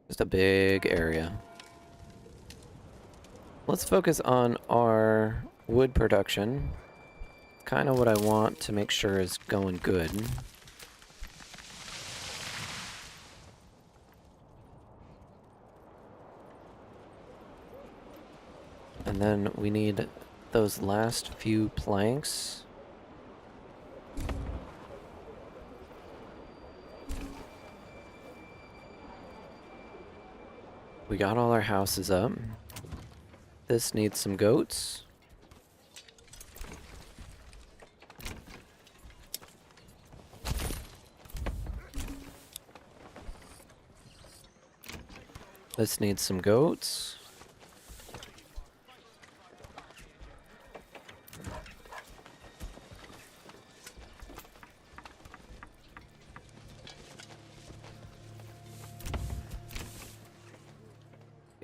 Just a big area. Let's focus on our wood production. Kind of what I want to make sure is going good. And then we need those last few planks. We got all our houses up. This needs some goats. This needs some goats.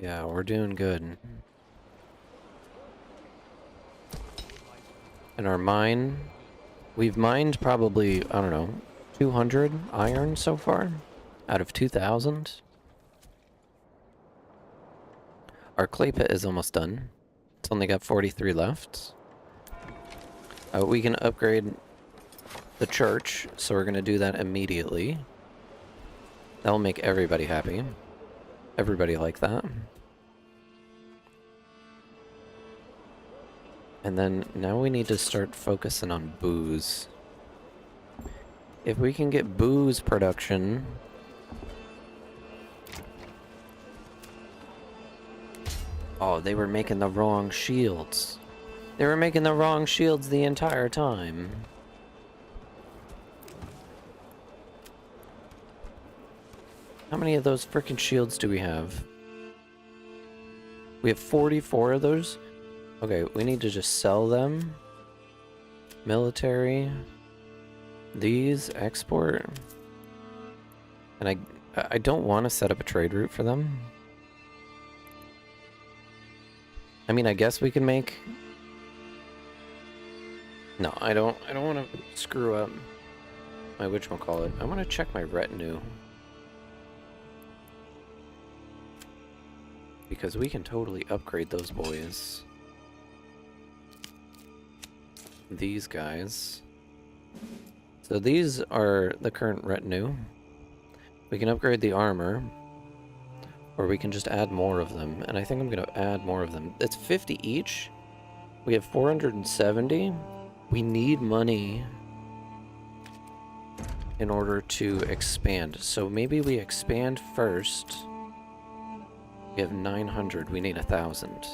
Yeah, we're doing good. And our mine, we've mined probably, I don't know, 200 iron so far out of 2,000. Our clay pit is almost done. It's only got 43 left. We can upgrade the church, so we're going to do that immediately. That'll make everybody happy. Everybody like that. And then now we need to start focusing on booze. If we can get booze production... Oh, they were making the wrong shields. They were making the wrong shields the entire time. How many of those frickin' shields do we have? We have 44 of those? Okay, we need to just sell them. Military. These, export. And I don't want to set up a trade route for them. I mean, I guess we can make... No, I don't want to screw up my whatchamacallit. I want to check my retinue. Because we can totally upgrade those boys. These guys. So these are the current retinue. We can upgrade the armor. Or we can just add more of them. And I think I'm going to add more of them. It's 50 each. We have 470. We need money in order to expand. So maybe we expand first. We have 900. We need 1,000.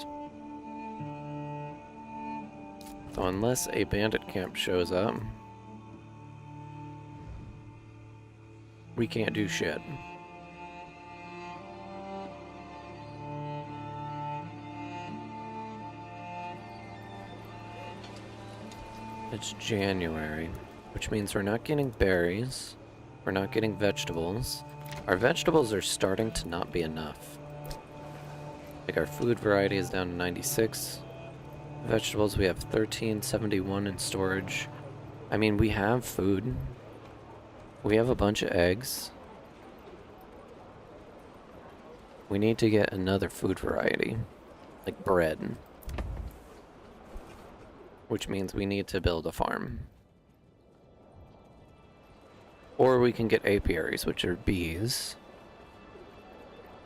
So unless a bandit camp shows up, we can't do shit. It's January, which means we're not getting berries, we're not getting vegetables. Our vegetables are starting to not be enough. Like our food variety is down to 96. Vegetables, we have 1371 in storage. I mean, we have food. We have a bunch of eggs. We need to get another food variety, like bread. Which means we need to build a farm. Or we can get apiaries, which are bees.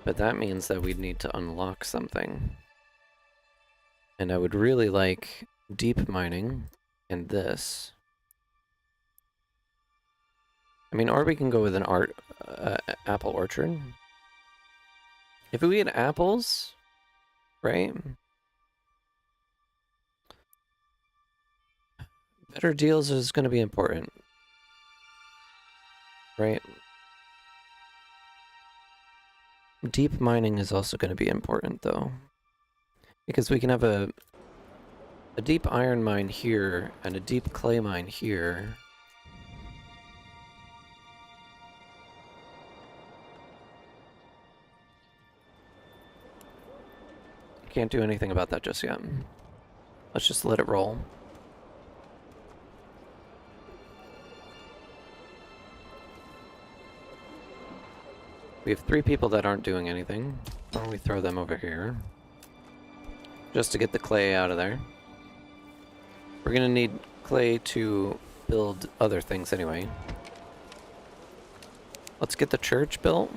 But that means that we'd need to unlock something. And I would really like deep mining and this. I mean, or we can go with an apple orchard. If we had apples, right? Better deals is going to be important. Right? Deep mining is also going to be important, though. Because we can have a deep iron mine here and a deep clay mine here. Can't do anything about that just yet. Let's just let it roll. We have 3 people that aren't doing anything. Why don't we throw them over here? Just to get the clay out of there. We're gonna need clay to build other things anyway. Let's get the church built.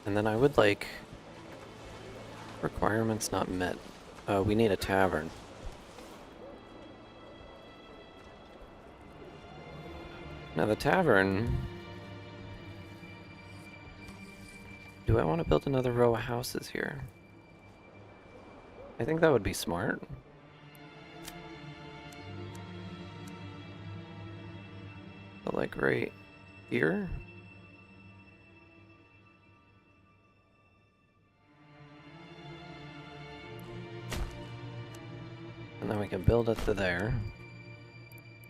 And then I would like... Requirements not met. We need a tavern. Now the tavern... Do I want to build another row of houses here? I think that would be smart. But like right here? And then we can build it to there.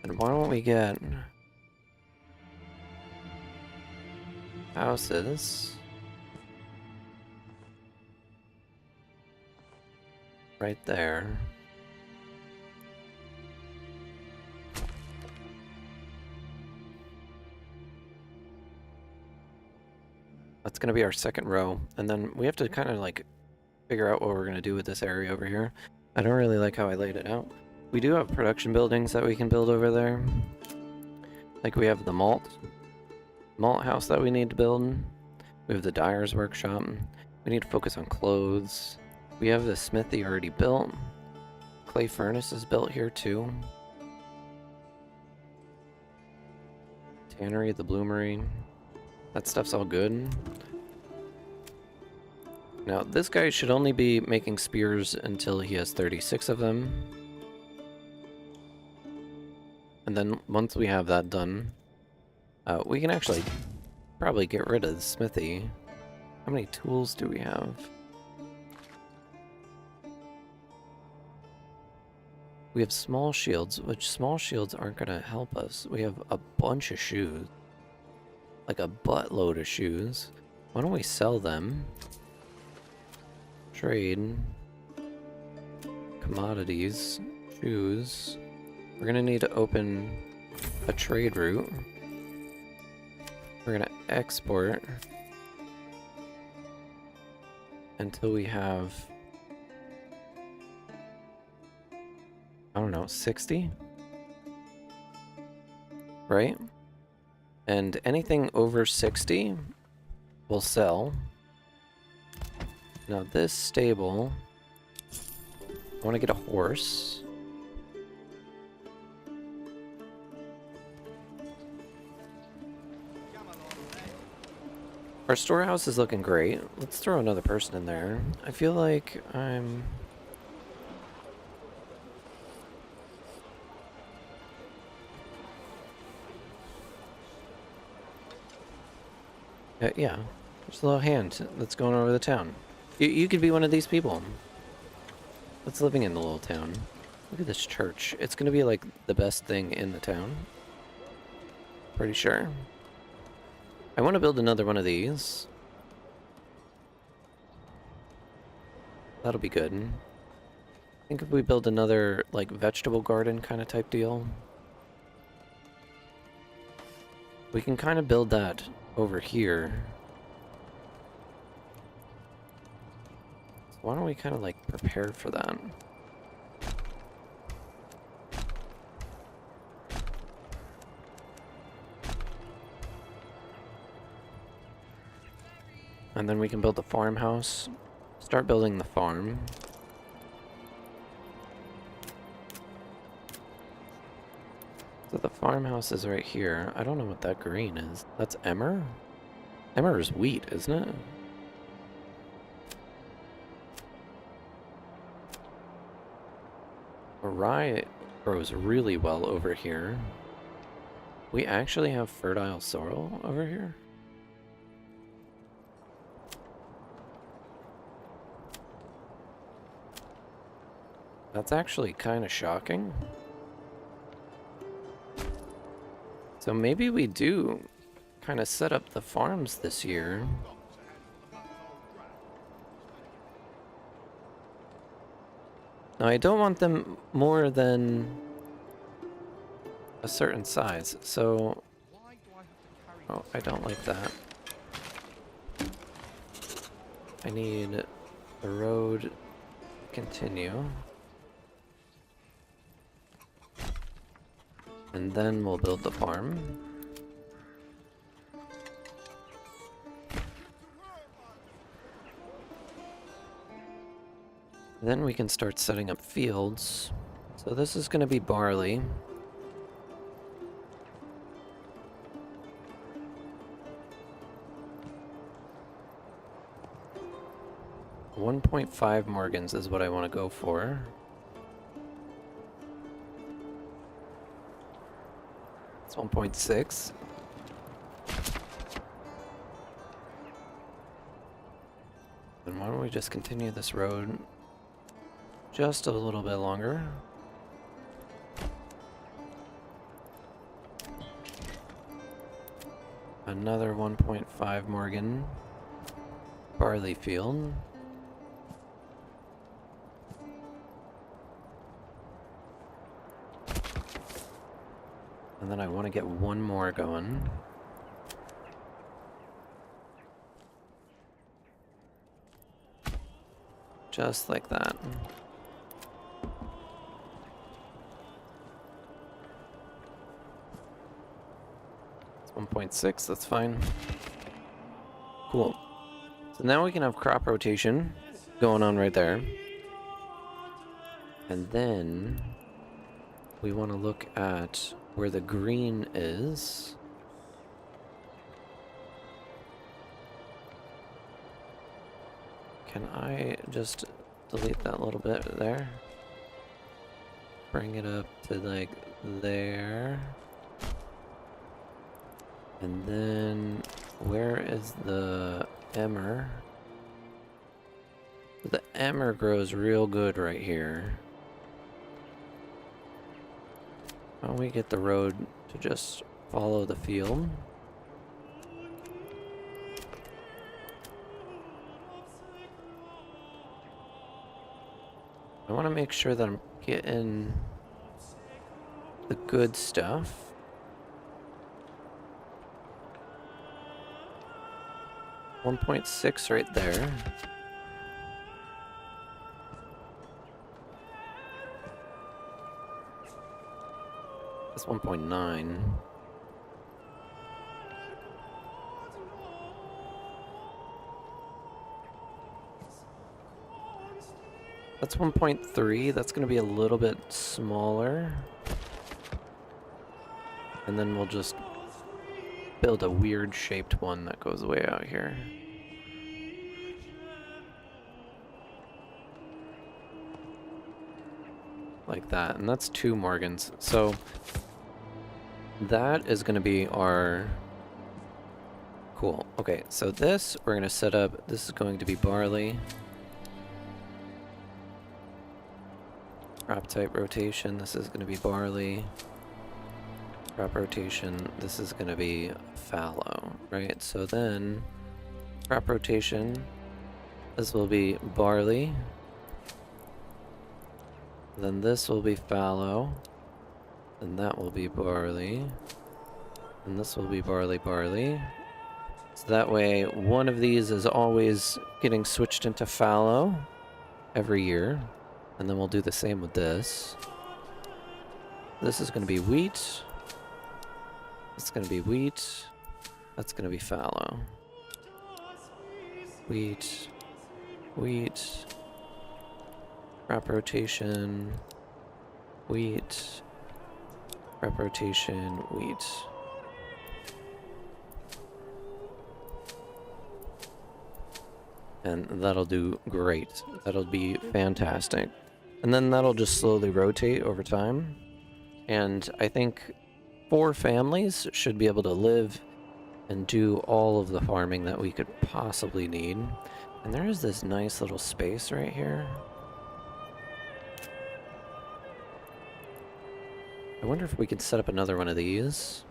And why don't we get houses right there. That's gonna be our second row, and then we have to kind of like figure out what we're gonna do with this area over here. I don't really like how I laid it out. We do have production buildings that we can build over there. Like we have the malt house that we need to build. We have the dyer's workshop. We need to focus on clothes. We have the smithy already built. Clay furnace is built here too. Tannery, the bloomery. That stuff's all good. Now, this guy should only be making spears until he has 36 of them. And then once we have that done, we can actually probably get rid of the smithy. How many tools do we have? We have small shields, which small shields aren't going to help us. We have a bunch of shoes. Like a buttload of shoes. Why don't we sell them? Trade. Commodities. Shoes. We're gonna need to open a trade route. We're gonna export until we have, I don't know, 60? Right? And anything over 60 will sell. Now this stable, I want to get a horse. Our storehouse is looking great. Let's throw another person in there. I feel like I'm... yeah, there's a little hand that's going over the town. You could be one of these people that's living in the little town. Look at this church. It's gonna be like the best thing in the town. Pretty sure. I want to build another one of these. That'll be good. I think if we build another like vegetable garden kind of type deal, we can kind of build that over here. So why don't we kind of like prepare for that? And then we can build the farmhouse. Start building the farm. So the farmhouse is right here. I don't know what that green is. That's emmer? Emmer is wheat, isn't it? Rye grows really well over here. We actually have fertile soil over here? That's actually kind of shocking. So maybe we do kind of set up the farms this year. Now I don't want them more than a certain size, so... Oh, I don't like that. I need the road to continue. And then we'll build the farm. Then we can start setting up fields. So this is going to be barley. $1.5 Morgans is what I want to go for. It's 1.6. Then why don't we just continue this road just a little bit longer? Another 1.5 Morgan barley field. And then I want to get one more going. Just like that. It's 1.6, that's fine. Cool. So now we can have crop rotation going on right there. And then we want to look at where the green is. Can I just delete that little bit there? Bring it up to like there. And then where is the emmer? The emmer grows real good right here. Why don't we get the road to just follow the field? I want to make sure that I'm getting the good stuff. $1.6 right there. That's 1.9. That's 1.3. That's going to be a little bit smaller. And then we'll just build a weird shaped one that goes way out here. Like that. And that's 2 Morgans. So that is going to be our... Cool. Okay, so this we're going to set up. This is going to be barley. Crop type rotation. This is going to be barley. Crop rotation. This is going to be fallow, right? So then crop rotation. This will be barley. Then this will be fallow. And that will be barley. And this will be barley. So that way, one of these is always getting switched into fallow every year. And then we'll do the same with this. This is going to be wheat. It's going to be wheat. That's going to be fallow. Wheat. Wheat. Crop rotation. Wheat. Crop rotation. Wheat. And that'll do great. That'll be fantastic. And then that'll just slowly rotate over time. And I think 4 families should be able to live and do all of the farming that we could possibly need. And there is this nice little space right here. I wonder if we could set up another one of these.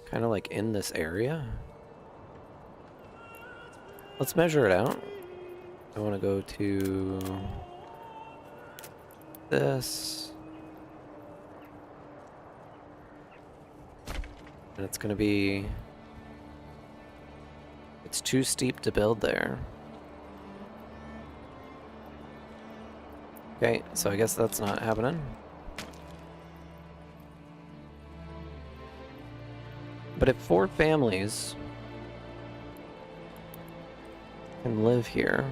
Kind of like in this area. Let's measure it out. I want to go to this. And it's going to be... It's too steep to build there. Okay, so I guess that's not happening. But if 4 families can live here,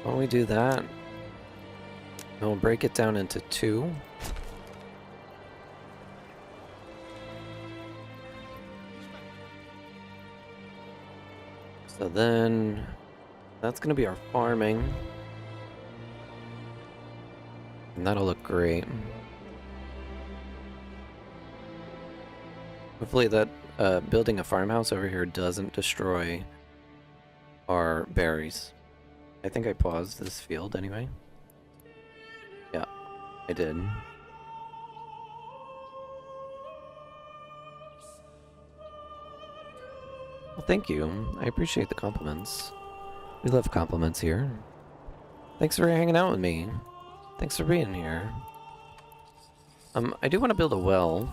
why don't we do that? And we'll break it down into 2. So then that's going to be our farming. And that'll look great. Hopefully that building a farmhouse over here doesn't destroy are berries. I think I paused this field anyway. Yeah, I did. Well, thank you. I appreciate the compliments. We love compliments here. Thanks for hanging out with me. Thanks for being here. I do want to build a well.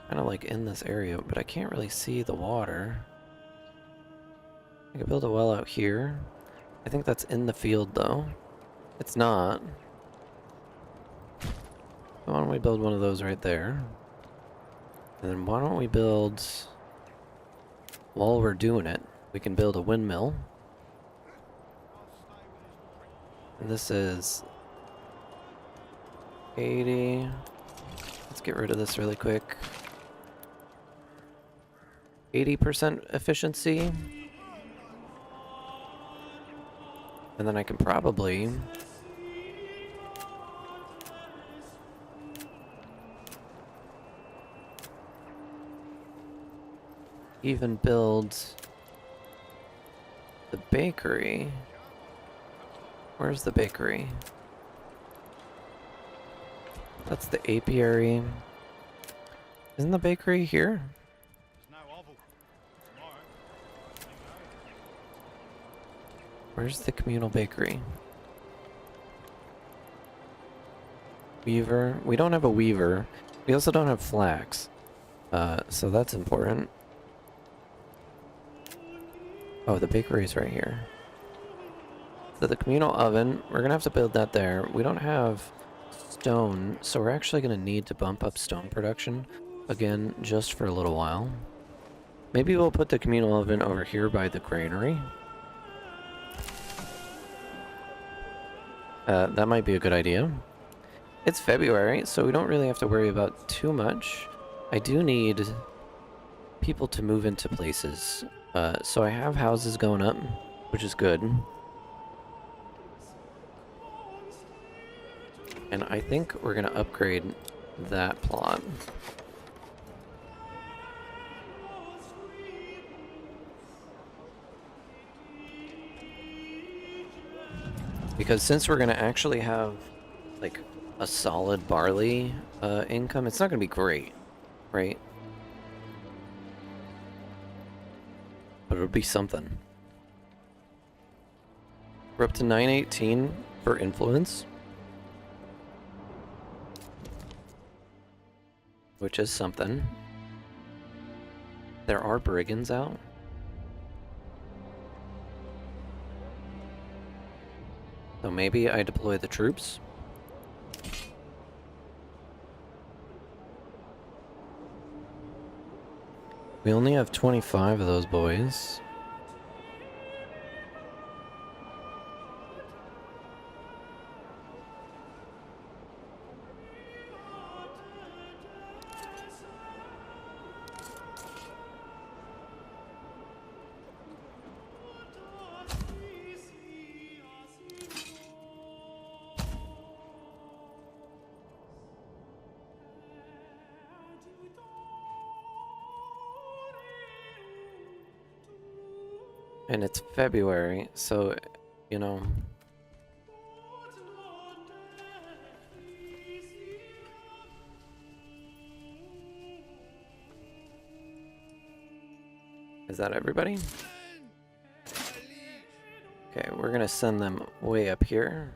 Kind of like in this area, but I can't really see the water. I could build a well out here. I think that's in the field though. It's not. Why don't we build one of those right there? And then why don't we build... While we're doing it, we can build a windmill. And this is 80. Let's get rid of this really quick. 80% efficiency. And then I can probably even build the bakery. Where's the bakery? That's the apiary. Isn't the bakery here? Where's the communal bakery? Weaver. We don't have a weaver. We also don't have flax. So that's important. Oh, the bakery is right here. So the communal oven, we're gonna have to build that there. We don't have stone, so we're actually gonna need to bump up stone production again, just for a little while. Maybe we'll put the communal oven over here by the granary. That might be a good idea. It's February, so we don't really have to worry about too much. I do need people to move into places. So I have houses going up, which is good. And I think we're gonna upgrade that plot. Because since we're gonna actually have like a solid barley income, it's not gonna be great, right? But it'll be something. We're up to 918 for influence, which is something. There are brigands out. So maybe I deploy the troops. We only have 25 of those boys. And it's February, so, you know... Is that everybody? Okay, we're gonna send them way up here.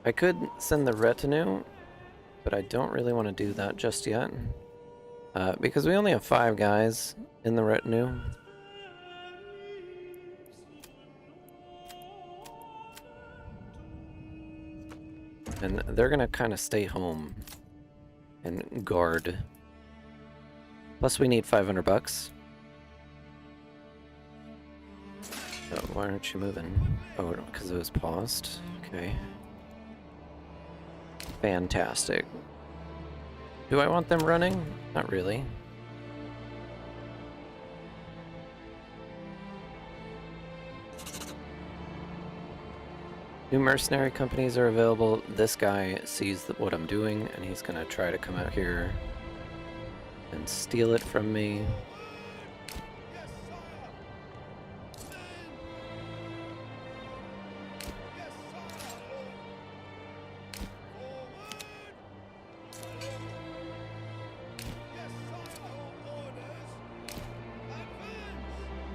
I could send the retinue, but I don't really want to do that just yet. Because we only have 5 guys in the retinue. And they're gonna kind of stay home and guard. Plus we need 500 bucks. So why aren't you moving? Oh, because it was paused? Okay. Fantastic. Do I want them running? Not really. New mercenary companies are available. This guy sees what I'm doing, and he's gonna try to come out here and steal it from me.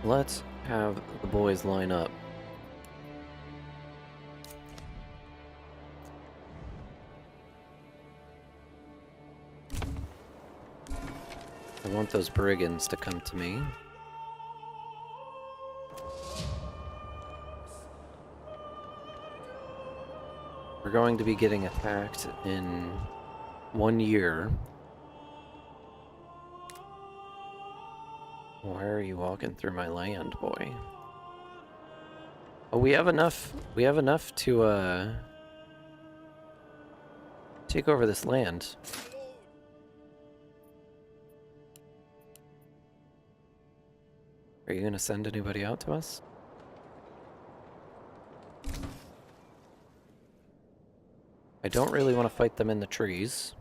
Let's have the boys line up. I want those brigands to come to me. We're going to be getting attacked in 1 year. Why are you walking through my land, boy? Oh, we have enough to take over this land. Are you gonna send anybody out to us? I don't really want to fight them in the trees.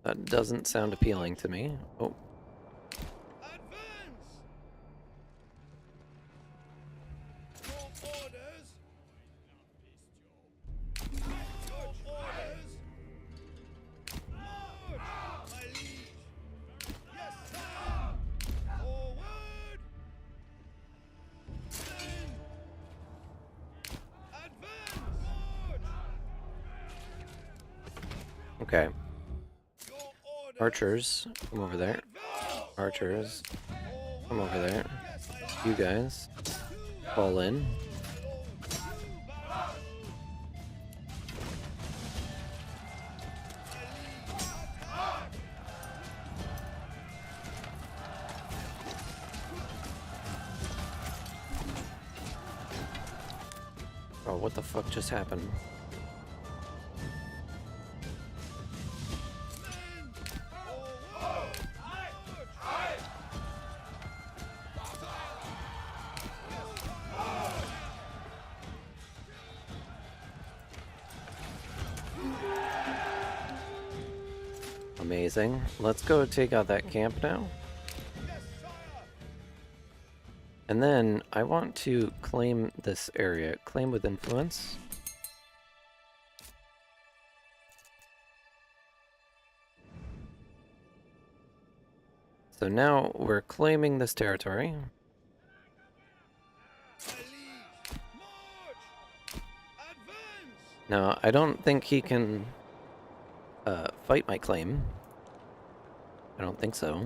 That doesn't sound appealing to me. Oh. Okay. Archers, come over there. Archers, come over there. You guys, fall in. Oh, what the fuck just happened? Amazing. Let's go take out that camp now. And then I want to claim this area. Claim with influence. So now we're claiming this territory. Now, I don't think he can fight my claim. I don't think so.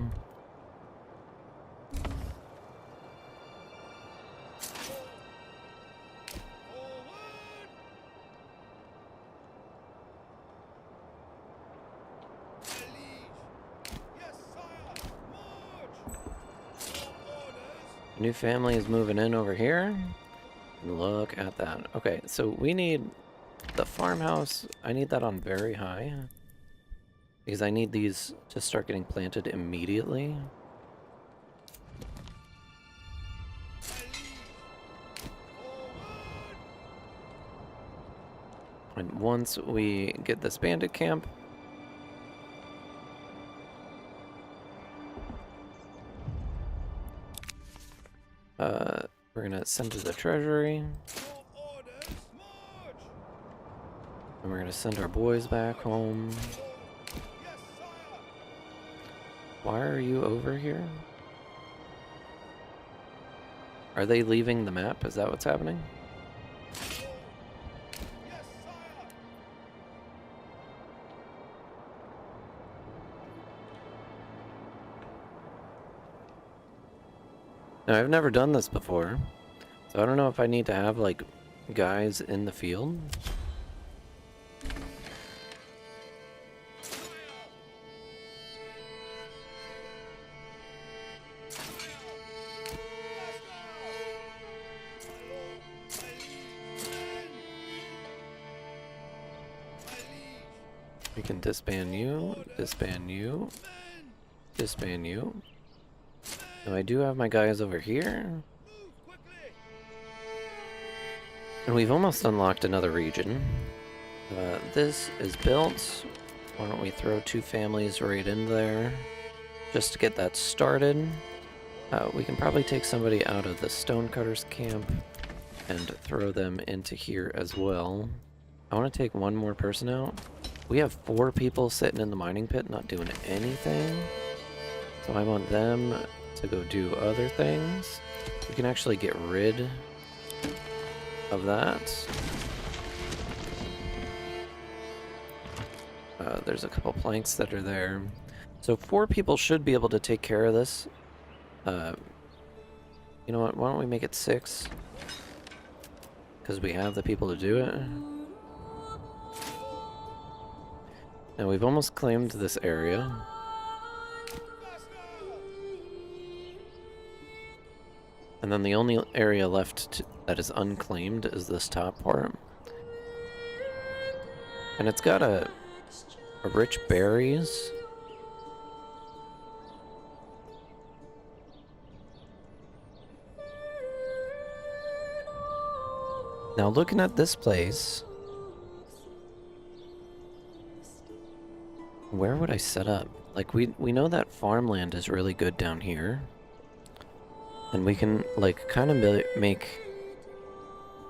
New family is moving in over here. Look at that. Okay, so we need the farmhouse. I need that on very high. Because I need these to start getting planted immediately. And once we get this bandit camp, we're gonna send to the treasury. And we're gonna send our boys back home. Why are you over here? Are they leaving the map? Is that what's happening? Now, I've never done this before, so I don't know if I need to have, like, guys in the field. We can disband you, disband you, disband you. Now I do have my guys over here. And we've almost unlocked another region. This is built. Why don't we throw 2 families right in there just to get that started. We can probably take somebody out of the stonecutters camp and throw them into here as well. I want to take 1 more person out. We have 4 people sitting in the mining pit not doing anything. So I want them to go do other things. We can actually get rid of that. There's a couple planks that are there. So 4 people should be able to take care of this. You know what, why don't we make it 6? Because we have the people to do it. Now we've almost claimed this area. And then the only area left that is unclaimed is this top part. And it's got a rich berries. Now looking at this place, where would I set up? Like we know that farmland is really good down here. And we can like kind of make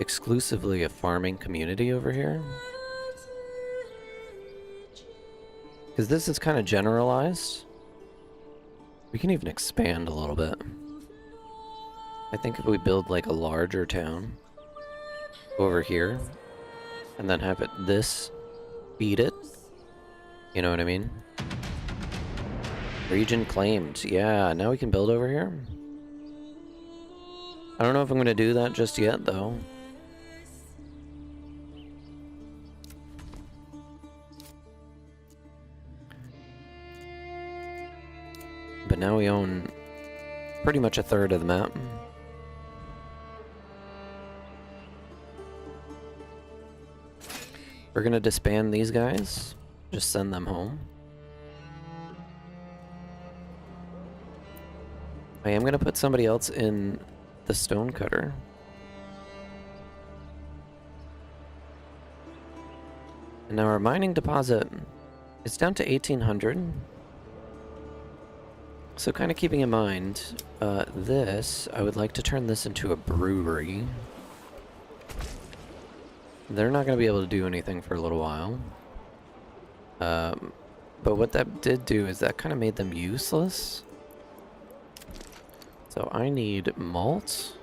exclusively a farming community over here. Because this is kind of generalized. We can even expand a little bit. I think if we build like a larger town over here, and then have it this feed it. You know what I mean? Region claimed. Yeah, now we can build over here. I don't know if I'm going to do that just yet, though. But now we own pretty much a third of the map. We're going to disband these guys. Just send them home. I am going to put somebody else in the stonecutter. And now our mining deposit is down to 1800. So kind of keeping in mind, this, I would like to turn this into a brewery. They're not going to be able to do anything for a little while. But what that did do is that kind of made them useless. So I need malt.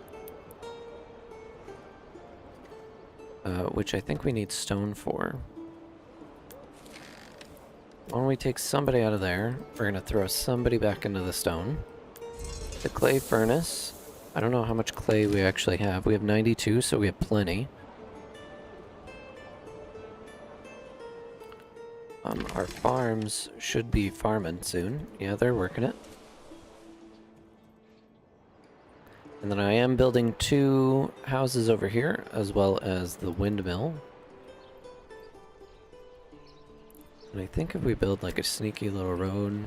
Which I think we need stone for. Why don't we take somebody out of there? We're going to throw somebody back into the stone. The clay furnace. I don't know how much clay we actually have. We have 92, so we have plenty. Our farms should be farming soon. Yeah, they're working it. And then I am building 2 houses over here, as well as the windmill. And I think if we build like a sneaky little road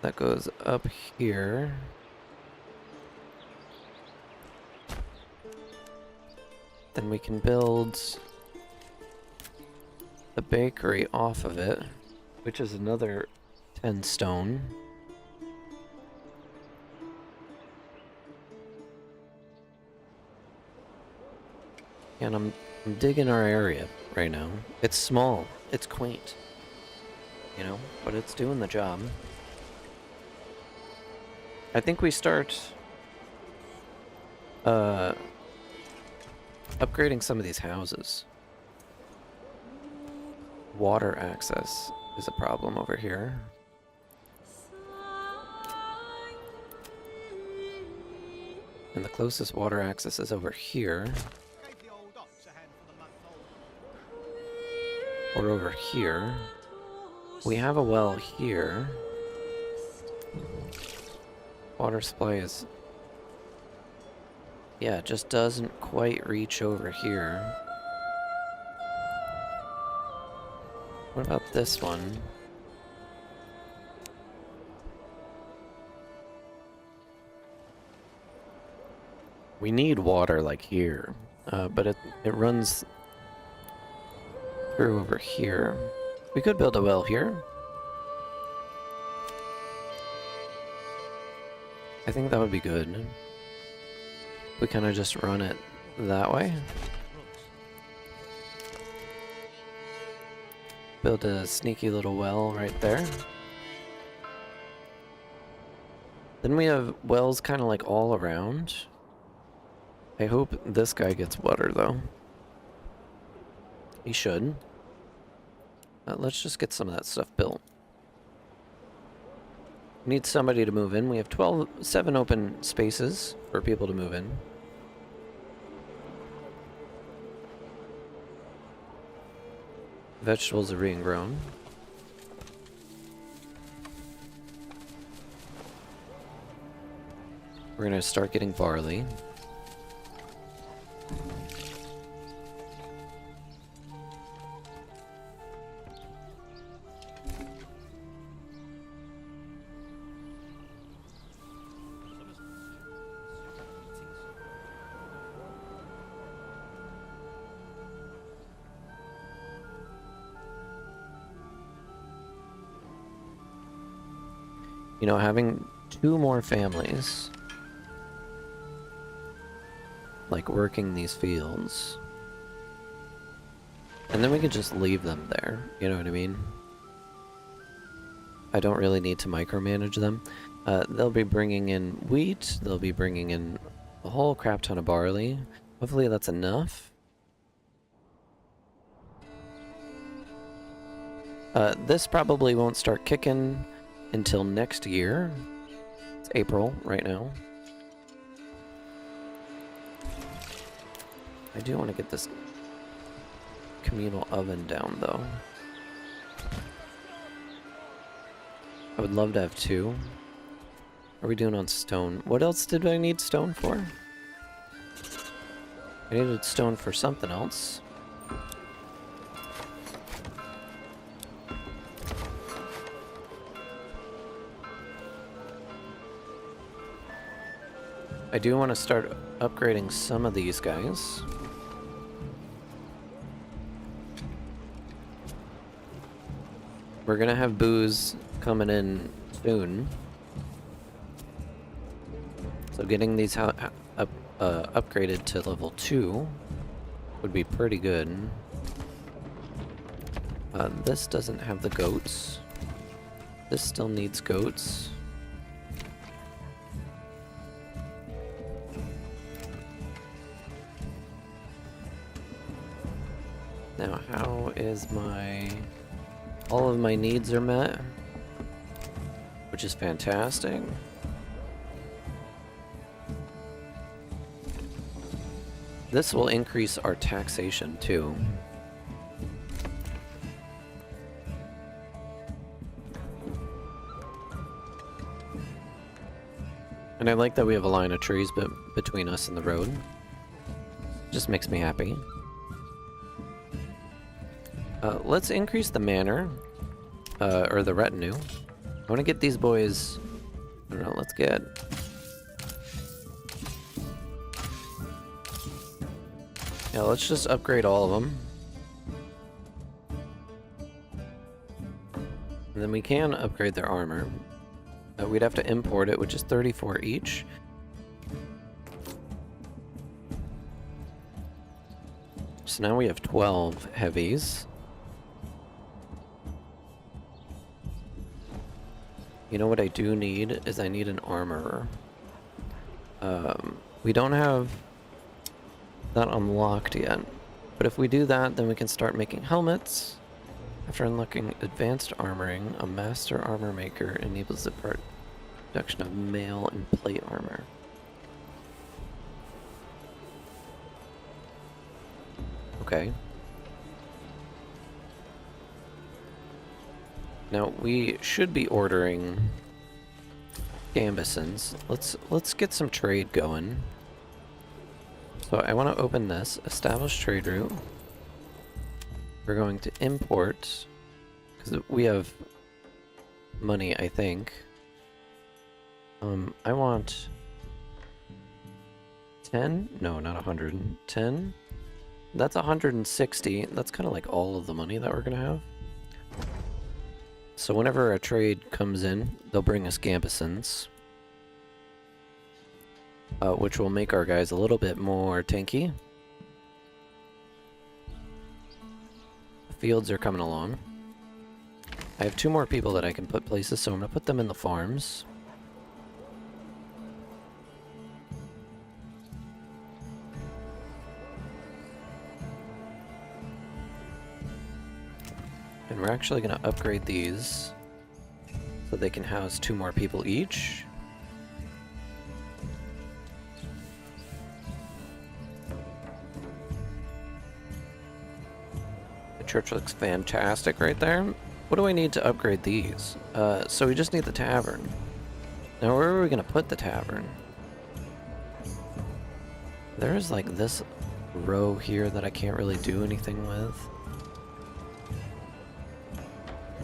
that goes up here, then we can build the bakery off of it, which is another 10 stone. And I'm digging our area right now. It's small, it's quaint, you know, but it's doing the job. I think we start upgrading some of these houses. Water access is a problem over here. And the closest water access is over here. Or over here. We have a well here. Water supply is... yeah, it just doesn't quite reach over here. What about this one? We need water like here. but it runs through over here. We could build a well here. I think that would be good. We kind of just run it that way. Build a sneaky little well right there. Then we have wells kind of like all around. I hope this guy gets water though. He should. Let's just get some of that stuff built. We need somebody to move in. We have 7 open spaces for people to move in. Vegetables are being grown. We're gonna start getting barley. You know, having 2 more families like working these fields, and then we could just leave them there, you know what I mean? I don't really need to micromanage them. They'll be bringing in wheat, they'll be bringing in a whole crap ton of barley. Hopefully that's enough. This probably won't start kicking until next year. It's April right now. I do want to get this communal oven down though. I would love to have 2. What are we doing on stone? What else did I need stone for? I needed stone for something else. I do want to start upgrading some of these guys. We're gonna have booze coming in soon. So getting these upgraded to level 2 would be pretty good. This doesn't have the goats. This still needs goats. Now, how is my... all of my needs are met, which is fantastic. This will increase our taxation too. And I like that we have a line of trees between us and the road. Just makes me happy. Let's increase the manor, or the retinue. I want to get these boys, I don't know, let's get... yeah, let's just upgrade all of them. And then we can upgrade their armor. We'd have to import it, which is 34 each. So now we have 12 heavies. You know what I do need is I need an armorer. We don't have that unlocked yet, but if we do that, then we can start making helmets. After unlocking advanced armoring, a master armor maker enables the production of mail and plate armor. Okay. Now we should be ordering gambesons. Let's get some trade going. So I want to open this, establish trade route. We're going to import, because we have money, I think. I want 10? No, not 100. 10? That's 160. That's kind of like all of the money that we're gonna have. So whenever a trade comes in, they'll bring us Gambesons. Which will make our guys a little bit more tanky. The fields are coming along. I have 2 more people that I can put places, so I'm gonna put them in the farms. And we're actually gonna upgrade these so they can house 2 more people each. The church looks fantastic right there. What do I need to upgrade these? So we just need the tavern. Now where are we gonna put the tavern? There's like this row here that I can't really do anything with.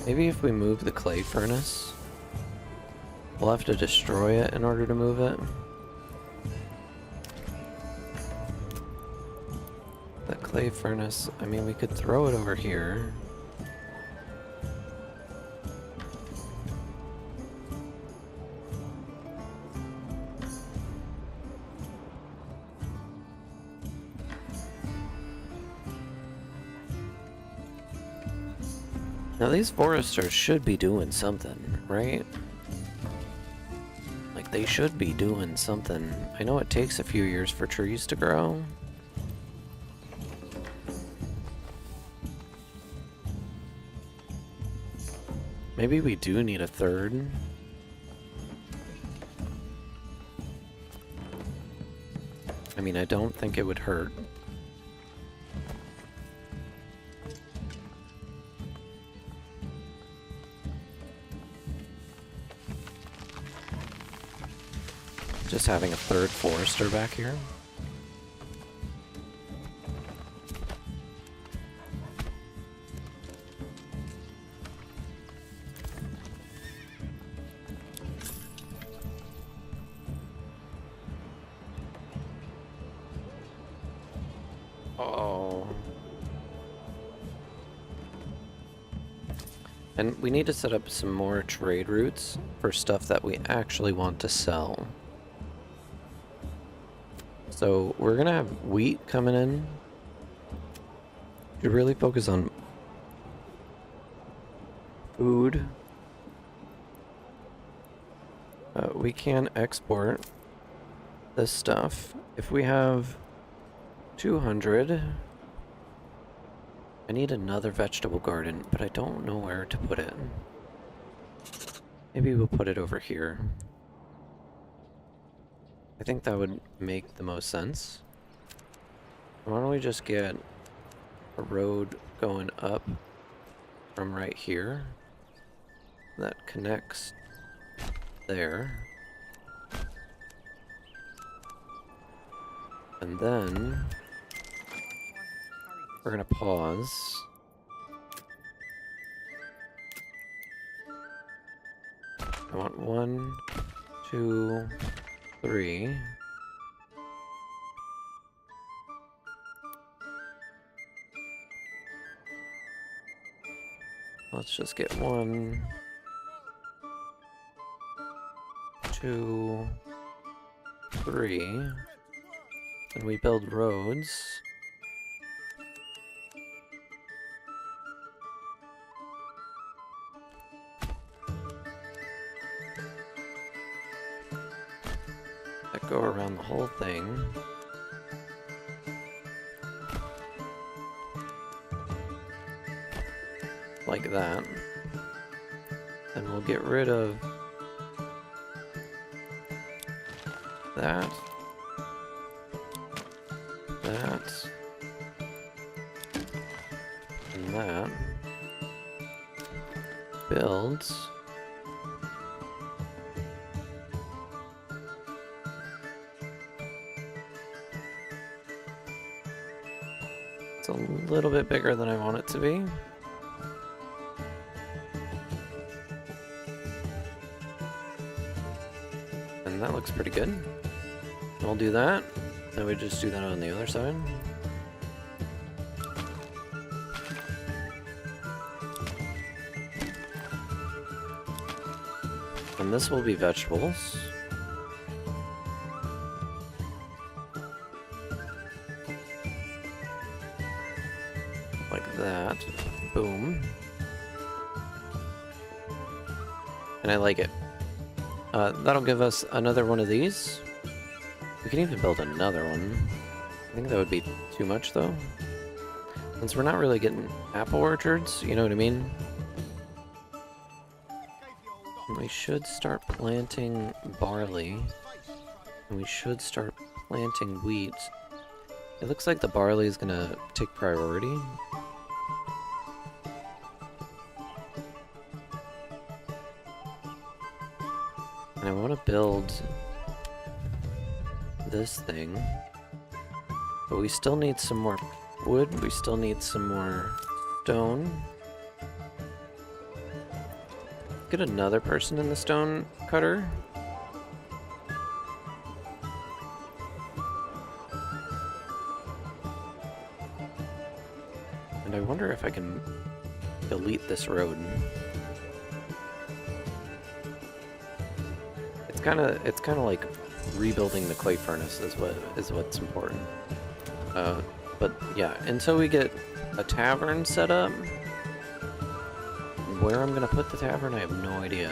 Maybe if we move the clay furnace, we'll have to destroy it in order to move it. That clay furnace, I mean, we could throw it over here. Now these foresters should be doing something, right? Like they should be doing something. I know it takes a few years for trees to grow. Maybe we do need a third. I mean, I don't think it would hurt. Just having a third forester back here. Oh. And we need to set up some more trade routes for stuff that we actually want to sell. So we're gonna have wheat coming in. Should really focus on food. We can export this stuff. If we have 200, I need another vegetable garden, but I don't know where to put it. Maybe we'll put it over here. I think that would make the most sense. Why don't we just get a road going up from right here that connects there. And then we're gonna pause. I want 1, 2, 3. Let's just get 1, 2, 3. And we build roads. That go around the whole thing. Like that. And we'll get rid of that. That. And that. Builds. It's a little bit bigger than I want it to be. And that looks pretty good. We'll do that. Then we just do that on the other side. And this will be vegetables. Like that. Boom. And I like it. That'll give us another one of these. We can even build another one. I think that would be too much, though. Since we're not really getting apple orchards, you know what I mean? We should start planting barley. And we should start planting wheat. It looks like the barley is gonna take priority. And I want to build this thing. But we still need some more wood. We still need some more stone. Get another person in the stone cutter. And I wonder if I can delete this road. It's kind of like rebuilding the clay furnace is what's important. But yeah, until we get a tavern set up, where I'm gonna put the tavern, I have no idea.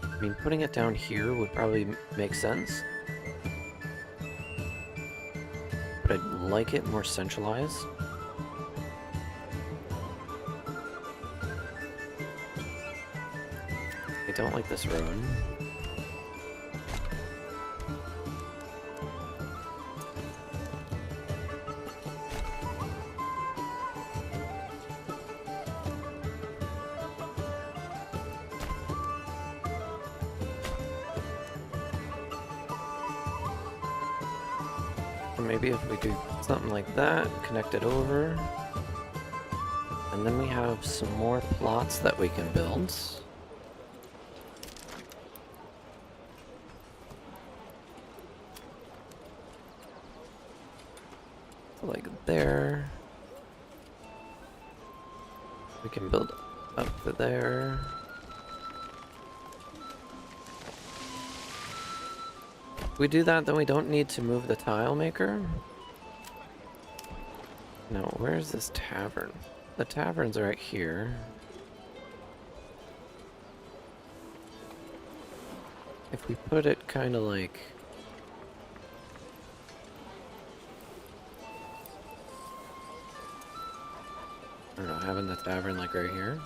I mean, putting it down here would probably make sense, but I'd like it more centralized. I don't like this road. Maybe if we do something like that, connect it over, and then we have some more plots that we can build. Like there. We can build up to there. If we do that, then we don't need to move the tile maker. Now, where's this tavern? The tavern's right here. If we put it kind of like... I don't know, having the tavern like right here.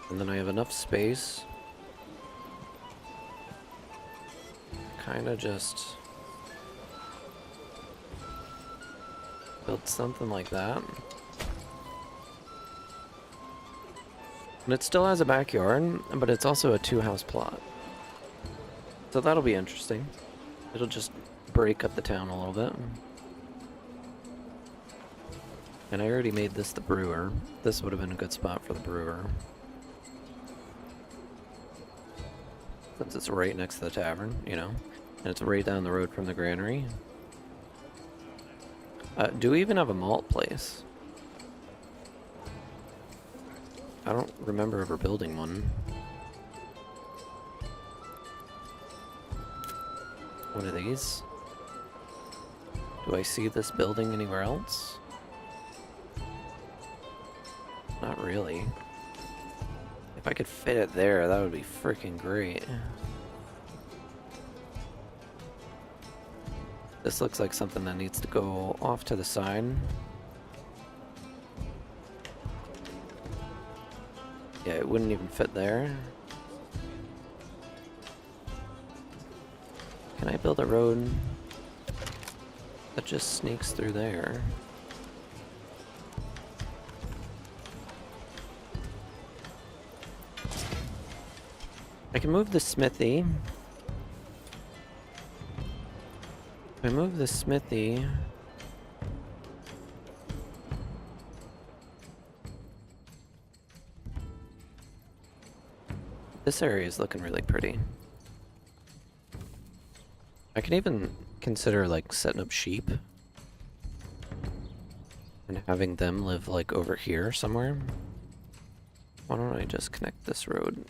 And then I have enough space. Kind of just build something like that. And it still has a backyard, but it's also a 2-house plot. So that'll be interesting. It'll just break up the town a little bit. And I already made this the brewer. This would have been a good spot for the brewer. Since it's right next to the tavern, you know. And it's right down the road from the granary. Do we even have a malt place? I don't remember ever building one. What are these? Do I see this building anywhere else? Not really. If I could fit it there, that would be freaking great. This looks like something that needs to go off to the side. Yeah, it wouldn't even fit there. Can I build a road that just sneaks through there? I can move the smithy. If I move the smithy... This area is looking really pretty. I can even consider like setting up sheep and having them live like over here somewhere. Why don't I just connect this road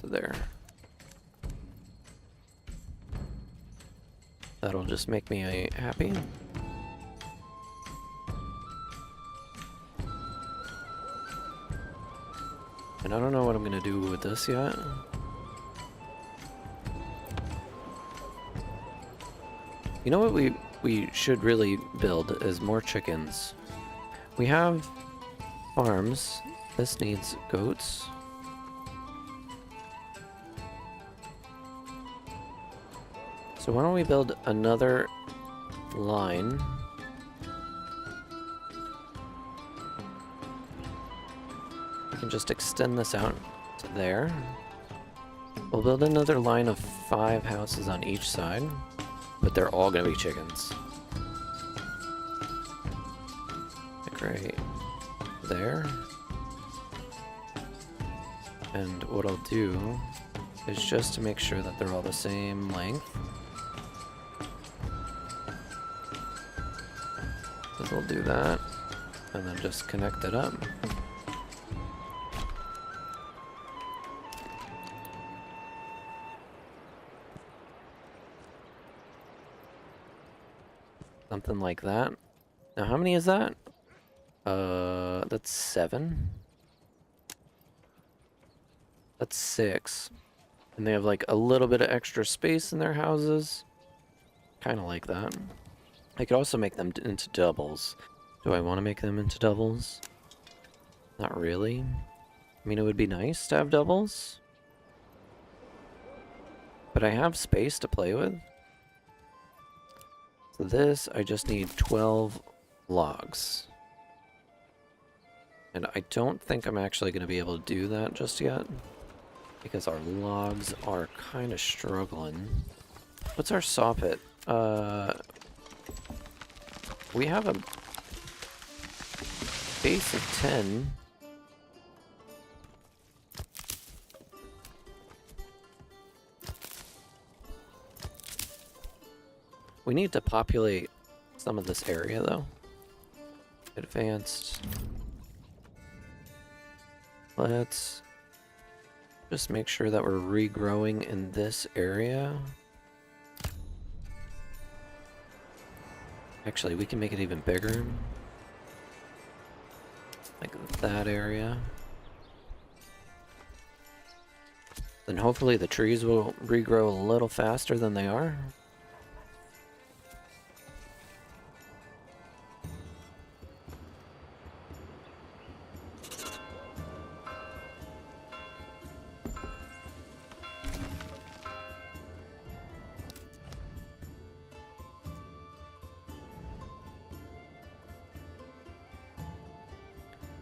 to there? That'll just make me happy. And I don't know what I'm gonna do with this yet. You know what we should really build is more chickens. We have farms. This needs goats. So why don't we build another line? We can just extend this out to there. We'll build another line of 5 houses on each side, but they're all gonna be chickens. Like right there. And what I'll do is just to make sure that they're all the same length. We'll do that, and then just connect it up. Something like that. Now, how many is that? That's 7. That's 6. And they have like a little bit of extra space in their houses. Kind of like that. I could also make them into doubles. Do I want to make them into doubles? Not really. I mean, it would be nice to have doubles. But I have space to play with. So this, I just need 12 logs. And I don't think I'm actually going to be able to do that just yet. Because our logs are kind of struggling. What's our saw pit? We have a base of 10. We need to populate some of this area, though. Advanced. Let's just make sure that we're regrowing in this area. Actually, we can make it even bigger. Like that area. Then hopefully the trees will regrow a little faster than they are.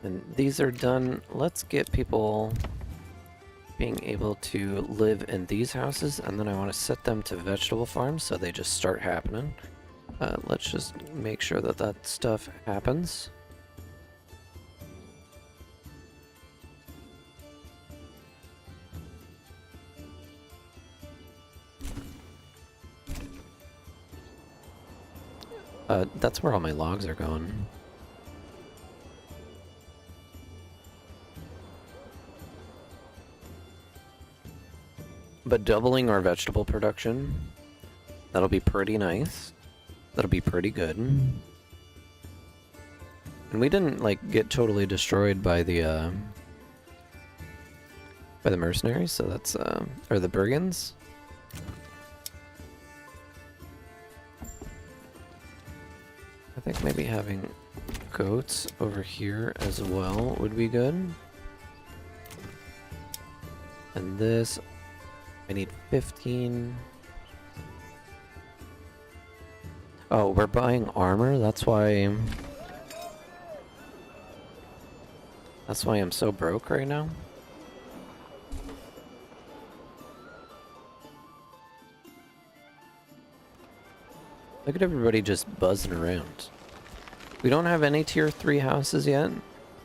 And these are done. Let's get people being able to live in these houses, and then I want to set them to vegetable farms so they just start happening. Let's just make sure that that stuff happens. That's where all my logs are going. But doubling our vegetable production, that'll be pretty nice. That'll be pretty good. And we didn't, like, get totally destroyed by the mercenaries, so that's, or the brigands. I think maybe having goats over here as well would be good. And this, I need 15. Oh, we're buying armor? That's why I'm so broke right now. Look at everybody just buzzing around. We don't have any tier 3 houses yet.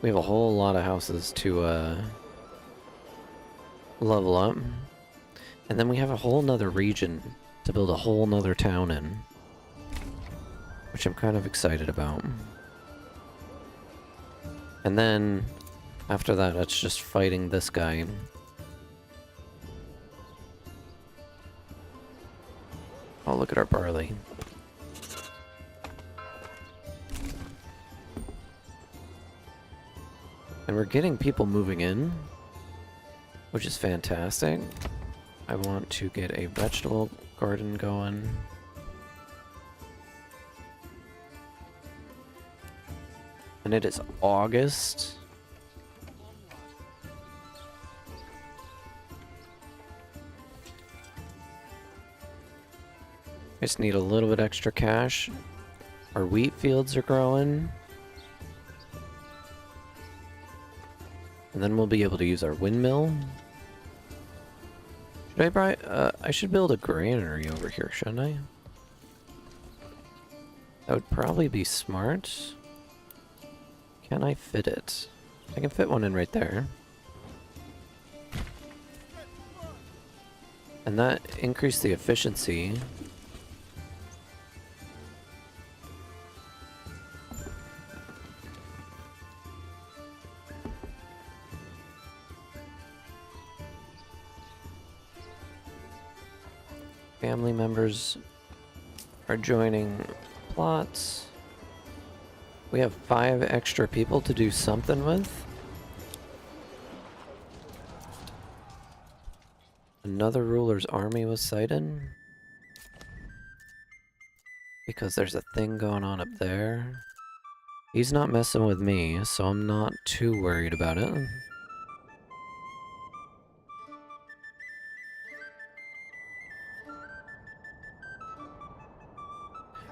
We have a whole lot of houses to level up. And then we have a whole nother region to build a whole nother town in, which I'm kind of excited about. And then after that, it's just fighting this guy. Oh, look at our barley. And we're getting people moving in, which is fantastic. I want to get a vegetable garden going. And it is August. I just need a little bit extra cash. Our wheat fields are growing. And then we'll be able to use our windmill. Should I buy, I should build a granary over here, shouldn't I? That would probably be smart. Can I fit it? I can fit one in right there. And that increased the efficiency. Family members are joining plots. We have 5 extra people to do something with. Another ruler's army was sighted. Because there's a thing going on up there. He's not messing with me, so I'm not too worried about it.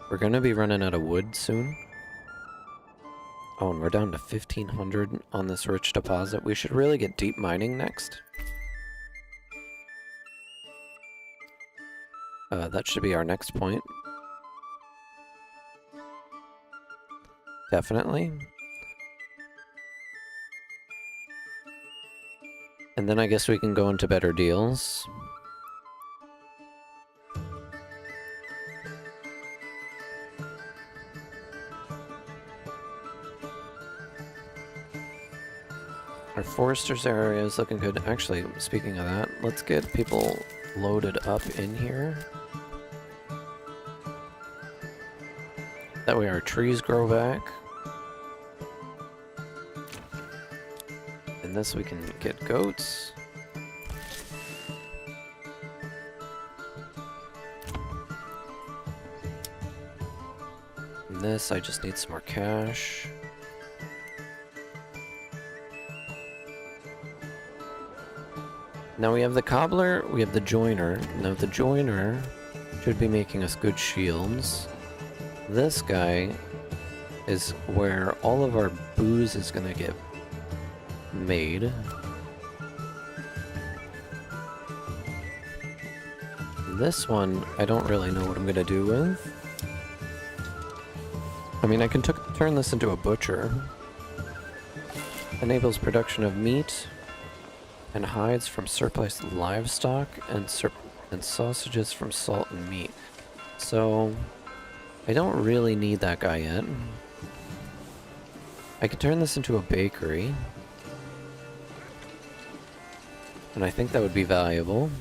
We're gonna be running out of wood soon. Oh, and we're down to 1,500 on this rich deposit. We should really get deep mining next. That should be our next point. Definitely. And then I guess we can go into better deals. Our foresters area is looking good. Actually, speaking of that, let's get people loaded up in here. That way our trees grow back. And this we can get goats. And this, I just need some more cash. Now we have the cobbler, we have the joiner. Now the joiner should be making us good shields. This guy is where all of our booze is gonna get made. This one, I don't really know what I'm gonna do with. I mean, I can turn this into a butcher. Enables production of meat and hides from surplus livestock and sausages from salt and meat. So, I don't really need that guy yet. I could turn this into a bakery. And I think that would be valuable.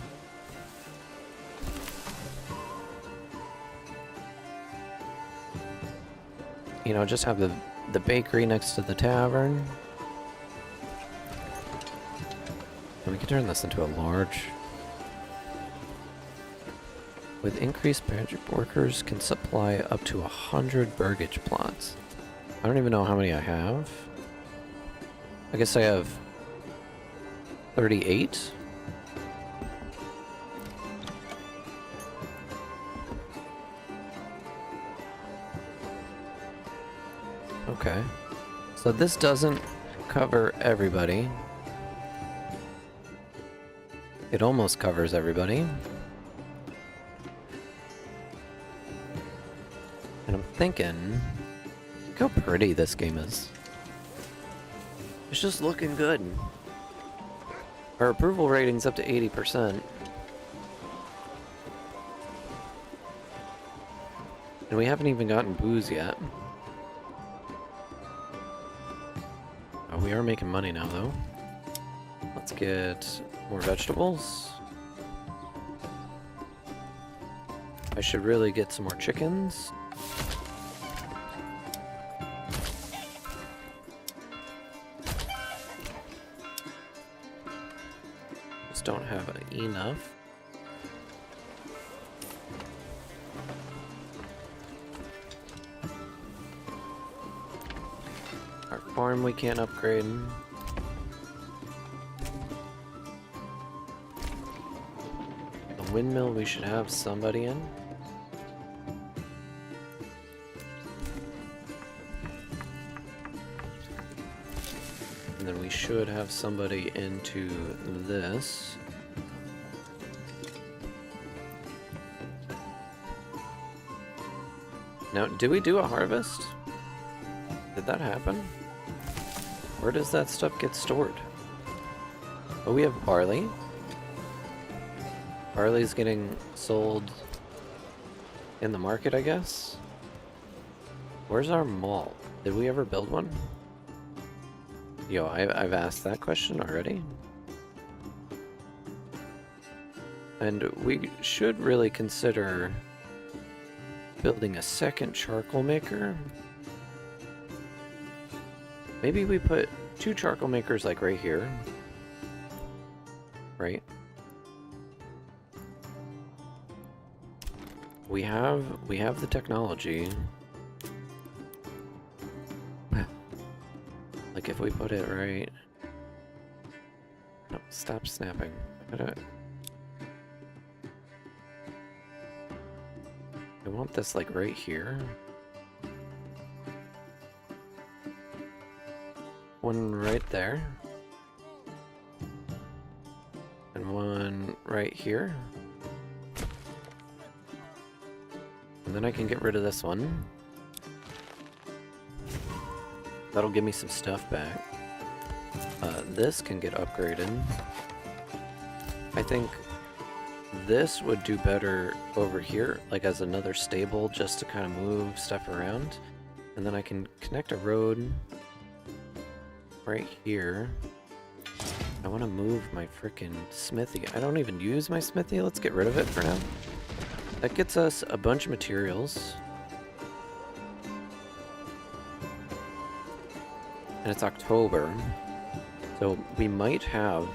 You know, just have the bakery next to the tavern. And we can turn this into a large. With increased magic, workers can supply up to 100 burgage plots. I don't even know how many I have. I guess I have 38. Okay. So this doesn't cover everybody. It almost covers everybody. And I'm thinking, look how pretty this game is. It's just looking good. Our approval rating's up to 80%. And we haven't even gotten booze yet. Oh, we are making money now, though. Let's get more vegetables. I should really get some more chickens. Just don't have enough. Our farm we can't upgrade. The windmill we should have somebody in. And then we should have somebody into this. Now, did we do a harvest? Did that happen? Where does that stuff get stored? Oh, we have barley. Barley's getting sold in the market, I guess. Where's our mall? Did we ever build one? Yo, I've asked that question already. And we should really consider building a second charcoal maker. Maybe we put 2 charcoal makers like right here. Right? We have the technology. Like if we put it right... No, stop snapping. I want this like right here. One right there. And one right here. And then I can get rid of this one. That'll give me some stuff back. This can get upgraded. I think this would do better over here, like as another stable, just to kind of move stuff around. And then I can connect a road right here. I want to move my frickin' smithy. I don't even use my smithy. Let's get rid of it for now. That gets us a bunch of materials. And it's October. So we might have...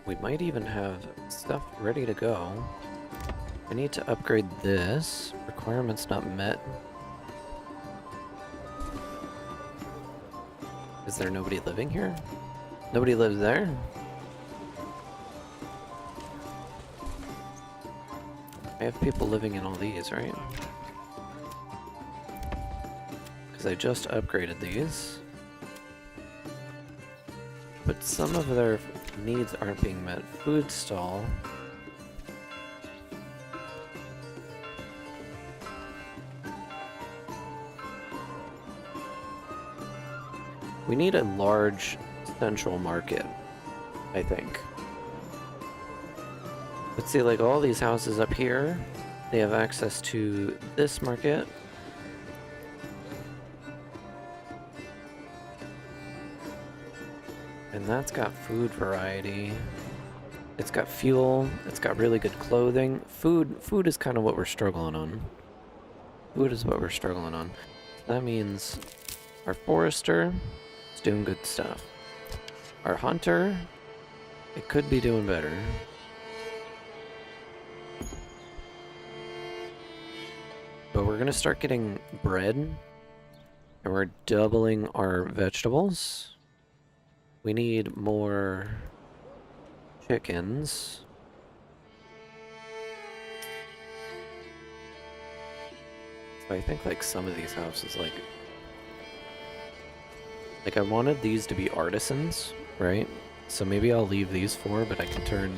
We might even have stuff ready to go. I need to upgrade this. Requirements not met. Is there nobody living here? Nobody lives there? I have people living in all these, right? Because I just upgraded these. But some of their needs aren't being met. Food stall. We need a large central market, I think. Let's see, like all these houses up here, they have access to this market. And that's got food variety. It's got fuel, it's got really good clothing. Food is kind of what we're struggling on. Food is what we're struggling on. That means our forester is doing good stuff. Our hunter, it could be doing better. But we're gonna start getting bread, and we're doubling our vegetables. We need more chickens. So I think like some of these houses, like I wanted these to be artisans, right? So maybe I'll leave these 4, but I can turn...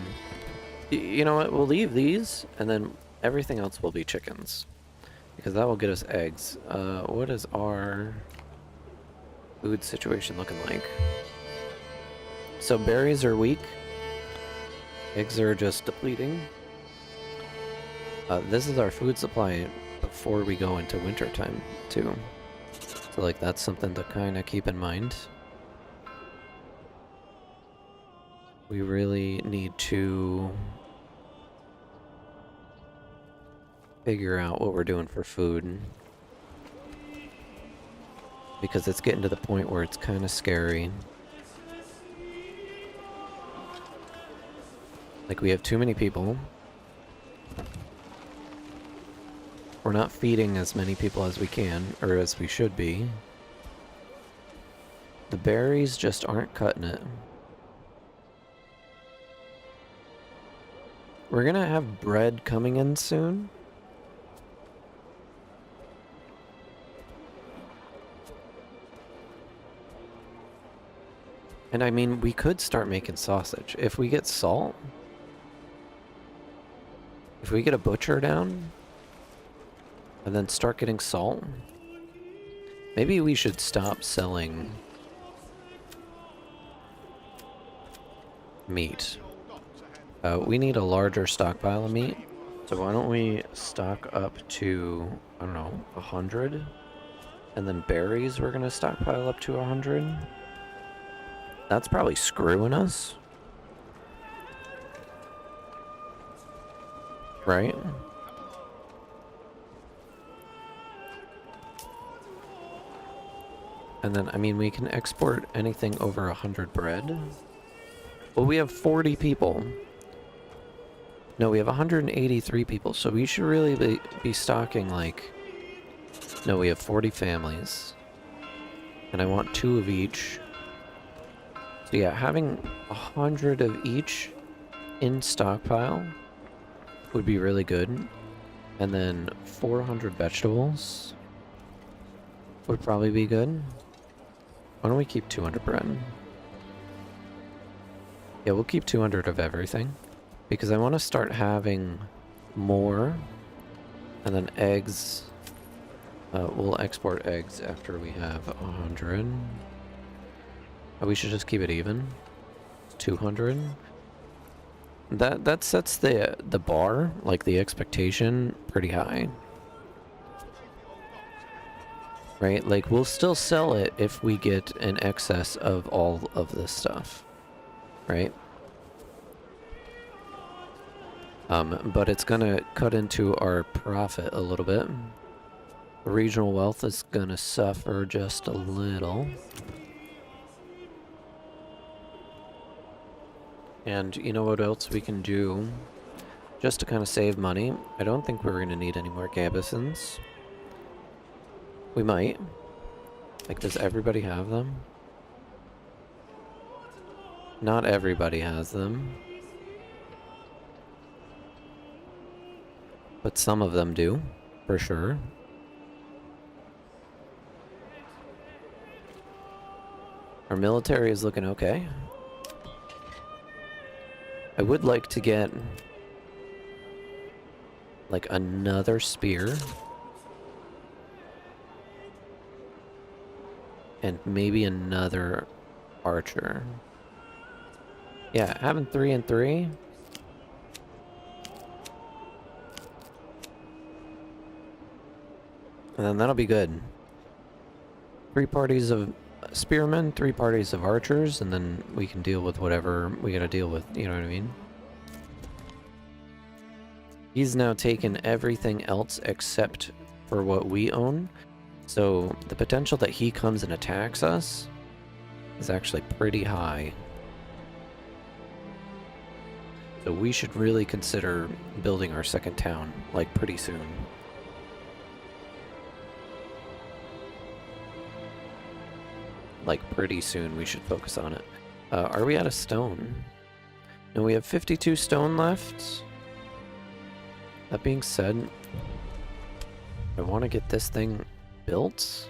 You know what, we'll leave these, and then everything else will be chickens. because that will get us eggs. What is our food situation looking like? So berries are weak. Eggs are just depleting. This is our food supply before we go into winter time too. So like that's something to kind of keep in mind. We really need to figure out what we're doing for food. Because it's getting to the point where it's kind of scary. Like we have too many people. We're not feeding as many people as we can, or as we should be. The berries just aren't cutting it. We're gonna have bread coming in soon. And I mean, we could start making sausage. If we get salt, if we get a butcher down, and then start getting salt, maybe we should stop selling meat. We need a larger stockpile of meat. So why don't we stock up to, I don't know, 100? And then berries we're gonna stockpile up to 100. That's probably screwing us. Right? And then, I mean, we can export anything over 100 bread. Well, we have 40 people. No, we have 183 people, so we should really be stocking, like... No, we have 40 families. And I want 2 of each. So yeah, having 100 of each in stockpile would be really good. And then 400 vegetables would probably be good. Why don't we keep 200 bread? Yeah, we'll keep 200 of everything. Because I want to start having more. And then eggs. We'll export eggs after we have 100. Oh, we should just keep it even. 200. That sets the bar, like the expectation, pretty high. Right? Like, we'll still sell it if we get an excess of all of this stuff. Right? But it's gonna cut into our profit a little bit. Regional wealth is gonna suffer just a little. And you know what else we can do? Just to kind of save money. I don't think we're gonna need any more gambesons. We might. Like, does everybody have them? Not everybody has them. But some of them do, for sure. Our military is looking okay. I would like to get like another spear. And maybe another archer. Yeah, having 3 and 3. And then that'll be good. 3 parties of spearmen, 3 parties of archers, and then we can deal with whatever we gotta deal with, you know what I mean? He's now taken everything else except for what we own, so the potential that he comes and attacks us is actually pretty high. So we should really consider building our second town, like, pretty soon. Like, pretty soon we should focus on it. Are we out of stone? No, we have 52 stone left. That being said, I want to get this thing built.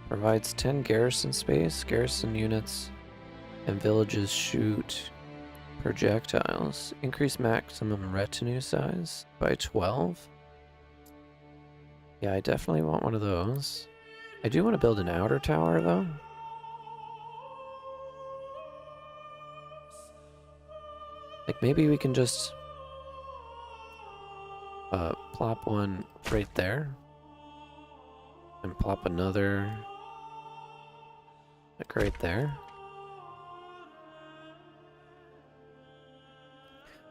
Provides 10 garrison space. Garrison units and villages shoot Projectiles. Increase maximum retinue size by 12. Yeah, I definitely want one of those. I do want to build an outer tower, though. Like, maybe we can just plop one right there. And plop another like right there.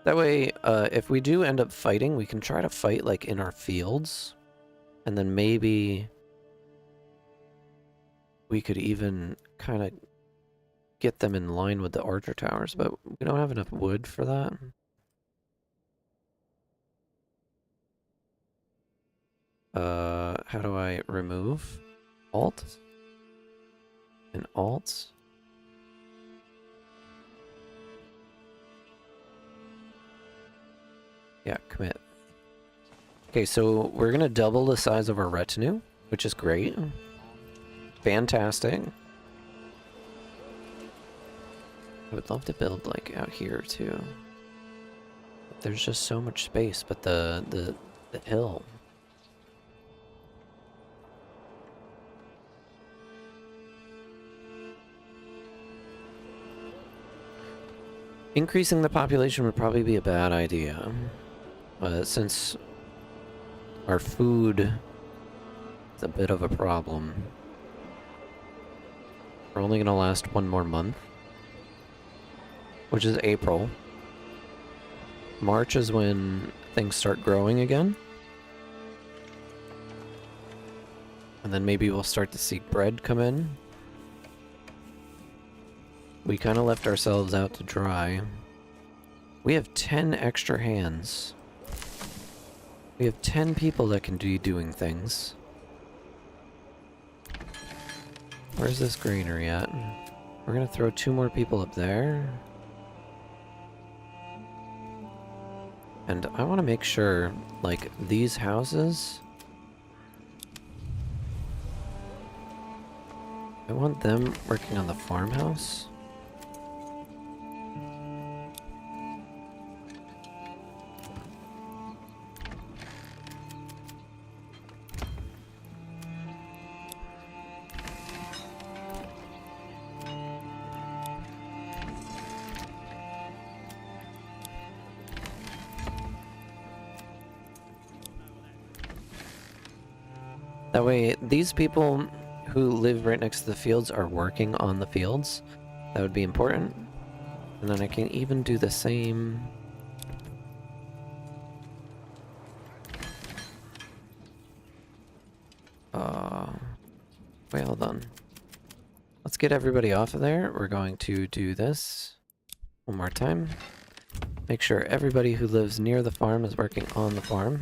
That way, if we do end up fighting, we can try to fight like in our fields. And then maybe we could even kind of get them in line with the archer towers, but we don't have enough wood for that. How do I remove? Alt? And Alt? Yeah, commit. Okay, so we're gonna double the size of our retinue, which is great. Fantastic. I would love to build like out here too. There's just so much space, but the hill. Increasing the population would probably be a bad idea, since our food is a bit of a problem. We're only gonna last one more month, which is April. March is when things start growing again. And then maybe we'll start to see bread come in. We kind of left ourselves out to dry. We have 10 extra hands. We have 10 people that can be doing things. Where's this granary at? We're gonna throw 2 more people up there. And I want to make sure, like, these houses... I want them working on the farmhouse. That way, these people who live right next to the fields are working on the fields. That would be important. And then I can even do the same... Wait, hold on. Let's get everybody off of there. We're going to do this one more time. Make sure everybody who lives near the farm is working on the farm.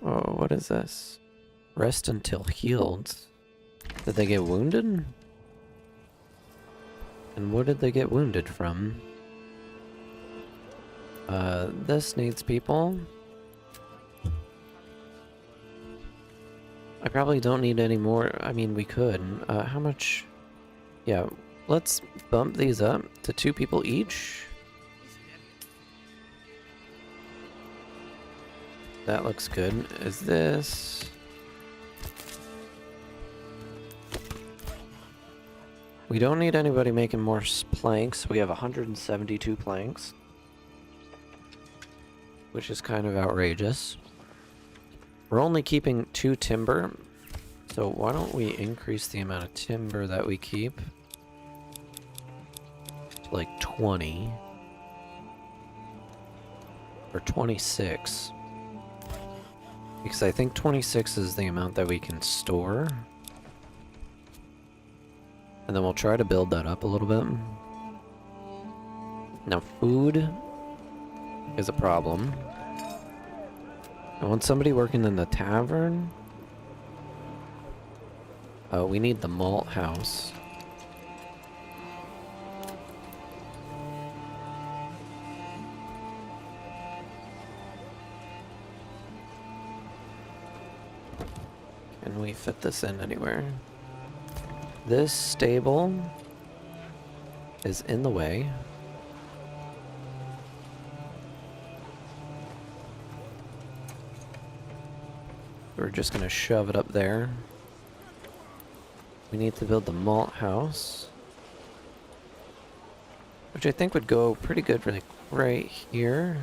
Oh, what is this? Rest until healed. Did they get wounded? And what did they get wounded from? This needs people. I probably don't need any more. I mean, we could. How much? Yeah, let's bump these up to 2 people each. That looks good. Is this... We don't need anybody making more planks. We have 172 planks. Which is kind of outrageous. We're only keeping 2 timber. So why don't we increase the amount of timber that we keep to like 20. Or 26. Because I think 26 is the amount that we can store. And then we'll try to build that up a little bit. Now, food is a problem. I want somebody working in the tavern. We need the malt house. Can we fit this in anywhere? This stable is in the way. We're just gonna shove it up there. We need to build the malt house, which I think would go pretty good right here.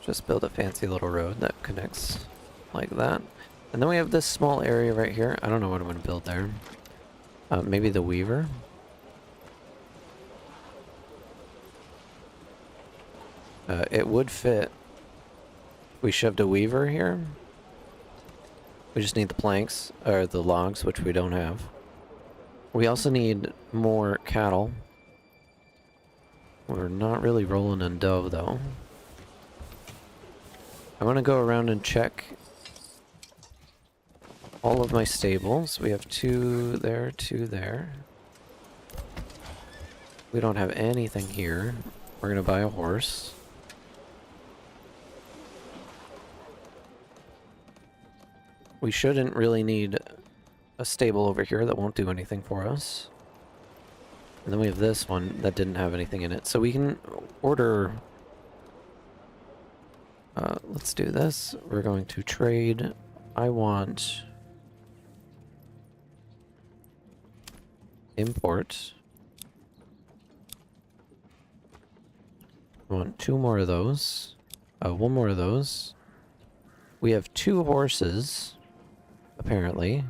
Just build a fancy little road that connects like that. And then we have this small area right here. I don't know what I'm going to build there. Maybe the weaver. It would fit. We shoved a weaver here. We just need the planks, or the logs, which we don't have. We also need more cattle. We're not really rolling in dough, though. I want to go around and check all of my stables. We have 2 there, 2 there. We don't have anything here. We're going to buy a horse. We shouldn't really need a stable over here that won't do anything for us. And then we have this one that didn't have anything in it. So we can order... let's do this. We're going to trade. I want... import. I want 2 more of those. 1 more of those. We have 2 horses, apparently.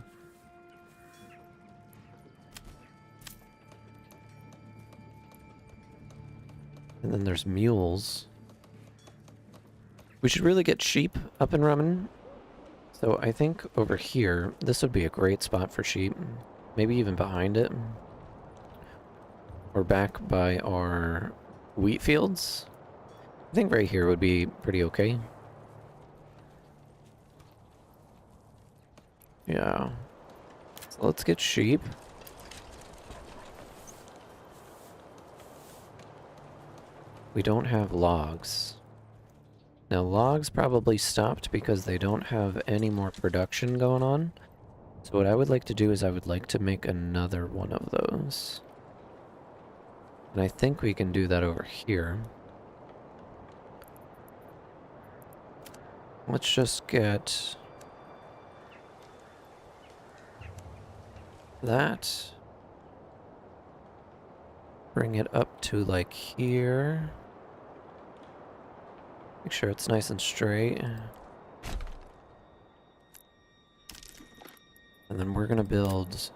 And then there's mules. We should really get sheep up and running. So I think over here, this would be a great spot for sheep. Maybe even behind it. Or back by our wheat fields. I think right here would be pretty okay. Yeah. So let's get sheep. We don't have logs. Now logs probably stopped because they don't have any more production going on. So what I would like to do is I would like to make another one of those. And I think we can do that over here. Let's just get that. Bring it up to like here. Make sure it's nice and straight. And then we're gonna build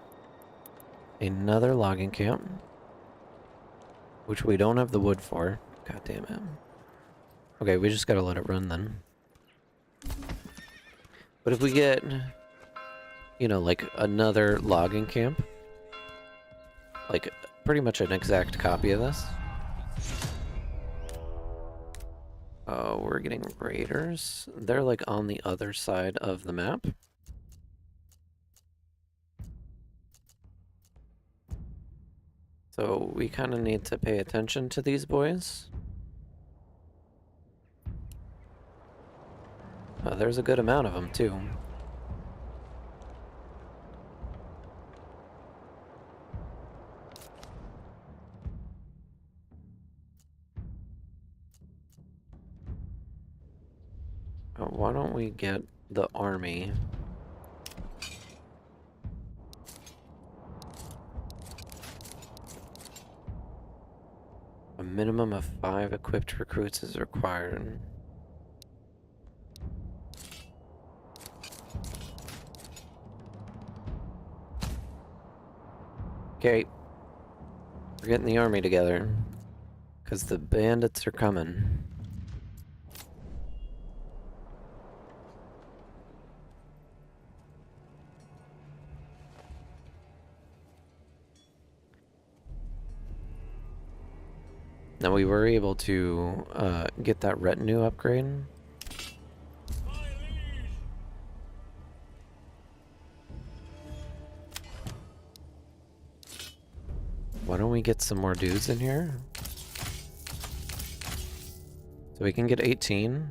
another logging camp, which we don't have the wood for. God damn it. Okay, we just gotta let it run then. But if we get, you know, like another logging camp, like pretty much an exact copy of this. Oh, we're getting raiders. They're like on the other side of the map. So we kind of need to pay attention to these boys. There's a good amount of them too. Why don't we get the army? A minimum of 5 equipped recruits is required. Okay. We're getting the army together. Because the bandits are coming. Now we were able to get that retinue upgrade. My liege, Why don't we get some more dudes in here? So we can get 18.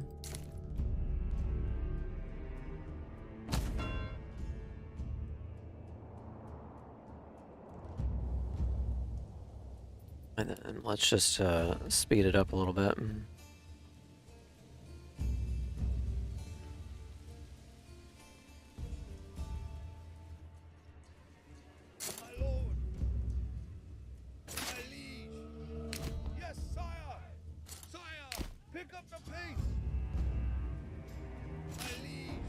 And then let's just speed it up a little bit. My lord. My liege. Yes, sire. Sire, pick up the pace. My liege.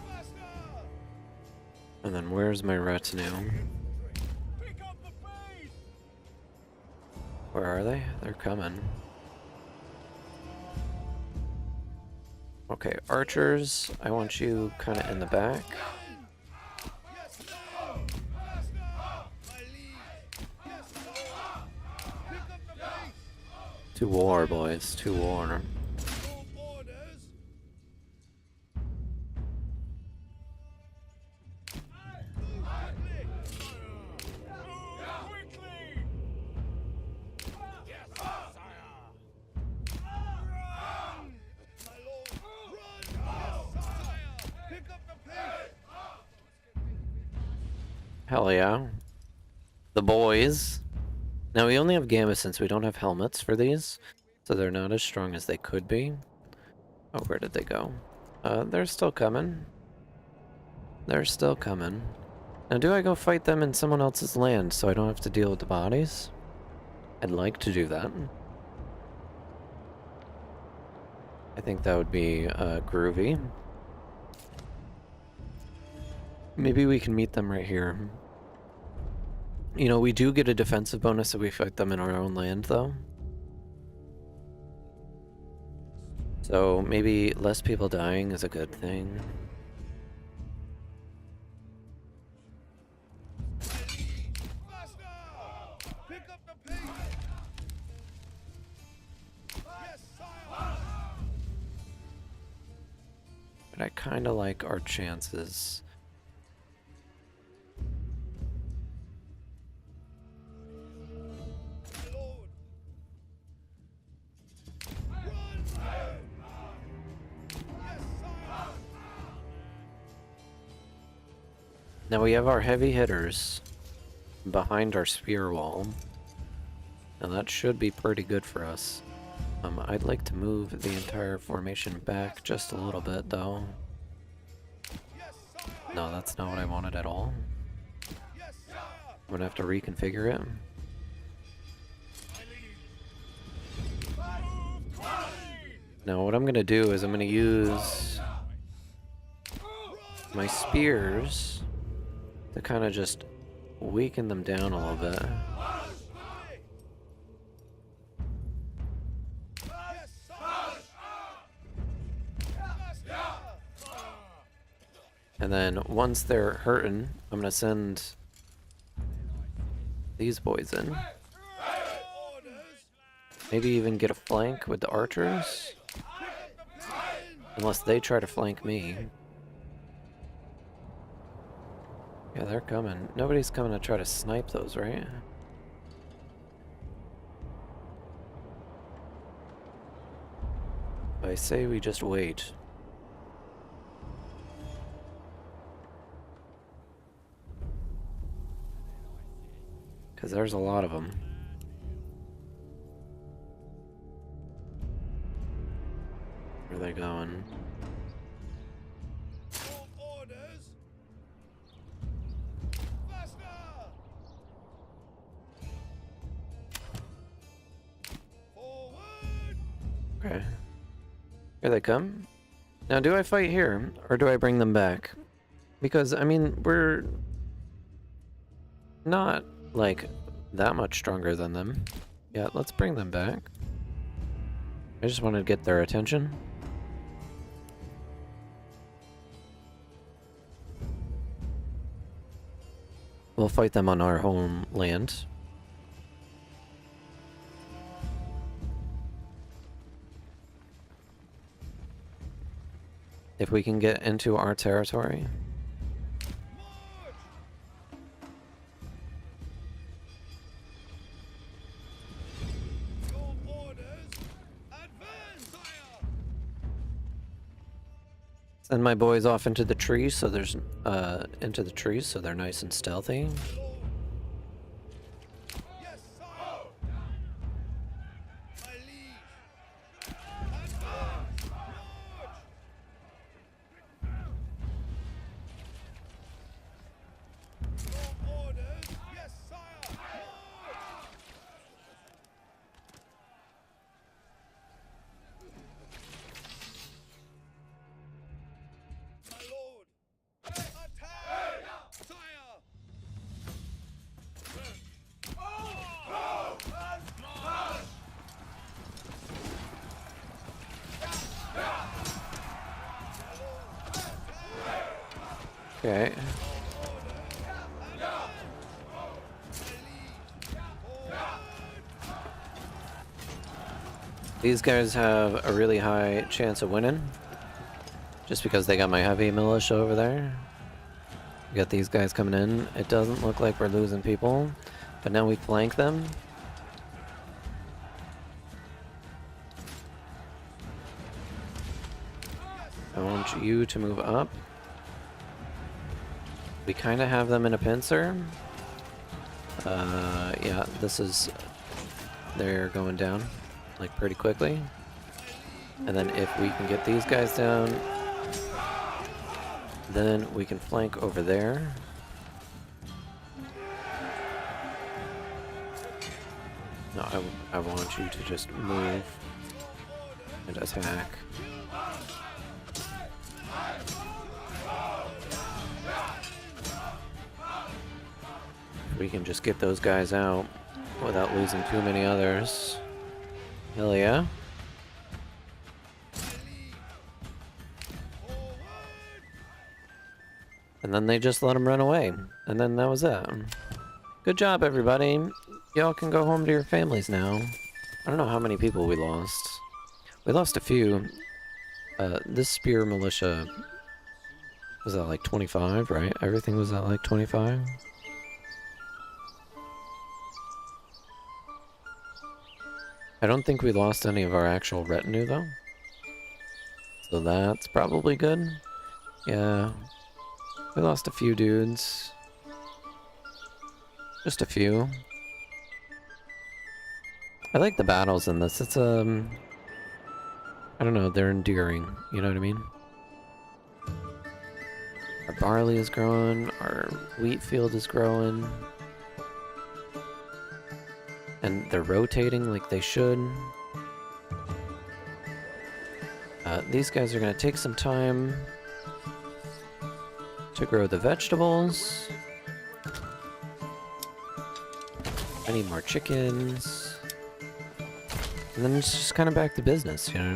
Faster. And then where's my retinue? Pick up the pace. Where are they? They're coming. Okay, archers, I want you kind of in the back. Yes, sire. Faster. My liege. Yes, sire. Pick up the pace. To war, boys, to war. Your orders. Quickly. Yes, sire. Run! My lord, run! Yes, sire. Pick up the pace. Hell yeah. The boys. Now we only have Gamma since we don't have helmets for these, so they're not as strong as they could be. Oh, where did they go? They're still coming. They're still coming. Now do I go fight them in someone else's land so I don't have to deal with the bodies? I'd like to do that. I think that would be groovy. Maybe we can meet them right here. You know, we do get a defensive bonus if we fight them in our own land, though. So maybe less people dying is a good thing. Faster! Pick up the pace. Yes, sire. But I kind of like our chances. My lord. Run! Yes, sire. Now we have our heavy hitters behind our spear wall. And that should be pretty good for us. I'd like to move the entire formation back just a little bit, though. Yes, sire. No, that's not what I wanted at all. Yes, sire. I'm gonna have to reconfigure it. My liege. Move quickly. Now what I'm gonna do is I'm gonna use my spears to kind of just weaken them down a little bit. Yes, sire. Faster. And then once they're hurting, I'm gonna send these boys in. Orders. Maybe even get a flank with the archers. Unless they try to flank me. Yeah, they're coming. Nobody's coming to try to snipe those, right? I say we just wait. Because there's a lot of them. Where are they going? Your orders. Faster. Forward. Okay. Here they come. Now, do I fight here, or do I bring them back? Because, I mean, we're not, like, that much stronger than them. Yeah, let's bring them back. I just wanted to get their attention. We'll fight them on our homeland. If we can get into our territory. March. Send my boys off into the trees so there's into the trees so they're nice and stealthy. Yes, sire. My liege. Your orders. Yes, sire. My lord. Attack, sire. Okay. These guys have a really high chance of winning. Just because they got my heavy militia over there. We got these guys coming in. It doesn't look like we're losing people. But now we flank them. I want you to move up. We kind of have them in a pincer. Yeah, this is... They're going down, like, pretty quickly. And then if we can get these guys down, then we can flank over there. No, I want you to just move and attack. We can just get those guys out without losing too many others. Hell yeah. And then they just let them run away. And then that was it. Good job, everybody. Y'all can go home to your families now. I don't know how many people we lost. We lost a few. This spear militia was at like 25, right? Everything was at like 25. I don't think we lost any of our actual retinue, though. So that's probably good. Yeah. We lost a few dudes. Just a few. I like the battles in this. It's, I don't know, they're endearing. You know what I mean? Our barley is growing. Our wheat field is growing. And they're rotating like they should. These guys are going to take some time to grow the vegetables. I need more chickens. And then it's just kind of back to business, you know what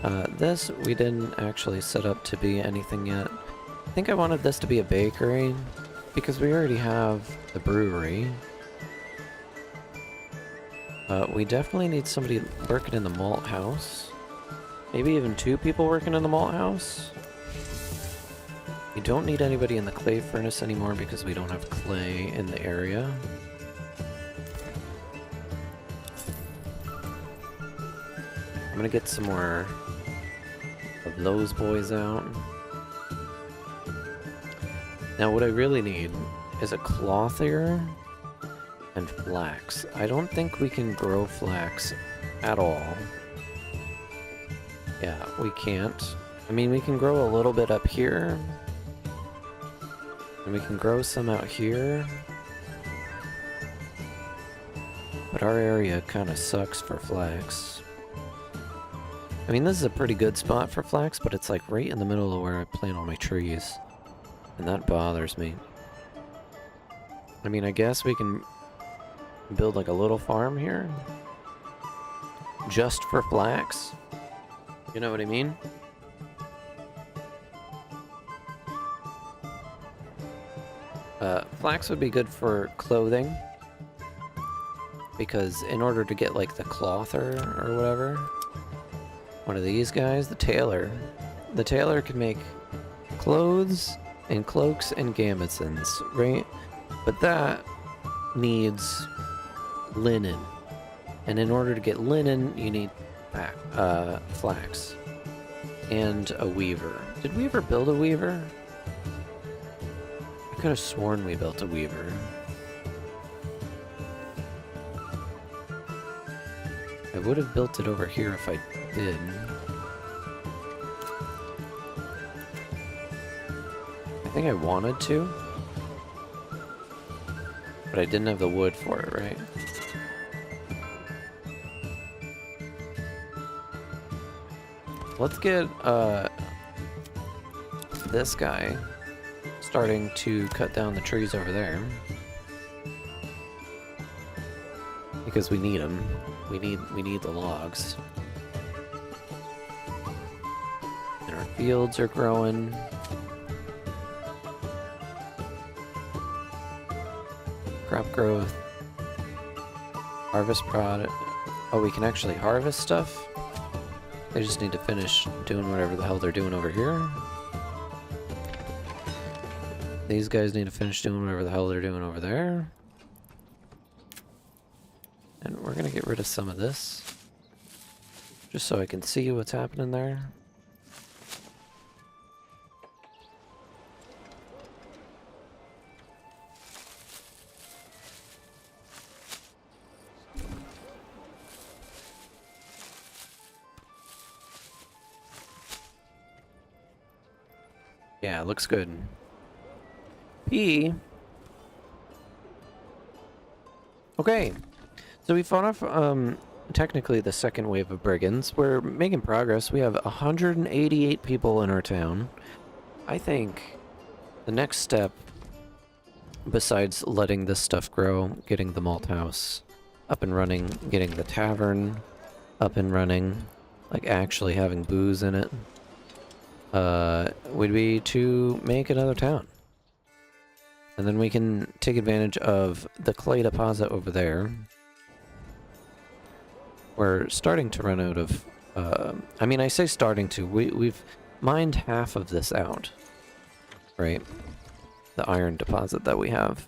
I mean? This, we didn't actually set up to be anything yet. I think I wanted this to be a bakery, because we already have the brewery. We definitely need somebody working in the malt house. Maybe even 2 people working in the malt house. We don't need anybody in the clay furnace anymore because we don't have clay in the area. I'm gonna get some more of those boys out. Now what I really need is a clothier and flax. I don't think we can grow flax at all. Yeah, we can't. I mean, we can grow a little bit up here. And we can grow some out here. But our area kind of sucks for flax. I mean, this is a pretty good spot for flax, but it's like right in the middle of where I plant all my trees. And that bothers me. I mean, I guess we can build like a little farm here. Just for flax. You know what I mean? Flax would be good for clothing. Because in order to get like the clother or whatever, one of these guys, the tailor can make clothes and cloaks and gambesons, right? But that needs linen. And in order to get linen, you need flax and a weaver. Did we ever build a weaver? I could have sworn we built a weaver. I would have built it over here if I did. I think I wanted to, but I didn't have the wood for it, right? Let's get this guy starting to cut down the trees over there, because we need them. We need the logs. And our fields are growing. Crop growth. Harvest product. Oh, we can actually harvest stuff? They just need to finish doing whatever the hell they're doing over here. These guys need to finish doing whatever the hell they're doing over there. And we're gonna get rid of some of this, just so I can see what's happening there. Yeah, looks good. P. Okay. So we fought off, technically the second wave of brigands. We're making progress. We have 188 people in our town. I think the next step, besides letting this stuff grow, getting the malt house up and running, getting the tavern up and running, like actually having booze in it, would be to make another town. And then we can take advantage of the clay deposit over there. We're starting to run out of, I mean, I say starting to, we've mined half of this out, right? The iron deposit that we have.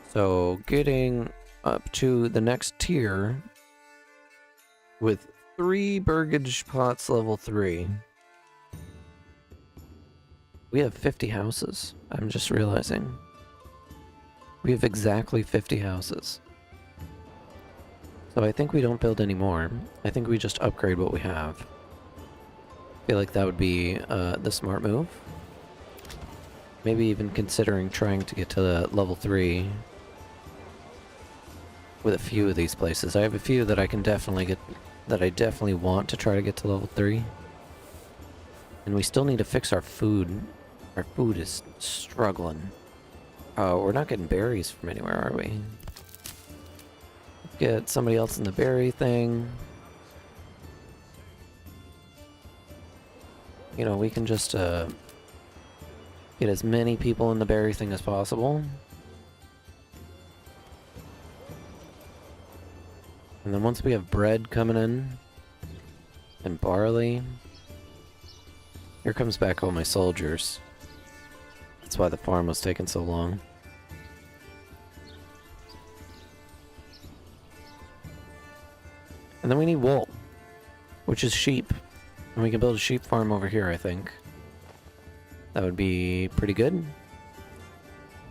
So getting up to the next tier with 3 burgage pots level 3. We have 50 houses. I'm just realizing. We have exactly 50 houses. So I think we don't build any more. I think we just upgrade what we have. I feel like that would be the smart move. Maybe even considering trying to get to the level 3 with a few of these places. I have a few that I can definitely get, that I definitely want to try to get to level 3. And we still need to fix our food. Our food is struggling. Oh, we're not getting berries from anywhere, are we? Get somebody else in the berry thing. You know, we can just get as many people in the berry thing as possible. And then once we have bread coming in, and barley, here comes back all my soldiers. That's why the farm was taking so long. And then we need wool, which is sheep. And we can build a sheep farm over here, I think. That would be pretty good.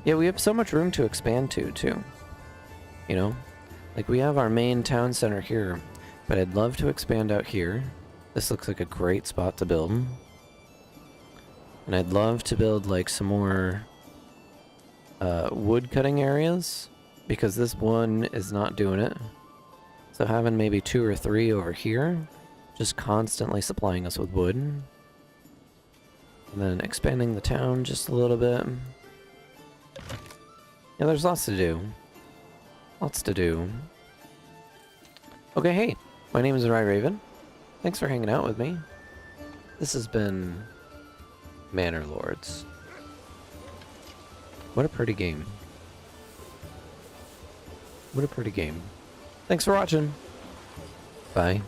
Yeah, we have so much room to expand to, too. You know? Like, we have our main town center here, but I'd love to expand out here. This looks like a great spot to build. And I'd love to build, like, some more wood cutting areas, because this one is not doing it. So having maybe 2 or 3 over here, just constantly supplying us with wood. And then expanding the town just a little bit. Yeah, there's lots to do. Lots to do. Okay, hey, my name is 𝙈𝙤𝙢𝙣𝙣. Thanks for hanging out with me. This has been Manor Lords. What a pretty game. What a pretty game. Thanks for watching. Bye.